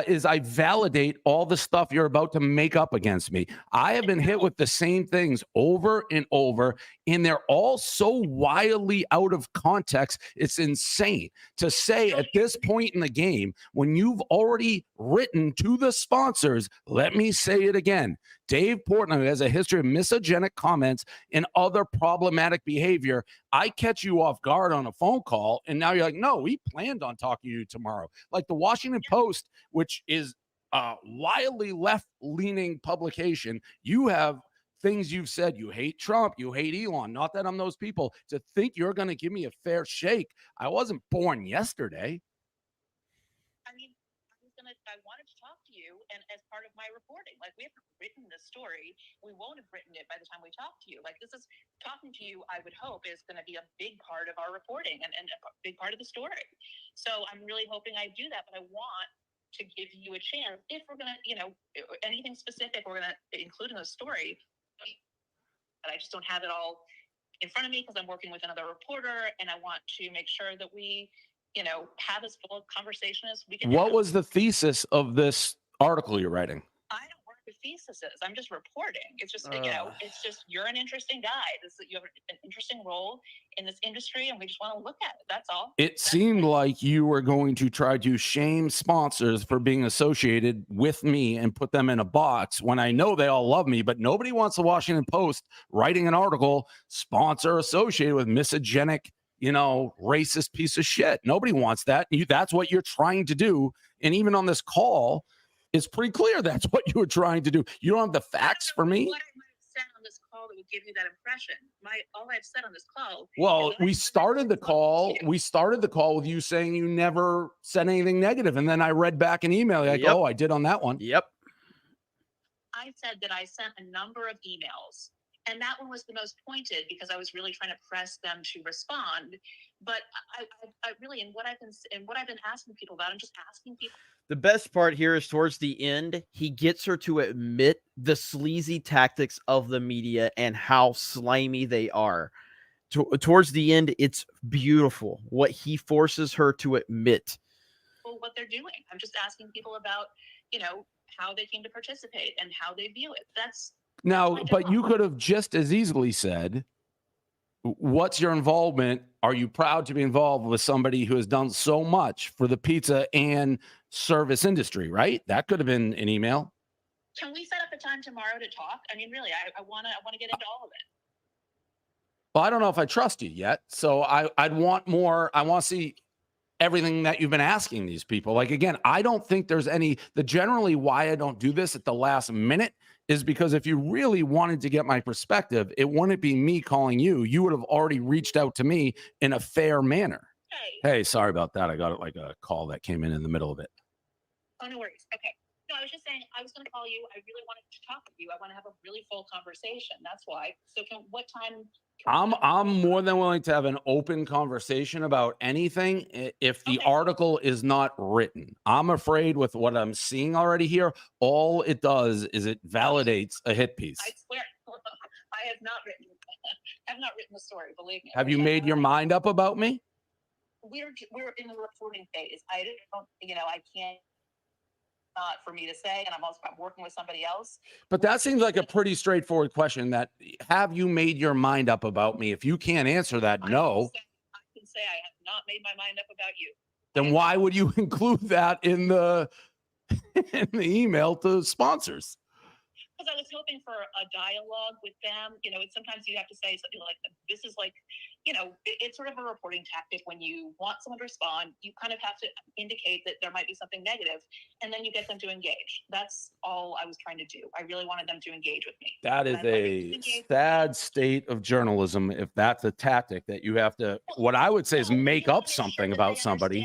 S13: is I validate all the stuff you're about to make up against me. I have been hit with the same things over and over, and they're all so wildly out of context. It's insane to say at this point in the game, when you've already written to the sponsors, let me say it again. Dave Portnoy has a history of misogenic comments and other problematic behavior. I catch you off guard on a phone call, and now you're like, no, we planned on talking to you tomorrow. Like the Washington Post, which is a wildly left-leaning publication, you have things you've said. You hate Trump, you hate Elon. Not that I'm those people. To think you're going to give me a fair shake. I wasn't born yesterday.
S8: I wanted to talk to you, and as part of my reporting, we haven't written this story. We won't have written it by the time we talk to you. This is talking to you, I would hope, is going to be a big part of our reporting and a big part of the story. So I'm really hoping I do that, but I want to give you a chance. If we're going to, anything specific we're going to include in the story, but I just don't have it all in front of me because I'm working with another reporter, and I want to make sure that we have as full a conversation as we can.
S13: What was the thesis of this article you're writing?
S8: I don't work with thesis is. I'm just reporting. It's just, it's just, you're an interesting guy. You have an interesting role in this industry, and we just want to look at it. That's all.
S13: It seemed like you were going to try to shame sponsors for being associated with me and put them in a box when I know they all love me, but nobody wants the Washington Post writing an article, sponsor associated with misogenic, racist piece of shit. Nobody wants that. That's what you're trying to do. And even on this call, it's pretty clear that's what you were trying to do. You don't have the facts for me.
S8: What I might have said on this call that would give you that impression. All I've said on this call.
S13: Well, we started the call. We started the call with you saying you never said anything negative, and then I read back an email like, "Oh, I did on that one."
S12: Yep.
S8: I said that I sent a number of emails, and that one was the most pointed because I was really trying to press them to respond. But I really, in what I've been asking people about, I'm just asking people.
S12: The best part here is towards the end, he gets her to admit the sleazy tactics of the media and how slimy they are. Towards the end, it's beautiful what he forces her to admit.
S8: Well, what they're doing. I'm just asking people about, how they came to participate and how they view it.
S13: Now, but you could have just as easily said, what's your involvement? Are you proud to be involved with somebody who has done so much for the pizza and service industry, right? That could have been an email.
S8: Can we set up a time tomorrow to talk? I mean, really, I want to get into all of it.
S13: Well, I don't know if I trust you yet. So I'd want more. I want to see everything that you've been asking these people. Like, again, I don't think there's generally why I don't do this at the last minute is because if you really wanted to get my perspective, it wouldn't be me calling you. You would have already reached out to me in a fair manner. Hey, sorry about that. I got it like a call that came in the middle of it.
S8: Oh, no worries. Okay. No, I was just saying I was going to call you. I really wanted to talk with you. I want to have a really full conversation. That's why. So what time?
S13: I'm more than willing to have an open conversation about anything if the article is not written. I'm afraid with what I'm seeing already here, all it does is it validates a hit piece.
S8: I swear, I have not written. I've not written the story. Believe me.
S13: Have you made your mind up about me?
S8: We're in the reporting phase. I don't. I can't. Not for me to say, and I'm working with somebody else.
S13: But that seems like a pretty straightforward question. That have you made your mind up about me? If you can't answer that, no.
S8: I can say I have not made my mind up about you.
S13: Then why would you include that in the email to sponsors?
S8: Because I was hoping for a dialogue with them. Sometimes you have to say something like, "This is like," it's sort of a reporting tactic. When you want someone to respond, you kind of have to indicate that there might be something negative, and then you get them to engage. That's all I was trying to do. I really wanted them to engage with me.
S13: That is a sad state of journalism. If that's a tactic that you have to, what I would say is make up something about somebody.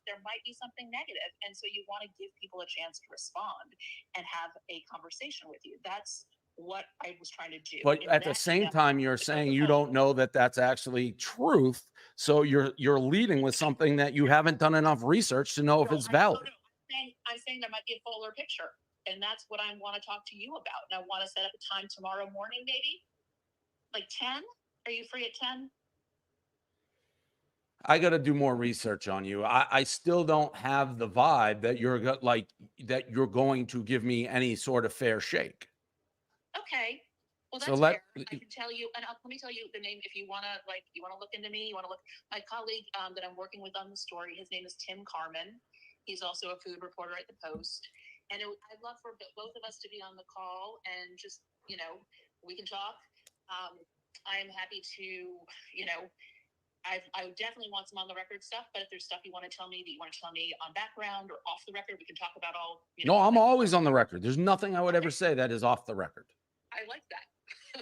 S8: There might be something negative, and so you want to give people a chance to respond and have a conversation with you. That's what I was trying to do.
S13: But at the same time, you're saying you don't know that that's actually truth. So you're leading with something that you haven't done enough research to know if it's valid.
S8: I'm saying there might be a fuller picture, and that's what I want to talk to you about. And I want to set up a time tomorrow morning, maybe like 10. Are you free at 10?
S13: I got to do more research on you. I still don't have the vibe that you're going to give me any sort of fair shake.
S8: Okay. Well, that's
S13: So
S8: fair. I can tell you, and let me tell you the name if you want to look into me. You want to look. My colleague that I'm working with on the story, his name is Tim Carmen. He's also a food reporter at the Post, and I'd love for both of us to be on the call and just we can talk. I am happy to I definitely want some on the record stuff, but if there's stuff you want to tell me that you want to tell me on background or off the record, we can talk about all.
S13: No, I'm always on the record. There's nothing I would ever say that is off the record.
S8: I like that.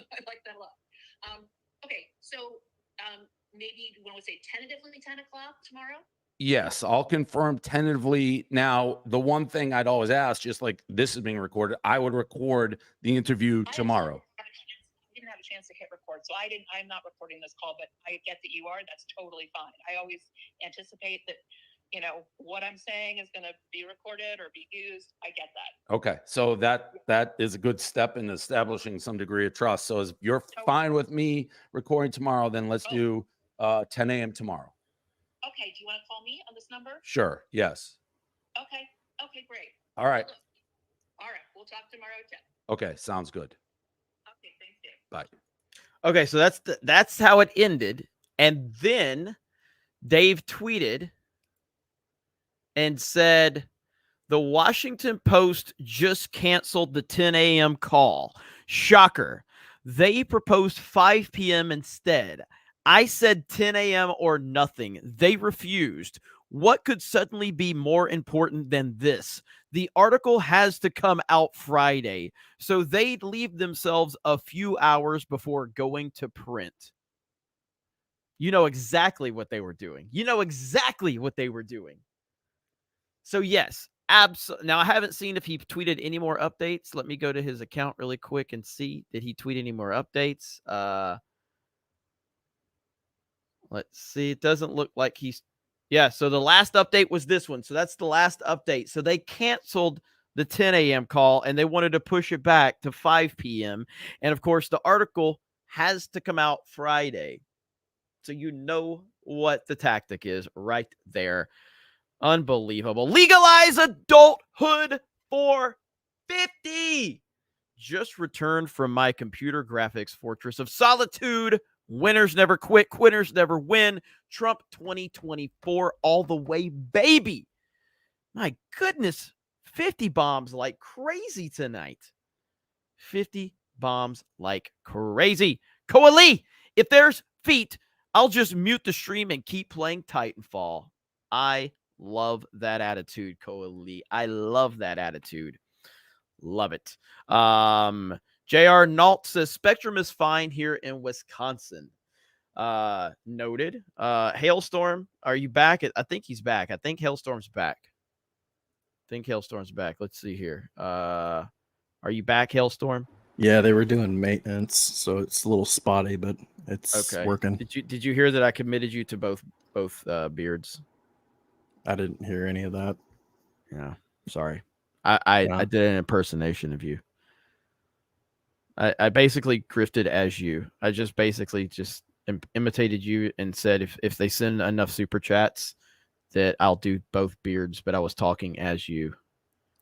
S8: I like that a lot. Okay, so maybe you want to say tentatively 10 o'clock tomorrow?
S13: Yes, I'll confirm tentatively. Now, the one thing I'd always ask, just like this is being recorded, I would record the interview tomorrow.
S8: I didn't have a chance to hit record, so I'm not recording this call, but I get that you are. That's totally fine. I always anticipate that, what I'm saying is going to be recorded or be used. I get that.
S13: Okay, so that is a good step in establishing some degree of trust. So if you're fine with me recording tomorrow, then let's do 10 a.m. tomorrow.
S8: Okay, do you want to call me on this number?
S13: Sure, yes.
S8: Okay, great.
S13: All right.
S8: All right, we'll talk. talk tomorrow, Jeff.
S13: Okay, sounds good.
S8: Okay, thanks, Dave.
S13: Bye.
S12: Okay, so that's how it ended. And then Dave tweeted and said, the Washington Post just canceled the 10 a.m. call. Shocker. They proposed 5 p.m. instead. I said 10 a.m. or nothing. They refused. What could suddenly be more important than this? The article has to come out Friday, so they'd leave themselves a few hours before going to print. You know exactly what they were doing. So yes, absolutely. Now I haven't seen if he tweeted any more updates. Let me go to his account really quick and see. Did he tweet any more updates? Let's see. It doesn't look like he's. Yeah, so the last update was this one. So that's the last update. So they canceled the 10 a.m. call and they wanted to push it back to 5 p.m. And of course, the article has to come out Friday. So you know what the tactic is right there. Unbelievable. Legalize adulthood for 50. Just returned from my computer graphics fortress of solitude. Winners never quit. Quitters never win. Trump 2024 all the way, baby. My goodness. 50 bombs like crazy tonight. 50 bombs like crazy. Coalee, if there's feet, I'll just mute the stream and keep playing Titanfall. I love that attitude, Coalee. I love that attitude. Love it. J.R. Nault says Spectrum is fine here in Wisconsin. Noted. Hailstorm, are you back? I think he's back. I think Hailstorm's back. Let's see here. Are you back, Hailstorm?
S7: Yeah, they were doing maintenance, so it's a little spotty, but it's working.
S12: Did you hear that I committed you to both beards?
S7: I didn't hear any of that.
S12: Yeah, sorry. I did an impersonation of you. I basically grifted as you. I just basically imitated you and said if they send enough super chats that I'll do both beards, but I was talking as you.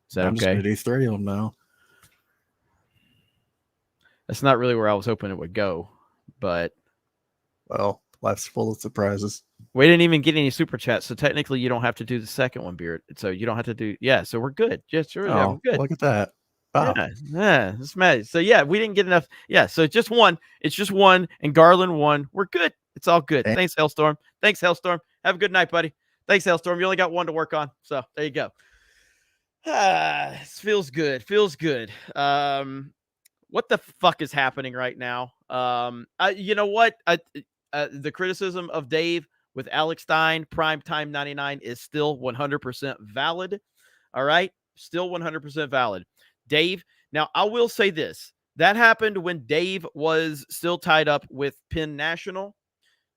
S12: Is that
S7: I'm
S12: okay?
S7: just gonna do 3 of them now.
S12: That's not really where I was hoping it would go, but
S7: well, life's full of surprises.
S12: We didn't even get any super chats, so technically you don't have to do the second one, Beard. So you don't have to do so we're good. Yeah, sure. Yeah, we're good.
S7: Look at that. Wow.
S12: Yeah, it's mad. So yeah, we didn't get enough. Yeah, so it's just one, and Garland won. We're good. It's all good. Thanks, Hailstorm. Have a good night, buddy. Thanks, Hailstorm. You only got one to work on. So there you go. This feels good. What the fuck is happening right now? You know what? The criticism of Dave with Alex Stein, Primetime 99 is still 100% valid. All right? Still 100% valid. Dave, now I will say this. That happened when Dave was still tied up with Penn National.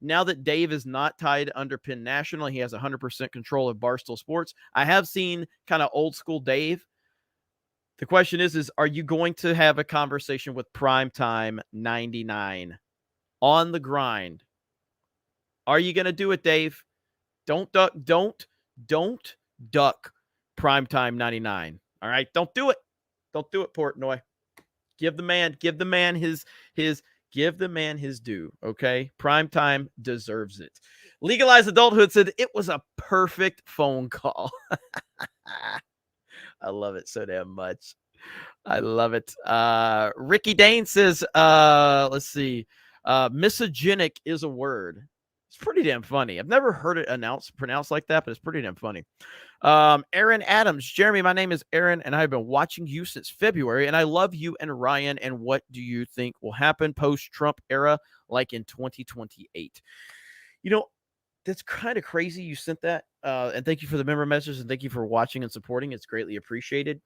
S12: Now that Dave is not tied under Penn National, he has 100% control of Barstool Sports. I have seen kind of old school Dave. The question is are you going to have a conversation with Primetime 99 on the grind? Are you going to do it, Dave? Don't duck Primetime 99. All right? Don't do it, Portnoy. Give the man his due, okay? Primetime deserves it. Legalize Adulthood said it was a perfect phone call. I love it so damn much. I love it. Ricky Dane says, let's see. Misogynist is a word. It's pretty damn funny. I've never heard it pronounced like that, but it's pretty damn funny. Aaron Adams, Jeremy, my name is Aaron, and I've been watching you since February, and I love you and Ryan. And what do you think will happen post-Trump era, like in 2028? You know, that's kind of crazy you sent that. And thank you for the member message, and thank you for watching and supporting. It's greatly appreciated.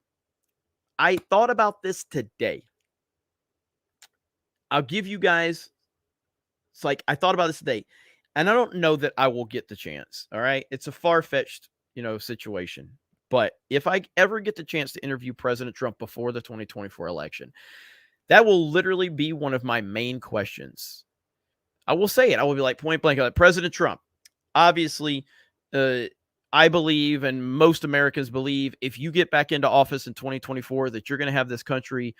S12: I thought about this today. I'll give you guys, it's like I thought about this today, and I don't know that I will get the chance. All right. It's a far-fetched, situation. But if I ever get the chance to interview President Trump before the 2024 election, that will literally be one of my main questions. I will say it. I will be like point blank, President Trump, obviously, I believe, and most Americans believe, if you get back into office in 2024, that you're going to have this country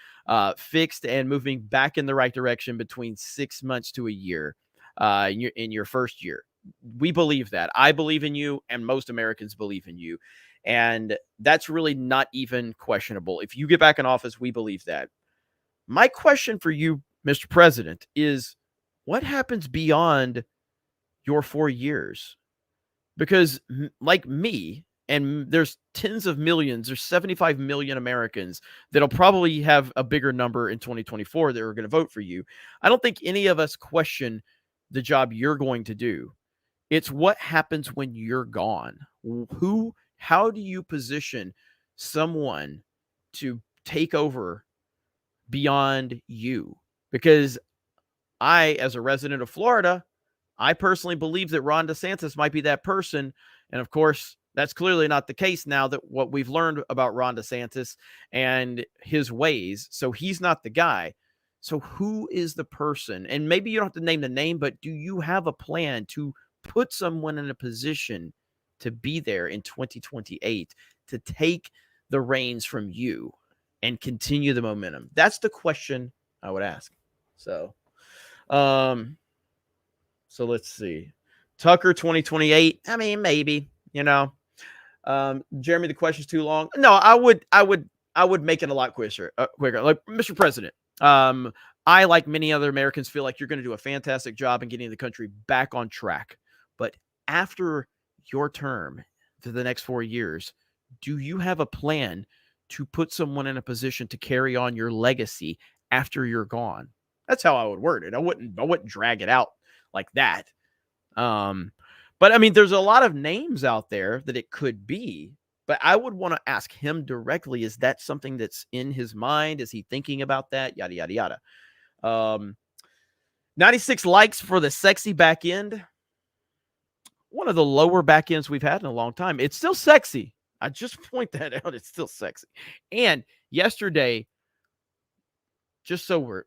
S12: fixed and moving back in the right direction between 6 months to a year in your first year. We believe that. I believe in you, and most Americans believe in you. And that's really not even questionable. If you get back in office, we believe that. My question for you, Mr. President, is what happens beyond your 4 years? Because like me, and there's tens of millions, there's 75 million Americans that'll probably have a bigger number in 2024 that are going to vote for you. I don't think any of us question the job you're going to do. It's what happens when you're gone. How do you position someone to take over beyond you? Because I, as a resident of Florida, I personally believe that Ron DeSantis might be that person. And of course, that's clearly not the case now that what we've learned about Ron DeSantis and his ways. So he's not the guy. So who is the person? And maybe you don't have to name the name, but do you have a plan to put someone in a position to be there in 2028 to take the reins from you and continue the momentum? That's the question I would ask. So let's see. Tucker 2028. I mean, maybe, Jeremy, the question's too long. No, I would make it a lot quicker. Like, Mr. President, I, like many other Americans, feel like you're going to do a fantastic job in getting the country back on track. But after your term for the next 4 years, do you have a plan to put someone in a position to carry on your legacy after you're gone? That's how I would word it. I wouldn't drag it out like that. But I mean, there's a lot of names out there that it could be, but I would want to ask him directly. Is that something that's in his mind? Is he thinking about that? Yada, yada, yada. 96 likes for the sexy back end. One of the lower back ends we've had in a long time. It's still sexy. I just point that out. It's still sexy. And yesterday, just so we're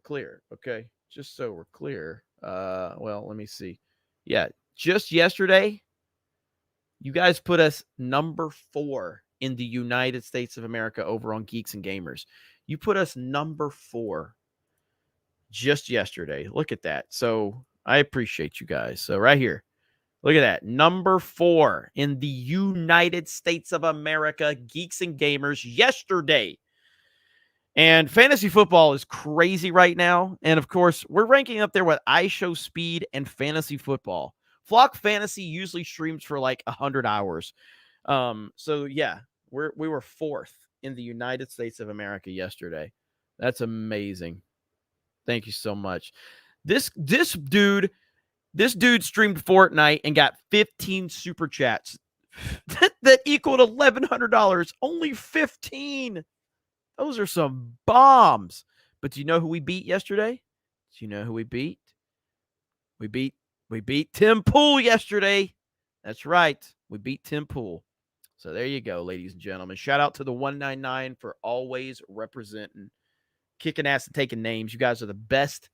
S12: clear, okay? Just so we're clear. Well, let me see. Yeah, just yesterday, you guys put us number 4 in the United States of America over on Geeks and Gamers. You put us number 4 just yesterday. Look at that. So I appreciate you guys. So right here, look at that. Number 4 in the United States of America, Geeks and Gamers yesterday. And fantasy football is crazy right now. And of course, we're ranking up there with iShowSpeed and fantasy football. Flock Fantasy usually streams for like 100 hours. So yeah, we were 4th in the United States of America yesterday. That's amazing. Thank you so much. This dude streamed Fortnite and got 15 super chats. that equaled $1,100. Only 15. Those are some bombs. But do you know who we beat yesterday? Do you know who we beat? We beat Tim Pool yesterday. That's right. We beat Tim Pool. So there you go, ladies and gentlemen. Shout out to the 199 for always representing, kicking ass and taking names. You guys are the best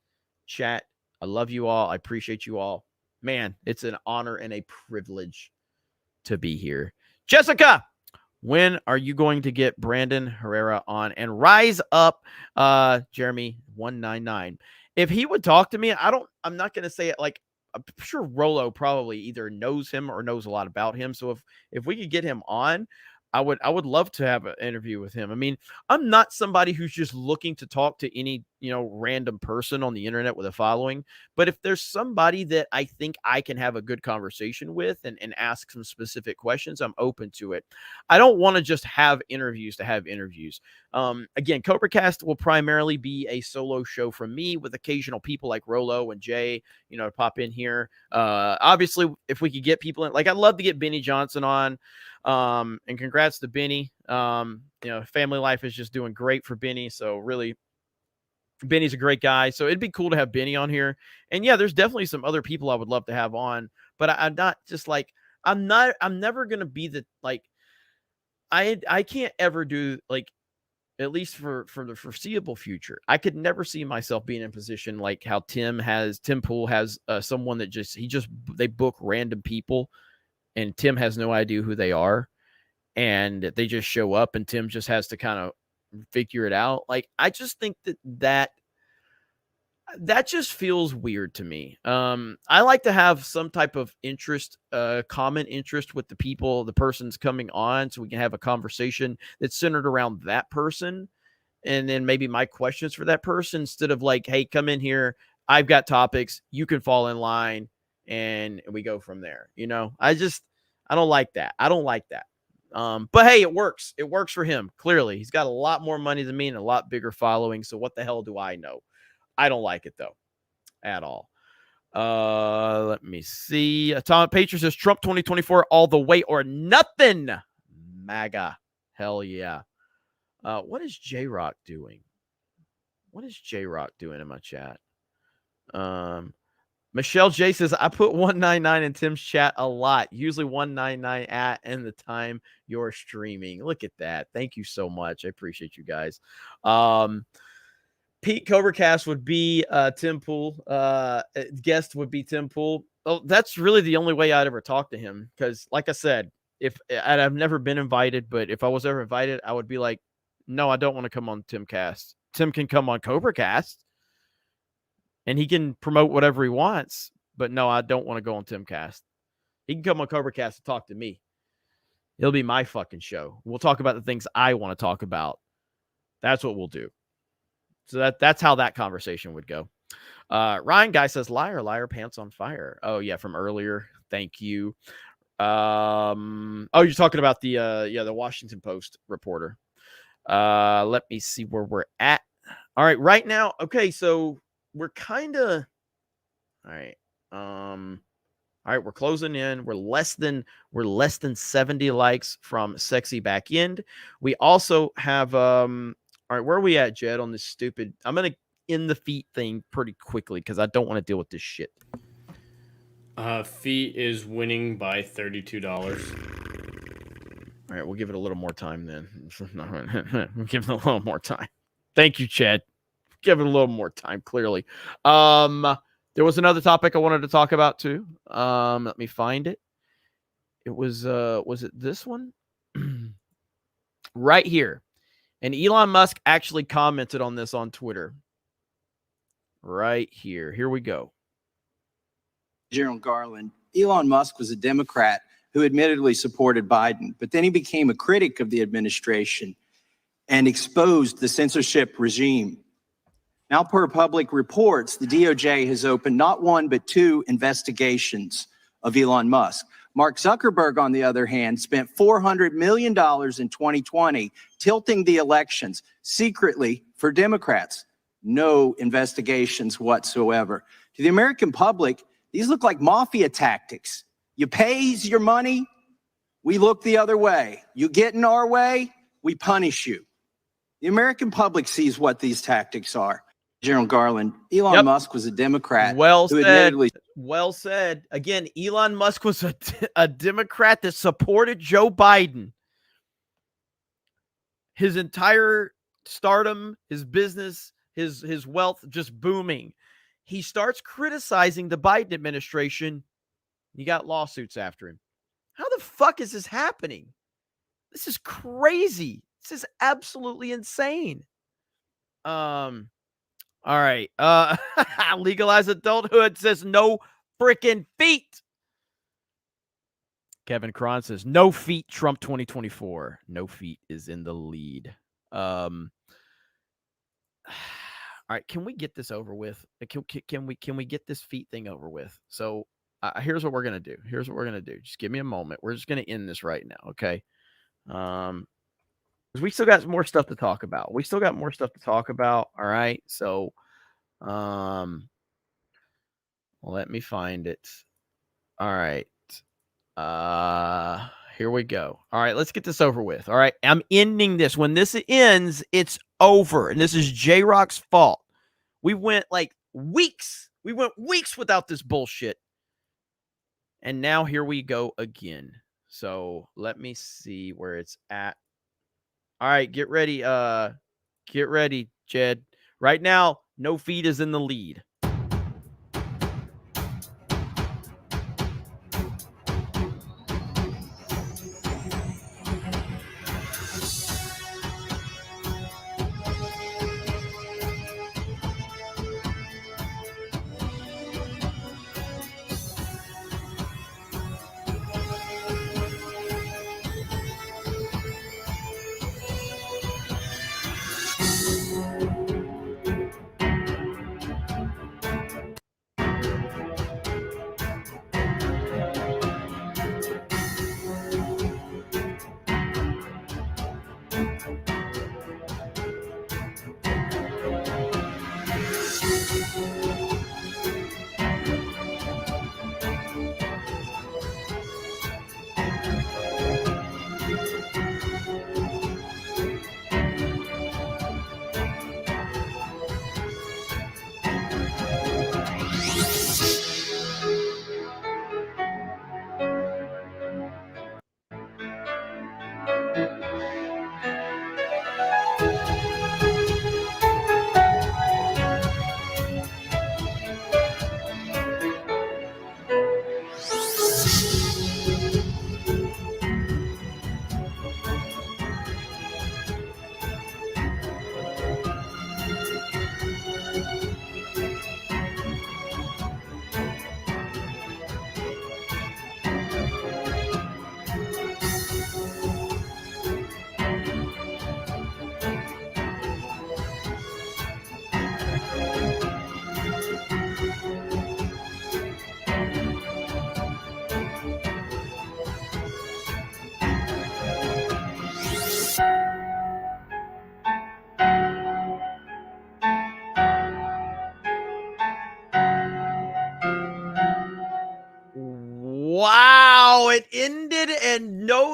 S12: chat. I love you all. I appreciate you all. Man, it's an honor and a privilege to be here. Jessica, when are you going to get Brandon Herrera on and rise up? Jeremy 199. If he would talk to me, I'm not going to say it like, I'm sure Rolo probably either knows him or knows a lot about him. So if we could get him on, I would love to have an interview with him. I mean, I'm not somebody who's just looking to talk to any, random person on the internet with a following. But if there's somebody that I think I can have a good conversation with and ask some specific questions, I'm open to it. I don't want to just have interviews to have interviews. Again, CobraCast will primarily be a solo show from me with occasional people like Rolo and Jay, to pop in here. Obviously, if we could get people in, like, I'd love to get Benny Johnson on. And congrats to Benny. Family life is just doing great for Benny. So really, Benny's a great guy. So it'd be cool to have Benny on here. And yeah, there's definitely some other people I would love to have on, but I'm not just like, I'm never going to be the, like, I can't ever do, like, at least for the foreseeable future, I could never see myself being in a position like how Tim Pool has someone that they book random people and Tim has no idea who they are, and they just show up, and Tim just has to kind of figure it out. Like, I just think that just feels weird to me. I like to have some type of interest, common interest with the persons coming on, so we can have a conversation that's centered around that person. And then maybe my questions for that person, instead of like, hey, come in here, I've got topics, you can fall in line, and we go from there. I don't like that. I don't like that. But hey, it works. It works for him. Clearly, he's got a lot more money than me and a lot bigger following. So what the hell do I know? I don't like it though, at all. Let me see. Atomic Patriot says Trump 2024 all the way or nothing. MAGA. Hell yeah. What is J-Rock doing? What is J-Rock doing in my chat? Michelle J says, I put 199 in Tim's chat a lot. Usually 199 at and the time you're streaming. Look at that. Thank you so much. I appreciate you guys. Pete CobraCast would be Tim Pool. Guest would be Tim Pool. Oh, that's really the only way I'd ever talk to him. Because like I said, I've never been invited, but if I was ever invited, I would be like, no, I don't want to come on Timcast. Tim can come on CobraCast and he can promote whatever he wants. But no, I don't want to go on Timcast. He can come on CobraCast and talk to me. It'll be my fucking show. We'll talk about the things I want to talk about. That's what we'll do. So that's how that conversation would go. Ryan Guy says, liar, liar, pants on fire. Oh, yeah, from earlier. Thank you. Oh, you're talking about the Washington Post reporter. Let me see where we're at. All right now. Okay, so we're kind of all right. All right, we're closing in. We're less than 70 likes from Sexy Back End. We also have all right, where are we at, Jed, on this stupid? I'm gonna end the feet thing pretty quickly because I don't want to deal with this shit.
S6: Feet is winning by $32.
S12: All right, we'll give it a little more time then. We'll give it a little more time. Thank you, Chad. Give it a little more time, clearly. There was another topic I wanted to talk about too. Let me find it. It was it this one? Right here. And Elon Musk actually commented on this on Twitter. Right here. Here we go.
S2: General Garland, Elon Musk was a Democrat who admittedly supported Biden, but then he became a critic of the administration and exposed the censorship regime. Now, per public reports, the DOJ has opened not one, but two investigations of Elon Musk. Mark Zuckerberg, on the other hand, spent $400 million in 2020 tilting the elections secretly for Democrats. No investigations whatsoever. To the American public, these look like mafia tactics. You pays your money, we look the other way. You get in our way, we punish you. The American public sees what these tactics are. General Garland, Elon Musk was a Democrat.
S12: Well
S2: who
S12: said.
S2: admittedly
S12: Well said. Again, Elon Musk was a Democrat that supported Joe Biden. His entire stardom, his business, his wealth just booming. He starts criticizing the Biden administration. You got lawsuits after him. How the fuck is this happening? This is crazy. This is absolutely insane. All right. Legalize adulthood says no freaking feet. Kevin Cron says no feet Trump 2024. No feet is in the lead. All right, can we get this over with? Can we get this feet thing over with? So here's what we're gonna do. Here's what we're gonna do. Just give me a moment. We're just gonna end this right now, okay? Because we still got more stuff to talk about. All right, so let me find it. All right. Here we go. All right, let's get this over with. All right, I'm ending this. When this ends, it's over. And this is J-Rock's fault. We went like weeks. We went weeks without this bullshit. And now here we go again. So let me see where it's at. All right, get ready. Get ready, Jed. Right now, no feed is in the lead.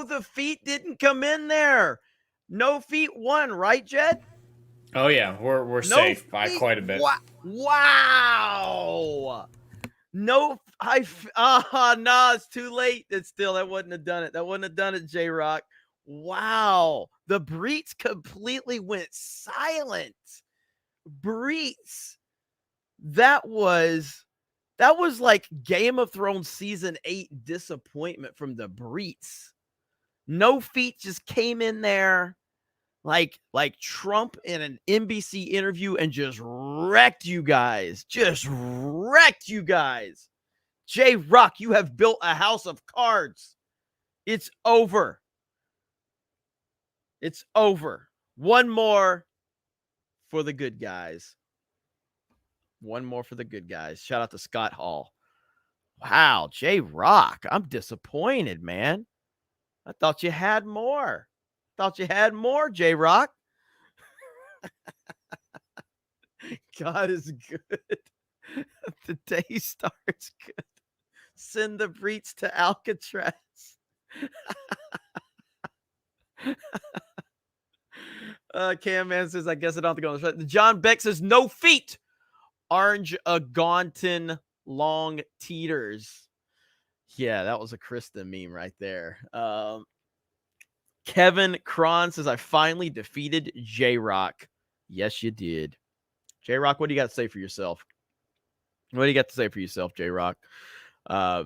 S12: the feet didn't come in there. No feet won, right, Jed?
S6: Oh yeah, we're safe by quite a bit.
S12: Wow. No, no, it's too late. That wouldn't have done it. That wouldn't have done it, J-Rock. Wow. The Breets completely went silent. Breets. That was like Game of Thrones season 8 disappointment from the Breets. No feet just came in there like Trump in an NBC interview and just wrecked you guys. J-Rock, you have built a house of cards. It's over. It's over. One more for the good guys. One more for the good guys. Shout out to Scott Hall. Wow, J-Rock, I'm disappointed, man. I thought you had more. J-Rock. God is good. The day starts good. Send the Breets to Alcatraz. Cam Man says, I guess I don't have to go on the show. John Beck says, no feet. Orange Agonton long teeters. Yeah, that was a Krista meme right there. Kevin Cron says, I finally defeated J-Rock. Yes, you did. J-Rock, what do you got to say for yourself? J-Rock?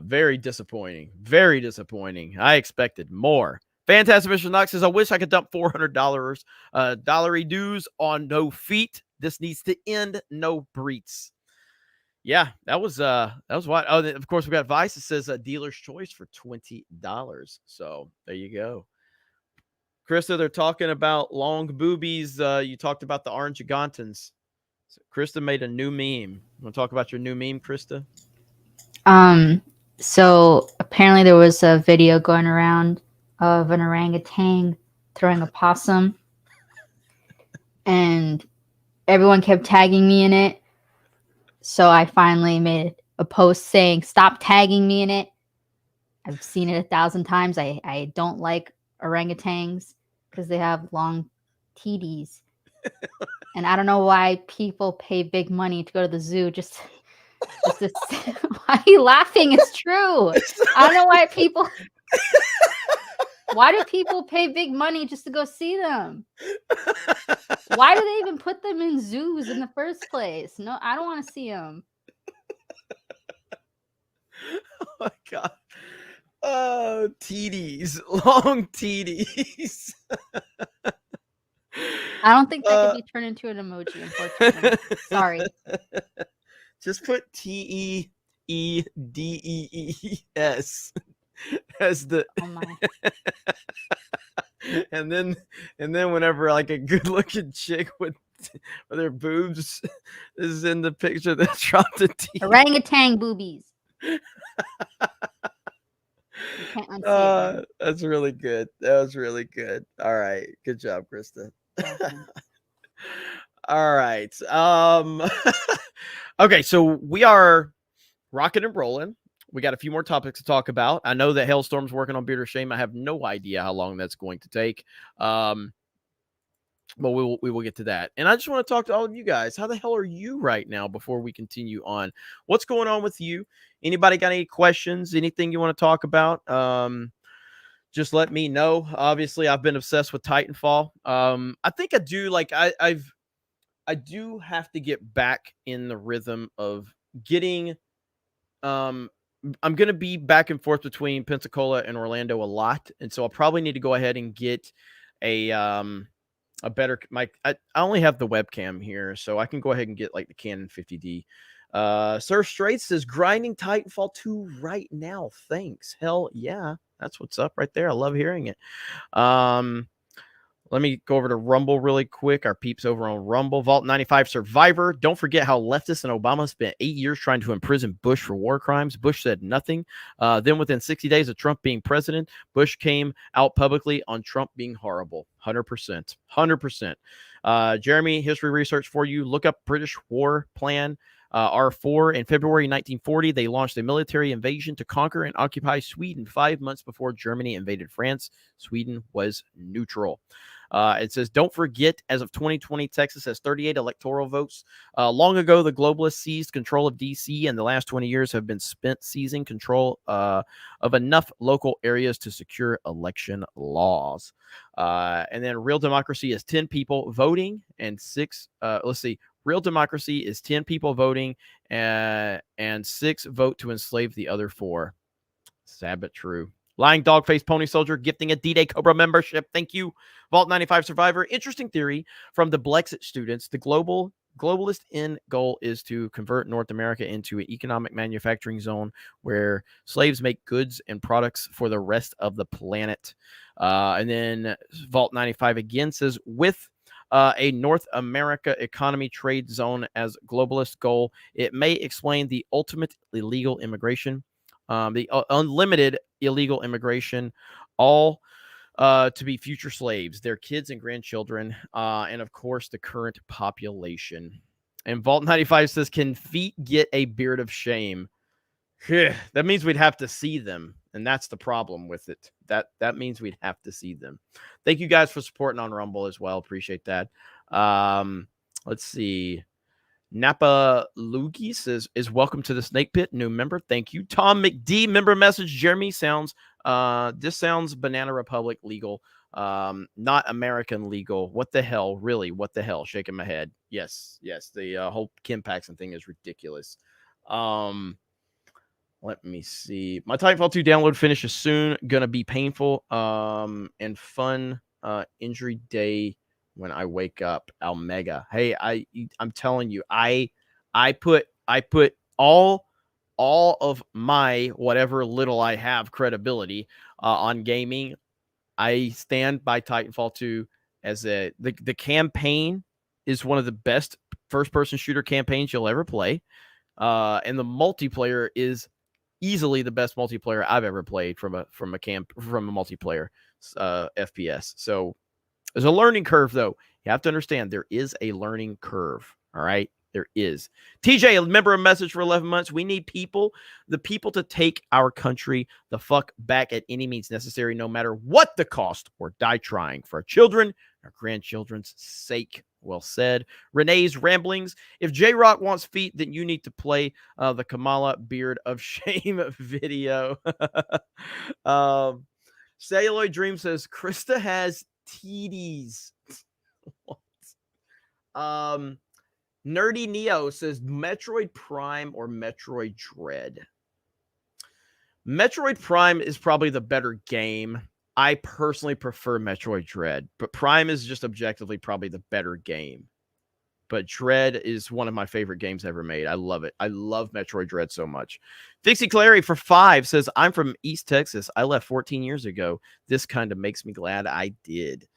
S12: Very disappointing. Very disappointing. I expected more. Fantastic Mr. Knox says, I wish I could dump $400 dollary dues on no feet. This needs to end. No Breets. Yeah, that was what. Oh, of course, we got Vice. It says dealer's choice for $20. So there you go. Krista, they're talking about long boobies. You talked about the orange Agontons. So Krista made a new meme. You want to talk about your new meme, Krista?
S3: So apparently there was a video going around of an orangutan throwing a possum, and everyone kept tagging me in it. So I finally made a post saying, stop tagging me in it. I've seen it 1,000 times. I don't like orangutans because they have long TDs. And I don't know why people pay big money to go to the zoo just to why are you laughing? It's true. I don't know why people why do people pay big money just to go see them? Why do they even put them in zoos in the first place? No, I don't want to see them.
S12: Oh my God. Oh, TDs. Long TDs.
S3: I don't think that could be turned into an emoji, unfortunately. Sorry.
S12: Just put TEEDEES as the
S3: oh my.
S12: and then whenever like a good looking chick with her boobs is in the picture, that dropped the T.
S3: Orangutan boobies. You can't unsee it.
S12: That's really good. That was really good. All right. Good job, Krista. All right. Okay, so we are rocking and rolling. We got a few more topics to talk about. I know that Hailstorm's working on Beard or Shame. I have no idea how long that's going to take. But we will get to that. And I just want to talk to all of you guys. How the hell are you right now before we continue on? What's going on with you? Anybody got any questions? Anything you want to talk about? Just let me know. Obviously, I've been obsessed with Titanfall. I think I do like I do have to get back in the rhythm of getting I'm going to be back and forth between Pensacola and Orlando a lot, and so I'll probably need to go ahead and get a better mic. I only have the webcam here, so I can go ahead and get like the Canon 50D. Sir Straits says grinding Titanfall 2 right now. Thanks. Hell yeah. That's what's up right there. I love hearing it. Let me go over to Rumble really quick. Our peeps over on Rumble. Vault 95 Survivor. Don't forget how leftists and Obama spent 8 years trying to imprison Bush for war crimes. Bush said nothing. Then within 60 days of Trump being president, Bush came out publicly on Trump being horrible. 100%. 100%. Jeremy, history research for you. Look up British War Plan. R4. In February 1940, they launched a military invasion to conquer and occupy Sweden 5 months before Germany invaded France. Sweden was neutral. It says, don't forget, as of 2020, Texas has 38 electoral votes. Long ago, the globalists seized control of D.C., and the last 20 years have been spent seizing control of enough local areas to secure election laws. And then real democracy is 10 people voting and 6, real democracy is 10 people voting and 6 vote to enslave the other 4. Sad but true. Lying Dogface Pony Soldier gifting a D-Day Cobra membership. Thank you. Vault 95 Survivor. Interesting theory from the Blexit students. The globalist end goal is to convert North America into an economic manufacturing zone where slaves make goods and products for the rest of the planet. And then Vault 95 again says, with a North America economy trade zone as globalist goal, it may explain the ultimate illegal immigration, the unlimited illegal immigration, all to be future slaves, their kids and grandchildren, and of course the current population. And Vault 95 says, can feet get a beard of shame? That means we'd have to see them, and that's the problem with it. That means we'd have to see them. Thank you guys for supporting on Rumble as well. Appreciate that. Let's see. Napa Lugi says, is welcome to the Snake Pit. New member. Thank you. Tom McD, member message. Jeremy sounds, this sounds Banana Republic legal, not American legal. What the hell? Really? What the hell? Shaking my head. Yes. The whole Kim Paxton thing is ridiculous. Let me see. My Titanfall 2 download finishes soon. Gonna be painful and fun injury day when I wake up. Almega. Hey, I'm telling you, I put all of my whatever little I have credibility on gaming. I stand by Titanfall 2 as the campaign is one of the best first-person shooter campaigns you'll ever play. And the multiplayer is easily the best multiplayer I've ever played from a multiplayer FPS. So there's a learning curve, though. You have to understand there is a learning curve. All right, there is. TJ, remember a message for 11 months. We need the people to take our country the fuck back at any means necessary, no matter what the cost, or die trying for our children, our grandchildren's sake. Well said. Renee's ramblings. If J-Rock wants feet, then you need to play the Kamala Beard of Shame video. Celluloid Dream says, Krista has TDs. What? Nerdy Neo says, Metroid Prime or Metroid Dread? Metroid Prime is probably the better game. I personally prefer Metroid Dread, but Prime is just objectively probably the better game. But Dread is one of my favorite games ever made. I love it. I love Metroid Dread so much. Dixie Clary for 5 says, I'm from East Texas. I left 14 years ago. This kind of makes me glad I did.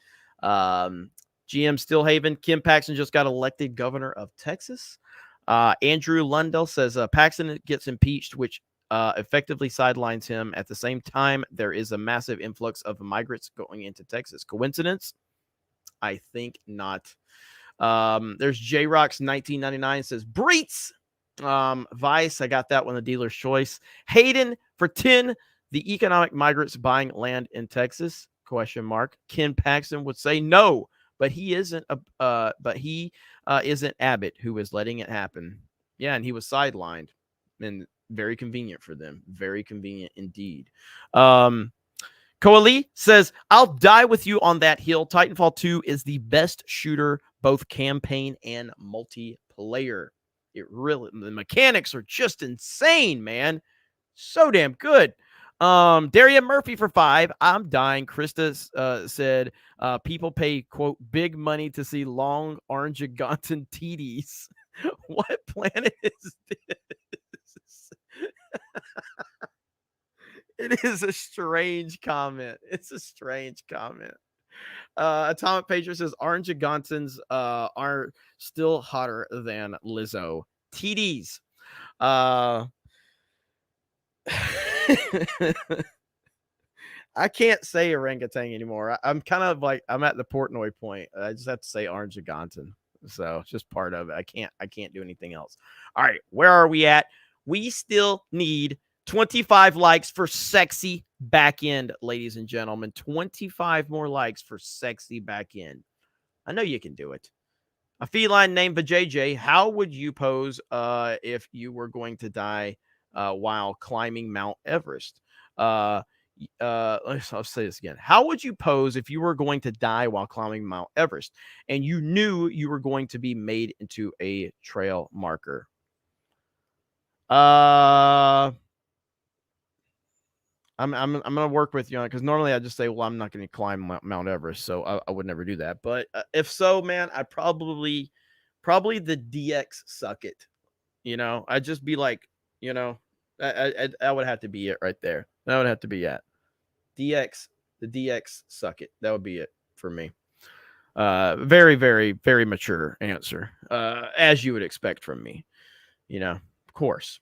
S12: GM Stillhaven, Kim Paxton just got elected governor of Texas. Andrew Lundell says, Paxton gets impeached, which effectively sidelines him. At the same time, there is a massive influx of migrants going into Texas. Coincidence? I think not. There's J-Rock's 1999 says, Breets. Vice, I got that one, the dealer's choice. Hayden for 10, the economic migrants buying land in Texas? ? Ken Paxton would say no, but he isn't isn't Abbott, who is letting it happen. Yeah, and he was sidelined. And very convenient for them. Very convenient indeed. Coali says, I'll die with you on that hill. Titanfall 2 is the best shooter, both campaign and multiplayer. It really, the mechanics are just insane, man. So damn good. Daria Murphy for 5. I'm dying. Krista said, people pay, quote, big money to see long orange-agonton TDs. What planet is this? It is a strange comment. It's a strange comment. Atomic Pager says Orange Agantons are still hotter than Lizzo. TDs. I can't say orangutan anymore. I'm kind of like, I'm at the Portnoy point. I just have to say orangutan. So it's just part of it. I can't do anything else. All right. Where are we at? We still need 25 likes for sexy back end, ladies and gentlemen. 25 more likes for sexy back end. I know you can do it. A feline named Vajayjay, how would you pose if you were going to die while climbing Mount Everest? I'll say this again. How would you pose if you were going to die while climbing Mount Everest and you knew you were going to be made into a trail marker? I'm gonna work with you on it because normally I just say, well, I'm not going to climb Mount Everest, so I would never do that. But if so, man, I probably the DX suck it. I'd just be like, that would have to be it right there. That would have to be it. DX, the DX suck it. That would be it for me. Very, very, very mature answer, as you would expect from me. Of course.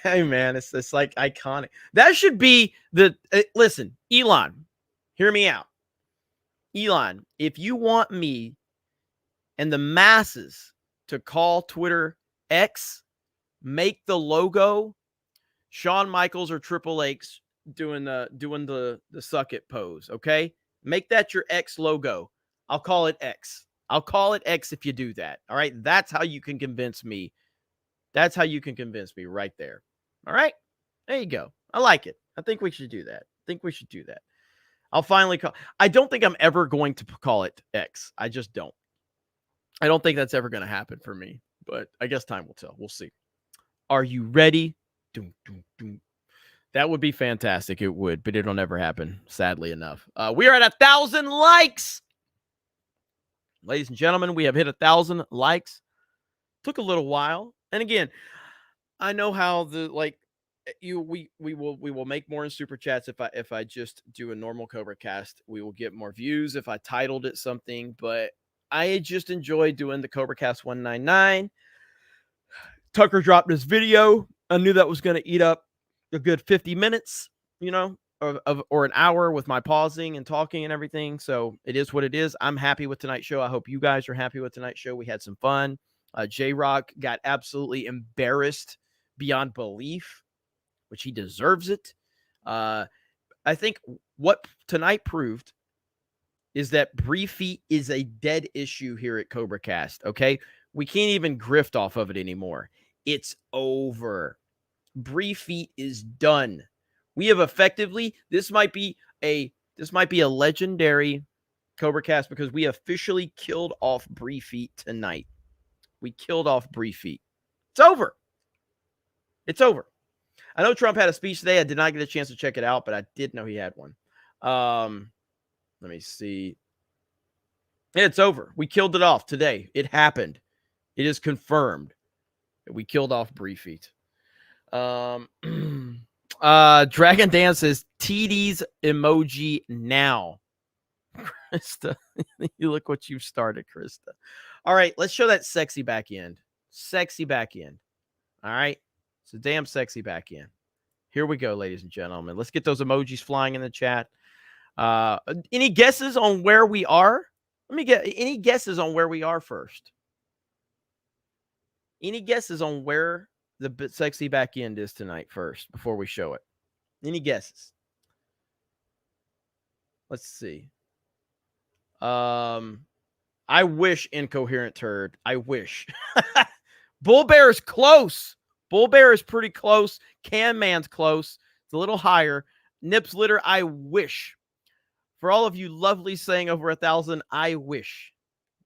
S12: Hey man, it's like iconic. That should be the listen, Elon, hear me out. Elon, if you want me and the masses to call Twitter X, make the logo Shawn Michaels or Triple H doing the suck it pose, okay? Make that your X logo. I'll call it X. I'll call it X if you do that. All right? That's how you can convince me. That's how you can convince me right there. All right? There you go. I like it. I think we should do that. I'll finally call. I don't think I'm ever going to call it X. I just don't. I don't think that's ever going to happen for me, but I guess time will tell. We'll see. Are you ready? Doom, doom, doom. That would be fantastic. It would, but it'll never happen, sadly enough. We are at 1,000 likes. Ladies and gentlemen, we have hit 1,000 likes. Took a little while. And again, I know how we will make more in super chats if I just do a normal CobraCast. We will get more views if I titled it something, but I just enjoy doing the CobraCast 199. Tucker dropped this video. I knew that was going to eat up a good 50 minutes, or an hour with my pausing and talking and everything. So it is what it is. I'm happy with tonight's show. I hope you guys are happy with tonight's show. We had some fun. J-Rock got absolutely embarrassed beyond belief, which he deserves it. I think what tonight proved is that Bree Feet is a dead issue here at CobraCast, okay? We can't even grift off of it anymore. It's over. Bree Feet is done. We have effectively, this might be a legendary CobraCast because we officially killed off Bree Feet tonight. We killed off Bree Feet. It's over. It's over. I know Trump had a speech today. I did not get a chance to check it out, but I did know he had one. Let me see. It's over. We killed it off today. It happened. It is confirmed that we killed off Bree Feet. Dragon Dan says TD's emoji now. Krista, you look what you've started, Krista. All right, let's show that sexy back end. Sexy back end. All right, so damn sexy back end. Here we go, ladies and gentlemen. Let's get those emojis flying in the chat. Any guesses on where we are? Let me get any guesses on where we are first. Any guesses on where the sexy back end is tonight first before we show it? Any guesses? Let's see. I wish Incoherent Turd. I wish. Bull Bear is close. Bull Bear is pretty close. Can Man's close. It's a little higher. Nips Litter, I wish. For all of you lovely saying over 1,000, I wish.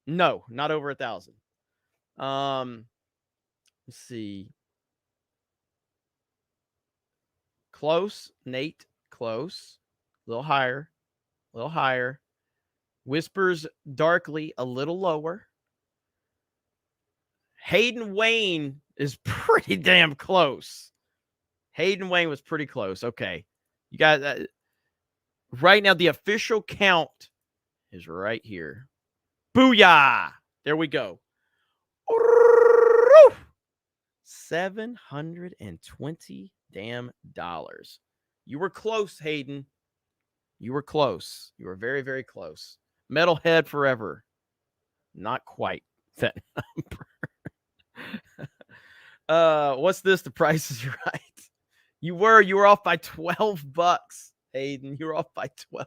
S12: No, not over 1,000. Let's see. Close. Nate, close. A little higher. A little higher. Whispers Darkly, a little lower. Hayden Wayne is pretty damn close. Hayden Wayne was pretty close. Okay. You guys, right now, the official count is right here. Booyah! There we go. $720 damn dollars. You were close, Hayden. You were close. You were very, very close. Metalhead forever. Not quite that number. What's this? The Price is Right. You were off by $12, Hayden. You were off by $12.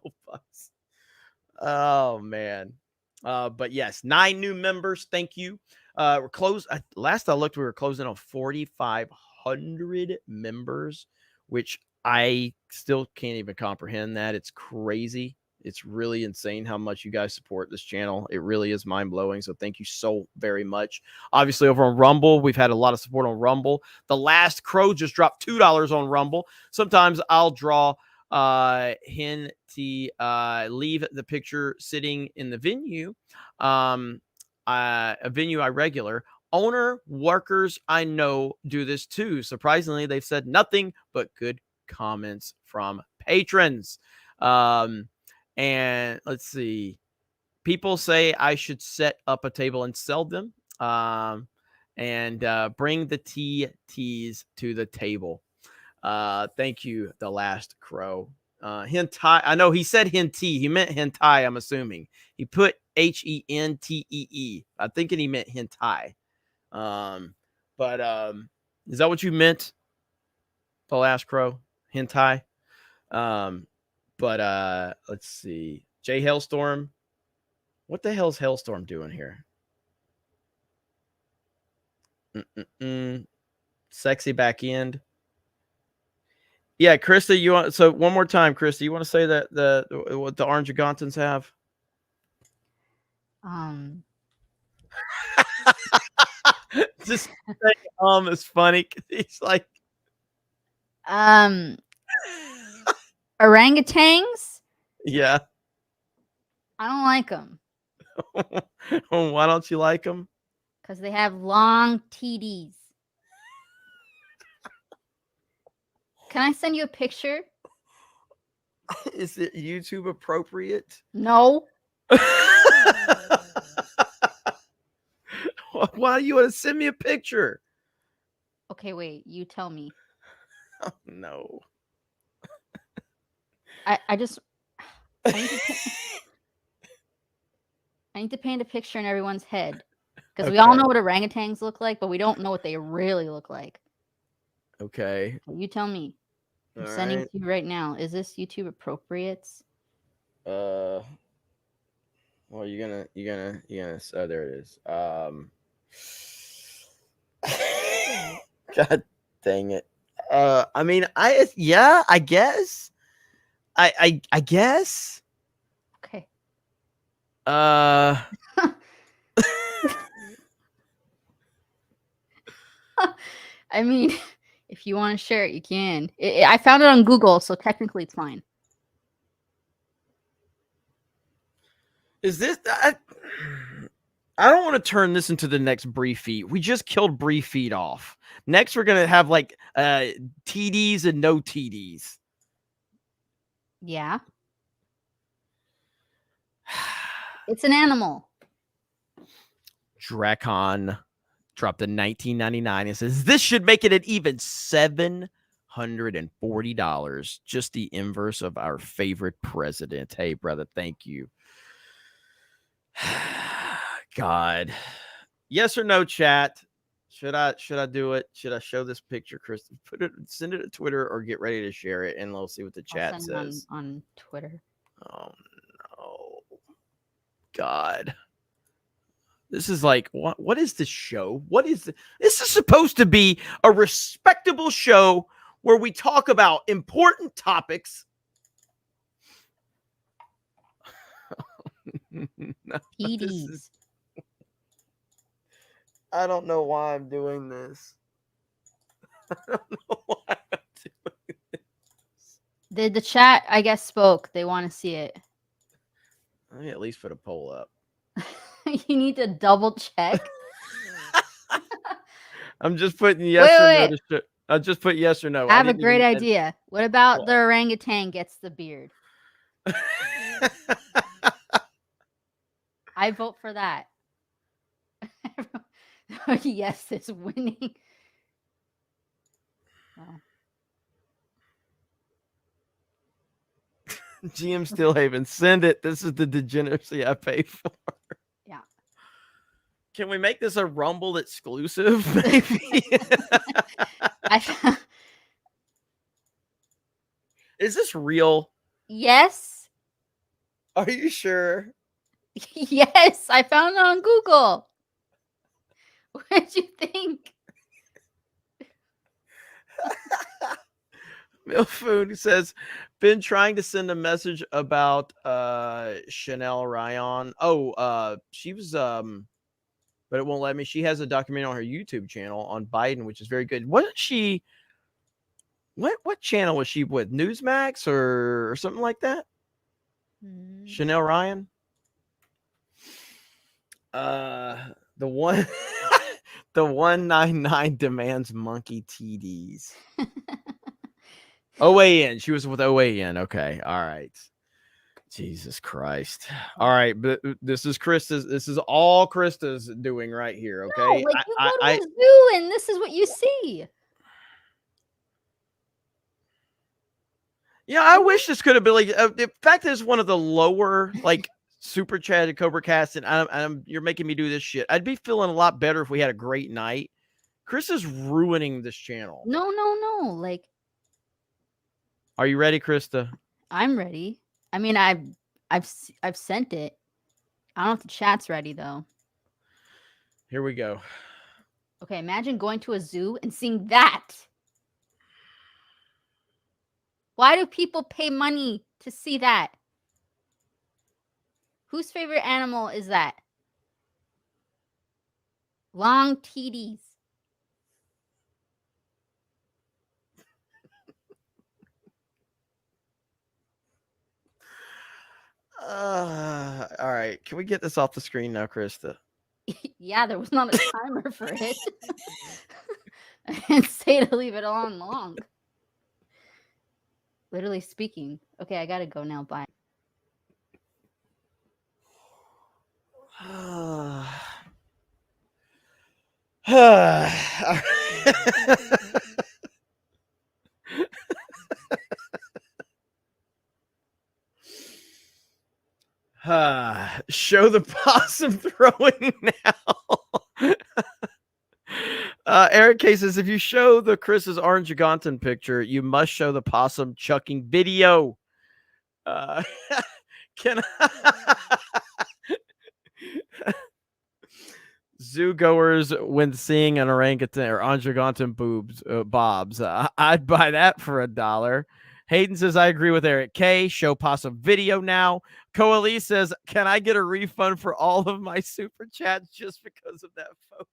S12: Oh man. But yes, 9 new members. Thank you. We're close. Last I looked, we were closing on 4,500 members, which I still can't even comprehend that. It's crazy. It's really insane how much you guys support this channel. It really is mind blowing. So thank you so very much. Obviously, over on Rumble, we've had a lot of support on Rumble. The Last Crow just dropped $2 on Rumble. Sometimes I'll draw Henty, leave the picture sitting in the venue, a venue I regular. Owner workers I know do this too. Surprisingly, they've said nothing but good comments from patrons. And let's see, people say I should set up a table and sell them, and bring the TTs to the table. Thank you, The Last Crow. Hentai. I know he said hentai. He meant hentai, I'm assuming. He put HENTEE. I'm thinking he meant hentai. But is that what you meant? The Last Crow? Hentai? But let's see. Jay Hailstorm. What the hell's Hailstorm doing here? Sexy back end. Yeah, Krista, you want so one more time, Krista, you want to say that what the Orange Gauntons have? Just saying, it's funny. He's like
S3: orangutans.
S12: Yeah.
S3: I don't like them.
S12: Why don't you like them?
S3: Because they have long TDs. Can I send you a picture?
S12: Is it YouTube appropriate?
S3: No.
S12: Why do you want to send me a picture?
S3: Okay, wait. You tell me.
S12: Oh, no.
S3: I need to paint a picture in everyone's head. Because we all know what orangutans look like, but we don't know what they really look like.
S12: Okay.
S3: You tell me. I'm
S12: All
S3: sending
S12: right.
S3: it to you right now. Is this YouTube appropriate?
S12: Well, you're gonna oh, there it is. God dang it. I mean, I guess. I guess.
S3: Okay.
S12: I
S3: mean, if you want to share it, you can. I found it on Google, so technically it's fine.
S12: Is this? I don't want to turn this into the next Brief Feed. We just killed Brief Feed off. Next, we're gonna have like TDs and no TDs.
S3: Yeah. It's an animal.
S12: Dracon dropped in $19.99 and says this should make it an even $740. Just the inverse of our favorite president. Hey, brother, thank you. God. Yes or no, chat? Should I do it? Should I show this picture, Chris? Send it to Twitter or get ready to share it, and we'll see what the chat says.
S3: On Twitter.
S12: Oh no. God. This is like, what is this show? What is this? This is supposed to be a respectable show where we talk about important topics. No,
S3: TDs.
S12: I don't know why I'm doing this. I don't know why I'm doing this.
S3: The chat, I guess, spoke. They want to see it.
S12: Let me at least put a poll up.
S3: You need to double check.
S12: I'm just putting yes or no. I'll just put yes or no.
S3: I have a great idea. What about the orangutan gets the beard? I vote for that. Yes, it's winning.
S12: GM Stillhaven, send it. This is the degeneracy I pay for.
S3: Yeah.
S12: Can we make this a Rumble exclusive? Maybe. Is this real?
S3: Yes.
S12: Are you sure?
S3: Yes, I found it on Google. What did you think?
S12: Milfoon says, been trying to send a message about Chanel Ryan. She was but it won't let me. She has a documentary on her YouTube channel on Biden, which is very good. Wasn't she what channel was she with? Newsmax or something like that? Chanel Ryan? The one the 199 demands monkey TDs. OAN. She was with OAN. Okay. All right. Jesus Christ. All right. But this is Krista's. This is all Krista's doing right here. Okay.
S3: No, like you go to a zoo and this is what you see.
S12: Yeah, I wish this could have been like. In fact, it's one of the lower like super chatted CobraCast, and you're making me do this shit. I'd be feeling a lot better if we had a great night. Chris is ruining this channel.
S3: No. Like,
S12: are you ready, Krista?
S3: I'm ready. I mean, I've sent it. I don't know if the chat's ready though.
S12: Here we go.
S3: Okay, imagine going to a zoo and seeing that. Why do people pay money to see that? Whose favorite animal is that? Long TDs.
S12: All right. Can we get this off the screen now, Krista?
S3: Yeah, there was not a timer for it. I didn't say to leave it on long. Literally speaking. Okay, I gotta go now. Bye.
S12: Show the possum throwing now. Eric K says, if you show the Chris's Orange Ugandan picture, you must show the possum chucking video. Can zoo goers when seeing an orangutan or Orangutan bobs, I'd buy that for $1. Hayden says, I agree with Eric K. Show possum video now. Coalee says, can I get a refund for all of my super chats just because of that photo?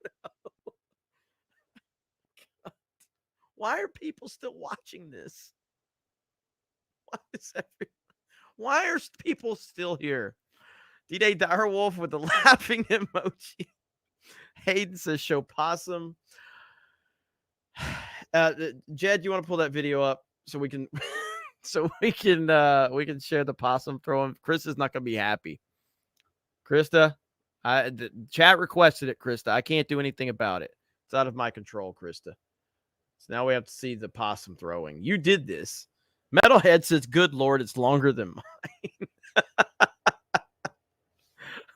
S12: Why are people still watching this? Why are people still here? D-Day Direwolf with the laughing emoji. Hayden says, show possum. Jed, you want to pull that video up so we can we can share the possum throwing? Chris is not going to be happy. Krista, the chat requested it, Krista. I can't do anything about it. It's out of my control, Krista. So now we have to see the possum throwing. You did this. Metalhead says, good Lord, it's longer than mine.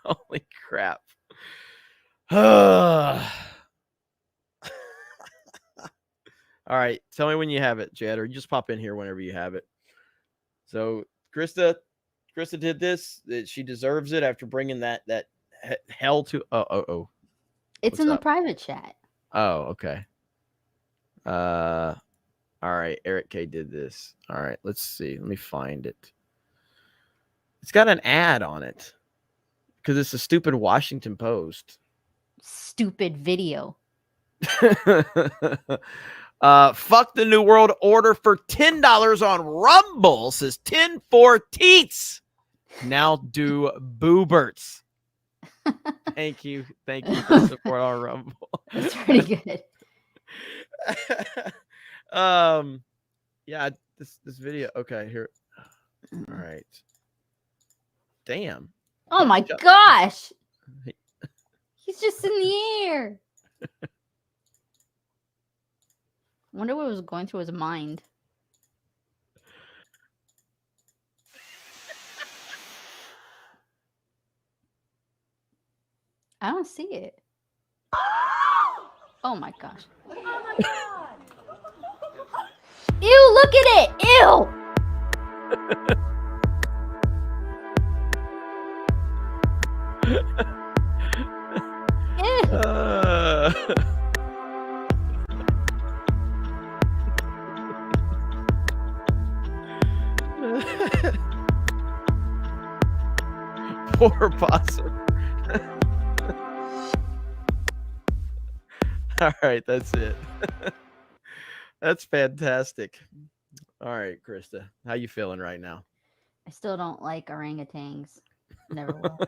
S12: Holy crap. All right. Tell me when you have it, Jed, or you just pop in here whenever you have it. So Krista did this. She deserves it after bringing that hell to.
S3: It's in the private chat.
S12: Oh, okay. All right. Eric K did this. All right. Let's see. Let me find it. It's got an ad on it because it's a stupid Washington Post.
S3: Stupid video.
S12: Fuck the New World Order for $10 on Rumble, says 10 for teats. Now do booberts. Thank you for support on Rumble.
S3: That's pretty good.
S12: Yeah, this video. Okay, here. All right. Damn.
S3: Oh my gosh. He's just in the air. Wonder what was going through his mind. I don't see it. Oh my gosh. Ew, look at it! Ew!
S12: Poor possum. All right, that's it. That's fantastic. All right, Krista, how you feeling right now?
S3: I still don't like orangutans. Never will.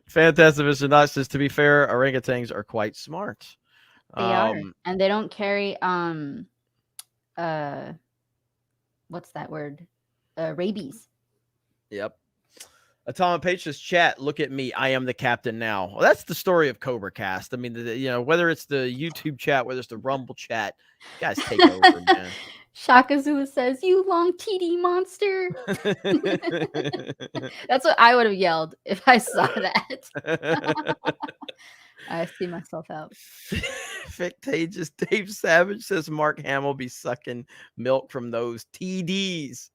S12: Fantastic, Mr. Knox. To be fair, orangutans are quite smart.
S3: They are, and they don't carry what's that word? Rabies.
S12: Yep. Atomic Page says, chat, look at me. I am the captain now. Well, that's the story of CobraCast. I mean, whether it's the YouTube chat, whether it's the Rumble chat, you guys take over, man.
S3: Shaka Zulu says, "You long TD monster." That's what I would have yelled if I saw that. I see myself out.
S12: Fictagious Dave Savage says Mark Hamill be sucking milk from those TDs.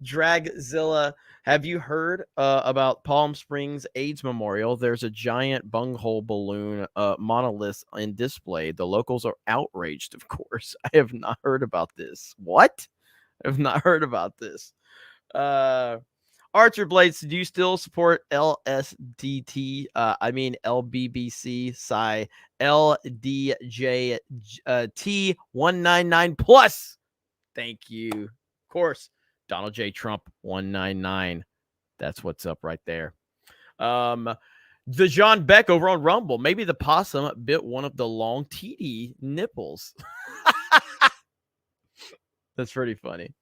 S12: Dragzilla, have you heard about Palm Springs AIDS Memorial? There's a giant bunghole balloon monolith in display. The locals are outraged, of course. I have not heard about this. What? I have not heard about this. Archer Blades, do you still support LSDT? I mean LBBC, Psi, LDJ T199 plus. Thank you. Of course, Donald J. Trump 199. That's what's up right there. The John Beck over on Rumble. Maybe the possum bit one of the long TD nipples. That's pretty funny.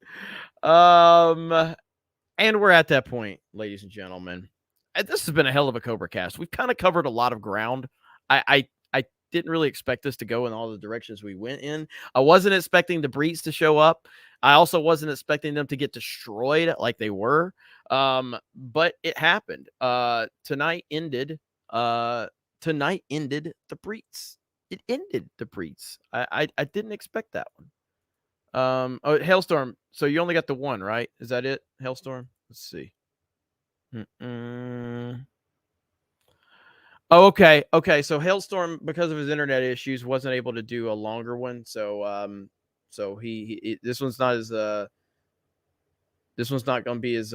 S12: And we're at that point, ladies and gentlemen. This has been a hell of a CobraCast. We've kind of covered a lot of ground. I didn't really expect this to go in all the directions we went in. I wasn't expecting the Breeds to show up. I also wasn't expecting them to get destroyed like they were. But it happened. Tonight ended the Breeds. It ended the Breeds. I didn't expect that one. Oh, Hailstorm. So you only got the one, right? Is that it, Hailstorm? Let's see. Oh, okay. Okay. So Hailstorm, because of his internet issues, wasn't able to do a longer one. So, this one's not as this one's not going to be as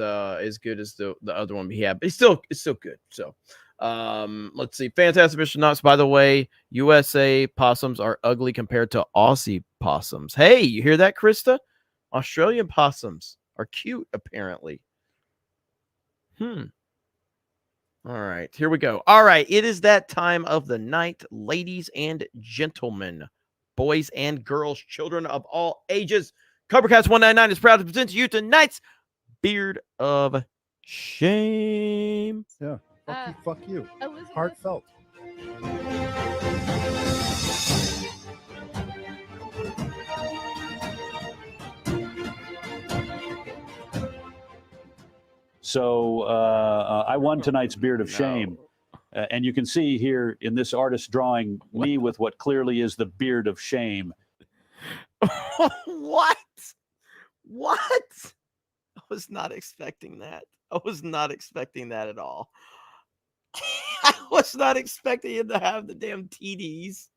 S12: good as the other one we had, but it's still good. So, let's see. Fantastic, Mr. Knox. By the way, USA possums are ugly compared to Aussie possums. Hey, you hear that, Krista? Australian possums are cute, apparently. All right, here we go. All right, it is that time of the night, ladies and gentlemen, boys and girls, children of all ages. CobraCast 199 is proud to present to you tonight's Beard of Shame.
S9: Yeah, fuck you. Heartfelt.
S10: So I won tonight's Beard of Shame. And you can see here in this artist drawing me with what clearly is the beard of shame.
S12: What? I was not expecting that. I was not expecting that at all. I was not expecting him to have the damn TDs.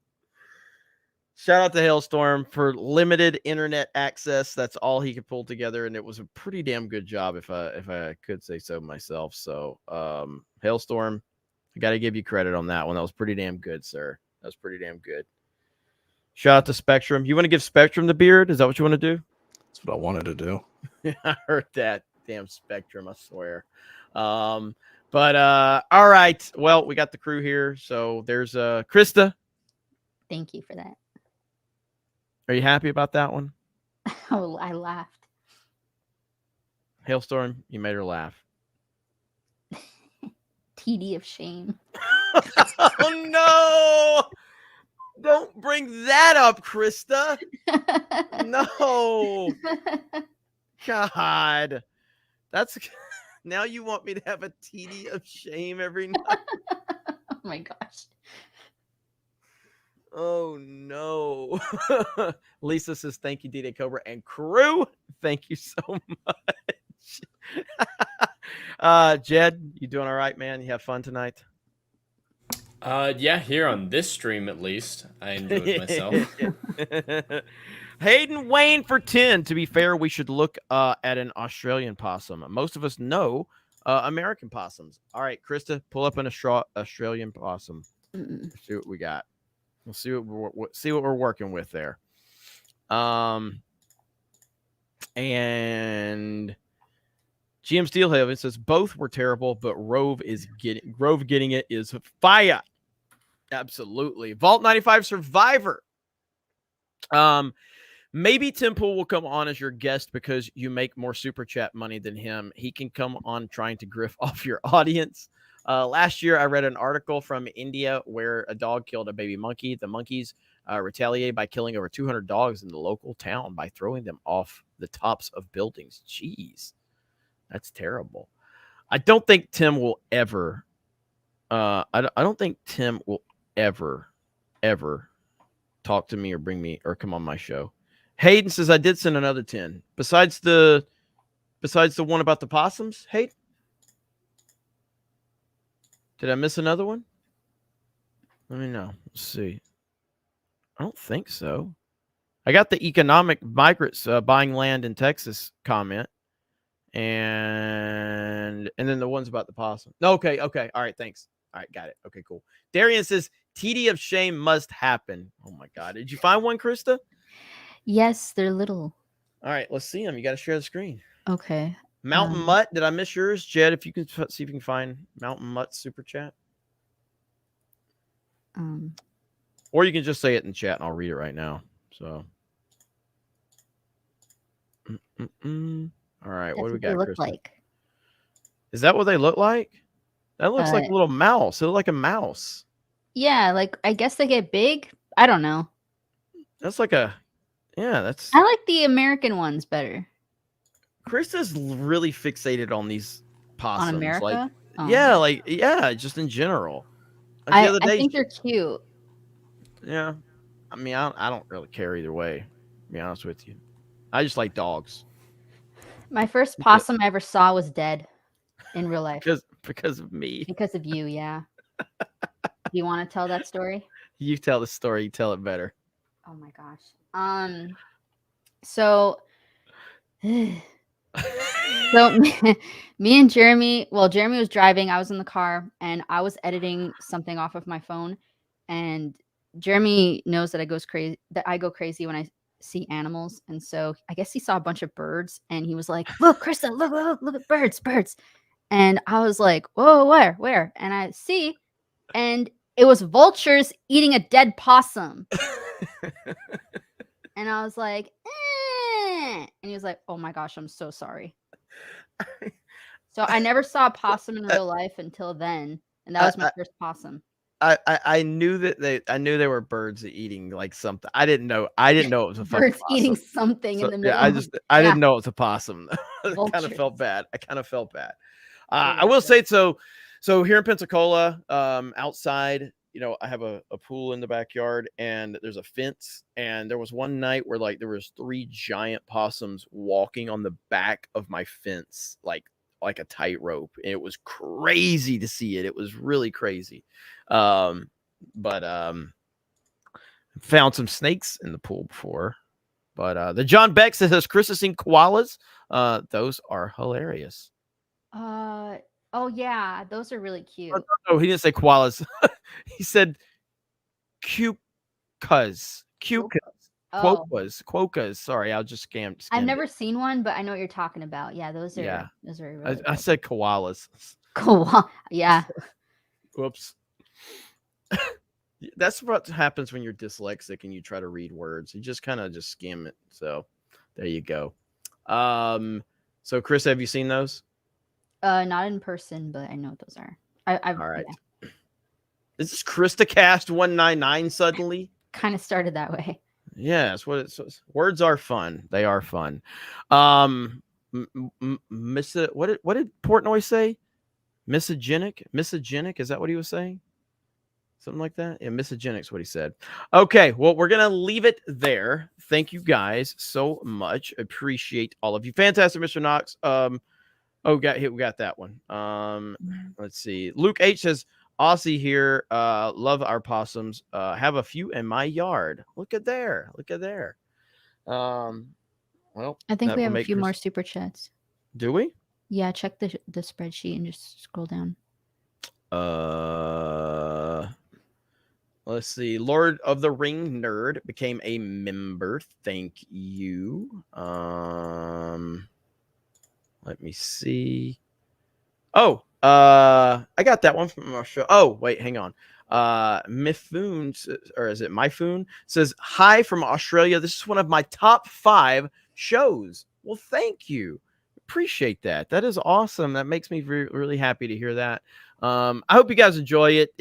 S12: Shout out to Hailstorm for limited internet access. That's all he could pull together, and it was a pretty damn good job, if I could say so myself. So, Hailstorm, I got to give you credit on that one. That was pretty damn good, sir. That was pretty damn good. Shout out to Spectrum. You want to give Spectrum the beard? Is that what you want to do?
S7: That's what I wanted to do.
S12: I heard that. Damn Spectrum, I swear. But all right. Well, we got the crew here. So there's Krista.
S3: Thank you for that.
S12: Are you happy about that one?
S3: Oh, I laughed.
S12: Hailstorm, you made her laugh.
S3: TD of shame.
S12: Oh, no. Don't bring that up, Krista. No. God. That's now you want me to have a TD of shame every night.
S3: Oh my gosh.
S12: Oh no. Lisa says thank you, D-Day Cobra and crew. Thank you so much. Jed, you doing all right, man? You have fun tonight?
S6: Yeah, here on this stream at least, I enjoyed myself.
S12: Hayden Wayne for 10. To be fair, we should look at an Australian possum. Most of us know American possums. All right, Krista, pull up an Australian possum. Let's see what we got. We'll see what we're working with there. And GM Steelhaven says both were terrible, but Grove getting it is fire. Absolutely. Vault 95 Survivor. Maybe Tim Pool will come on as your guest because you make more super chat money than him. He can come on trying to griff off your audience. Last year, I read an article from India where a dog killed a baby monkey. The monkeys retaliated by killing over 200 dogs in the local town by throwing them off the tops of buildings. Jeez, that's terrible. I don't think Tim will ever. I don't think Tim will ever talk to me or bring me or come on my show. Hayden says I did send another 10. Besides the one about the possums, Hayden? Did I miss another one? Let me know. Let's see. I don't think so. I got the economic migrants buying land in Texas comment. And then the ones about the possum. Okay. All right, thanks. All right, got it. Okay, cool. Darian says TD of shame must happen. Oh my God. Did you find one, Krista?
S3: Yes, they're little.
S12: All right, let's see them. You got to share the screen.
S3: Okay.
S12: Mountain Mutt. Did I miss yours? Jed, if you can see if you can find Mountain Mutt super chat. Or you can just say it in chat and I'll read it right now. So. All right,
S3: That's
S12: what do we got,
S3: they look
S12: Krista?
S3: like.
S12: Is that what they look like? That looks like a little mouse. It looks like a mouse.
S3: Yeah, like I guess they get big. I don't know.
S12: That's like a, yeah, that's.
S3: I like the American ones better.
S12: Krista's really fixated on these possums.
S3: On America?
S12: Yeah, just in general. Like the other day,
S3: I think they're cute.
S12: Yeah. I mean, I don't really care either way, to be honest with you. I just like dogs.
S3: My first possum I ever saw was dead in real life.
S12: Because of me.
S3: Because of you, yeah. Do you want to tell that story?
S12: You tell the story. You tell it better.
S3: Oh my gosh. So me and Jeremy, Jeremy was driving, I was in the car, and I was editing something off of my phone, and Jeremy knows that I go crazy when I see animals, and so I guess he saw a bunch of birds, and he was like, "Look, Krista, look at birds." And I was like, "Whoa, where?" And I see, and it was vultures eating a dead possum. And I was like, and he was like, "Oh my gosh, I'm so sorry." So I never saw a possum in real life until then, and that was my first possum.
S12: I knew that they were birds eating like something. I didn't know it was a
S3: birds
S12: possum.
S3: eating something in the middle.
S12: Yeah, I didn't know it was a possum. I kind of felt bad. I will say so here in Pensacola, outside, I have a pool in the backyard and there's a fence, and there was one night where there was 3 giant possums walking on the back of my fence, like a tightrope. It was crazy to see it. It was really crazy. But found some snakes in the pool before. But the John Beck says Chris has seen koalas. Those are hilarious.
S3: Oh yeah, those are really cute.
S12: Oh, he didn't say koalas. He said quokkas. Quokkas. Sorry, I'll just scammed.
S3: I've never seen one, but I know what you're talking about. Yeah, those are really
S12: I said koalas.
S3: Yeah.
S12: Whoops. That's what happens when you're dyslexic and you try to read words. You just kind of skim it. So there you go. So Chris, have you seen those?
S3: Not in person, but I know what those are.
S12: All right. Yeah. Is this ChristaCast 199 suddenly?
S3: kind of started that way.
S12: Yes, words are fun. They are fun. What did Portnoy say? Misogenic? Is that what he was saying? Something like that? Yeah, misogenic's what he said. Okay, well, we're going to leave it there. Thank you guys so much. Appreciate all of you. Fantastic, Mr. Knox. We got that one. Let's see. Luke H says, Aussie here. Love our possums. Have a few in my yard. Look at there. Well,
S3: I think
S12: that
S3: we
S12: will
S3: have a
S12: make
S3: few
S12: Chris-
S3: more super chats.
S12: Do we?
S3: Yeah, check the spreadsheet and just scroll down.
S12: Let's see. Lord of the Ring Nerd became a member. Thank you. Let me see. Oh, I got that one from our show. Oh, wait, hang on. Mifoon, or is it Myfoon, says, hi from Australia. This is one of my top 5 shows. Well, thank you. Appreciate that. That is awesome. That makes me really happy to hear that. I hope you guys enjoy it.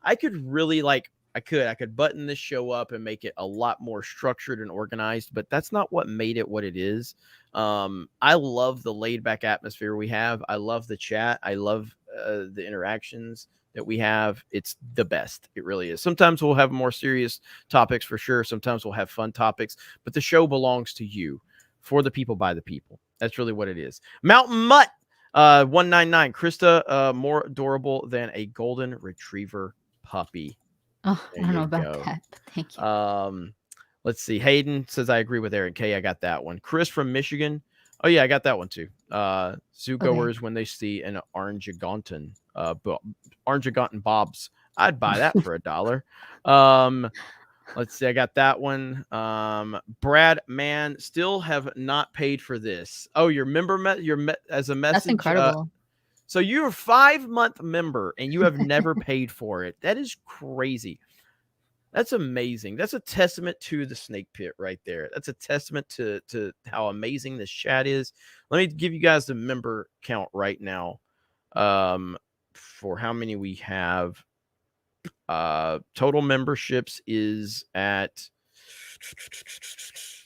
S12: I could really I could button this show up and make it a lot more structured and organized, but that's not what made it what it is. I love the laid back atmosphere we have. I love the chat. I love the interactions that we have. It's the best. It really is. Sometimes we'll have more serious topics for sure. Sometimes we'll have fun topics, but the show belongs to you, for the people, by the people. That's really what it is. Mountain Mutt 199. Krista, more adorable than a golden retriever puppy.
S3: Oh,
S12: There
S3: I don't know
S12: you
S3: about
S12: go.
S3: that, but thank you.
S12: Let's see. Hayden says, I agree with Aaron K. I got that one. Chris from Michigan. Oh, yeah, I got that one too. Zoogoers, when they see an Orangutan Bobs, I'd buy that for $1. Let's see. I got that one. Brad, man, still have not paid for this. Oh, your member as a message.
S3: That's incredible.
S12: So you're a 5-month member and you have never paid for it. That is crazy. That's amazing. That's a testament to the snake pit right there. That's a testament to how amazing this chat is. Let me give you guys the member count right now for how many we have. Total memberships is at,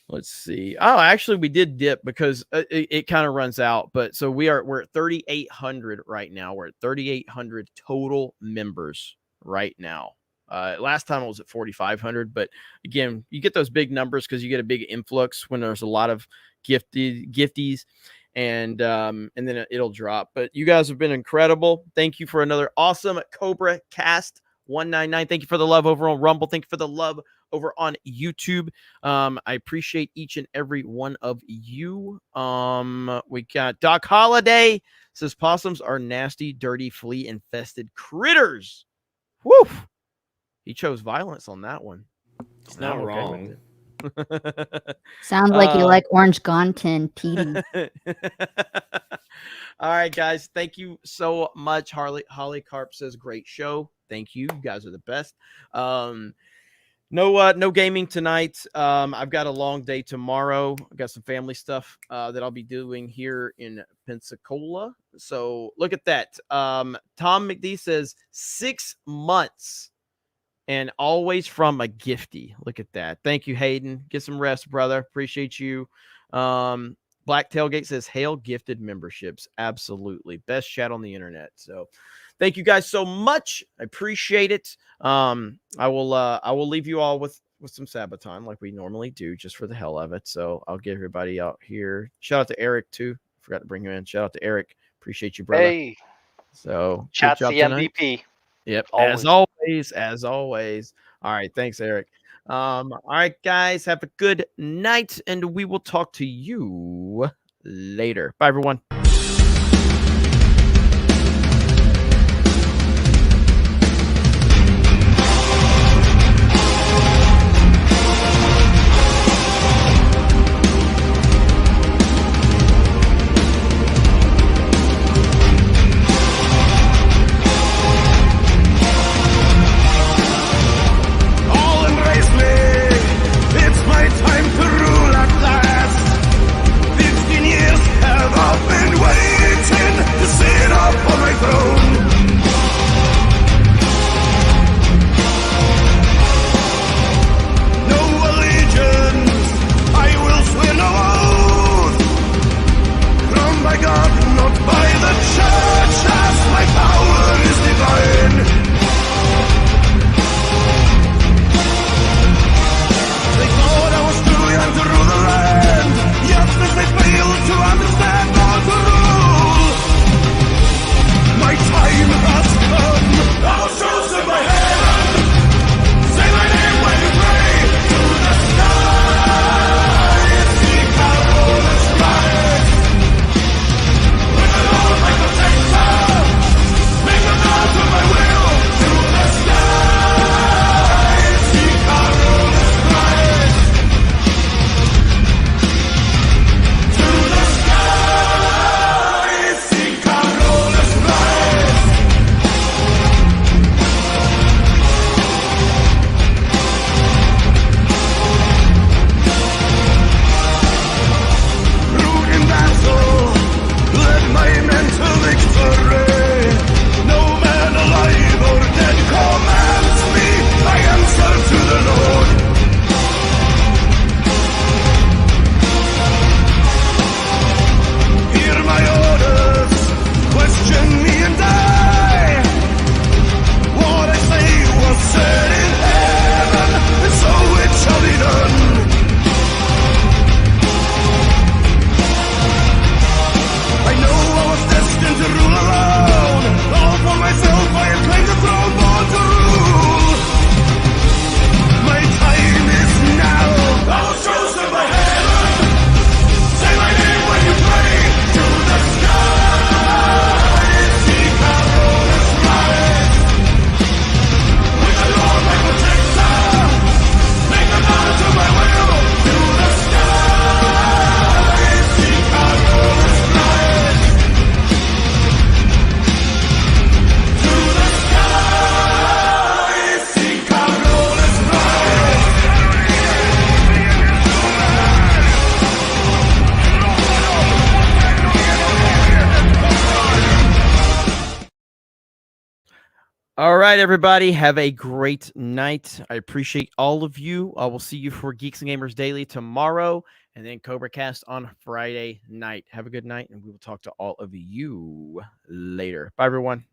S12: let's see. Oh, actually we did dip because it kind of runs out, but so we're at 3,800 right now. We're at 3,800 total members right now. Last time it was at 4,500, but again, you get those big numbers because you get a big influx when there's a lot of gifties, and then it'll drop. But you guys have been incredible. Thank you for another awesome CobraCast 199. Thank you for the love over on Rumble. Thank you for the love over on YouTube. I appreciate each and every one of you. We got Doc Holiday says possums are nasty, dirty, flea infested critters. Woo! He chose violence on that one.
S6: It's not wrong.
S3: Sounds like you like Orange Gontin, Petey.
S12: All right, guys. Thank you so much. Holly Carp says, great show. Thank you. You guys are the best. No gaming tonight. I've got a long day tomorrow. I've got some family stuff that I'll be doing here in Pensacola. So look at that. Tom McD says 6 months. And always from a gifty. Look at that. Thank you, Hayden. Get some rest, brother. Appreciate you. Black Tailgate says, hail gifted memberships. Absolutely. Best chat on the internet. So thank you guys so much. I appreciate it. I will leave you all with some Sabaton like we normally do, just for the hell of it. So I'll get everybody out here. Shout out to Eric, too. Forgot to bring him in. Shout out to Eric. Appreciate you, brother.
S11: Hey.
S12: So
S11: Chat's the MVP.
S12: Yep.
S11: Always.
S12: As always. All right. Thanks, Eric. All right, guys. Have a good night, and we will talk to you later. Bye, everyone.
S14: Time to rule at last. 15 years have I been waiting.
S12: All right, everybody. Have a great night. I appreciate all of you. I will see you for Geeks and Gamers Daily tomorrow, and then CobraCast on Friday night. Have a good night, and we will talk to all of you later. Bye, everyone.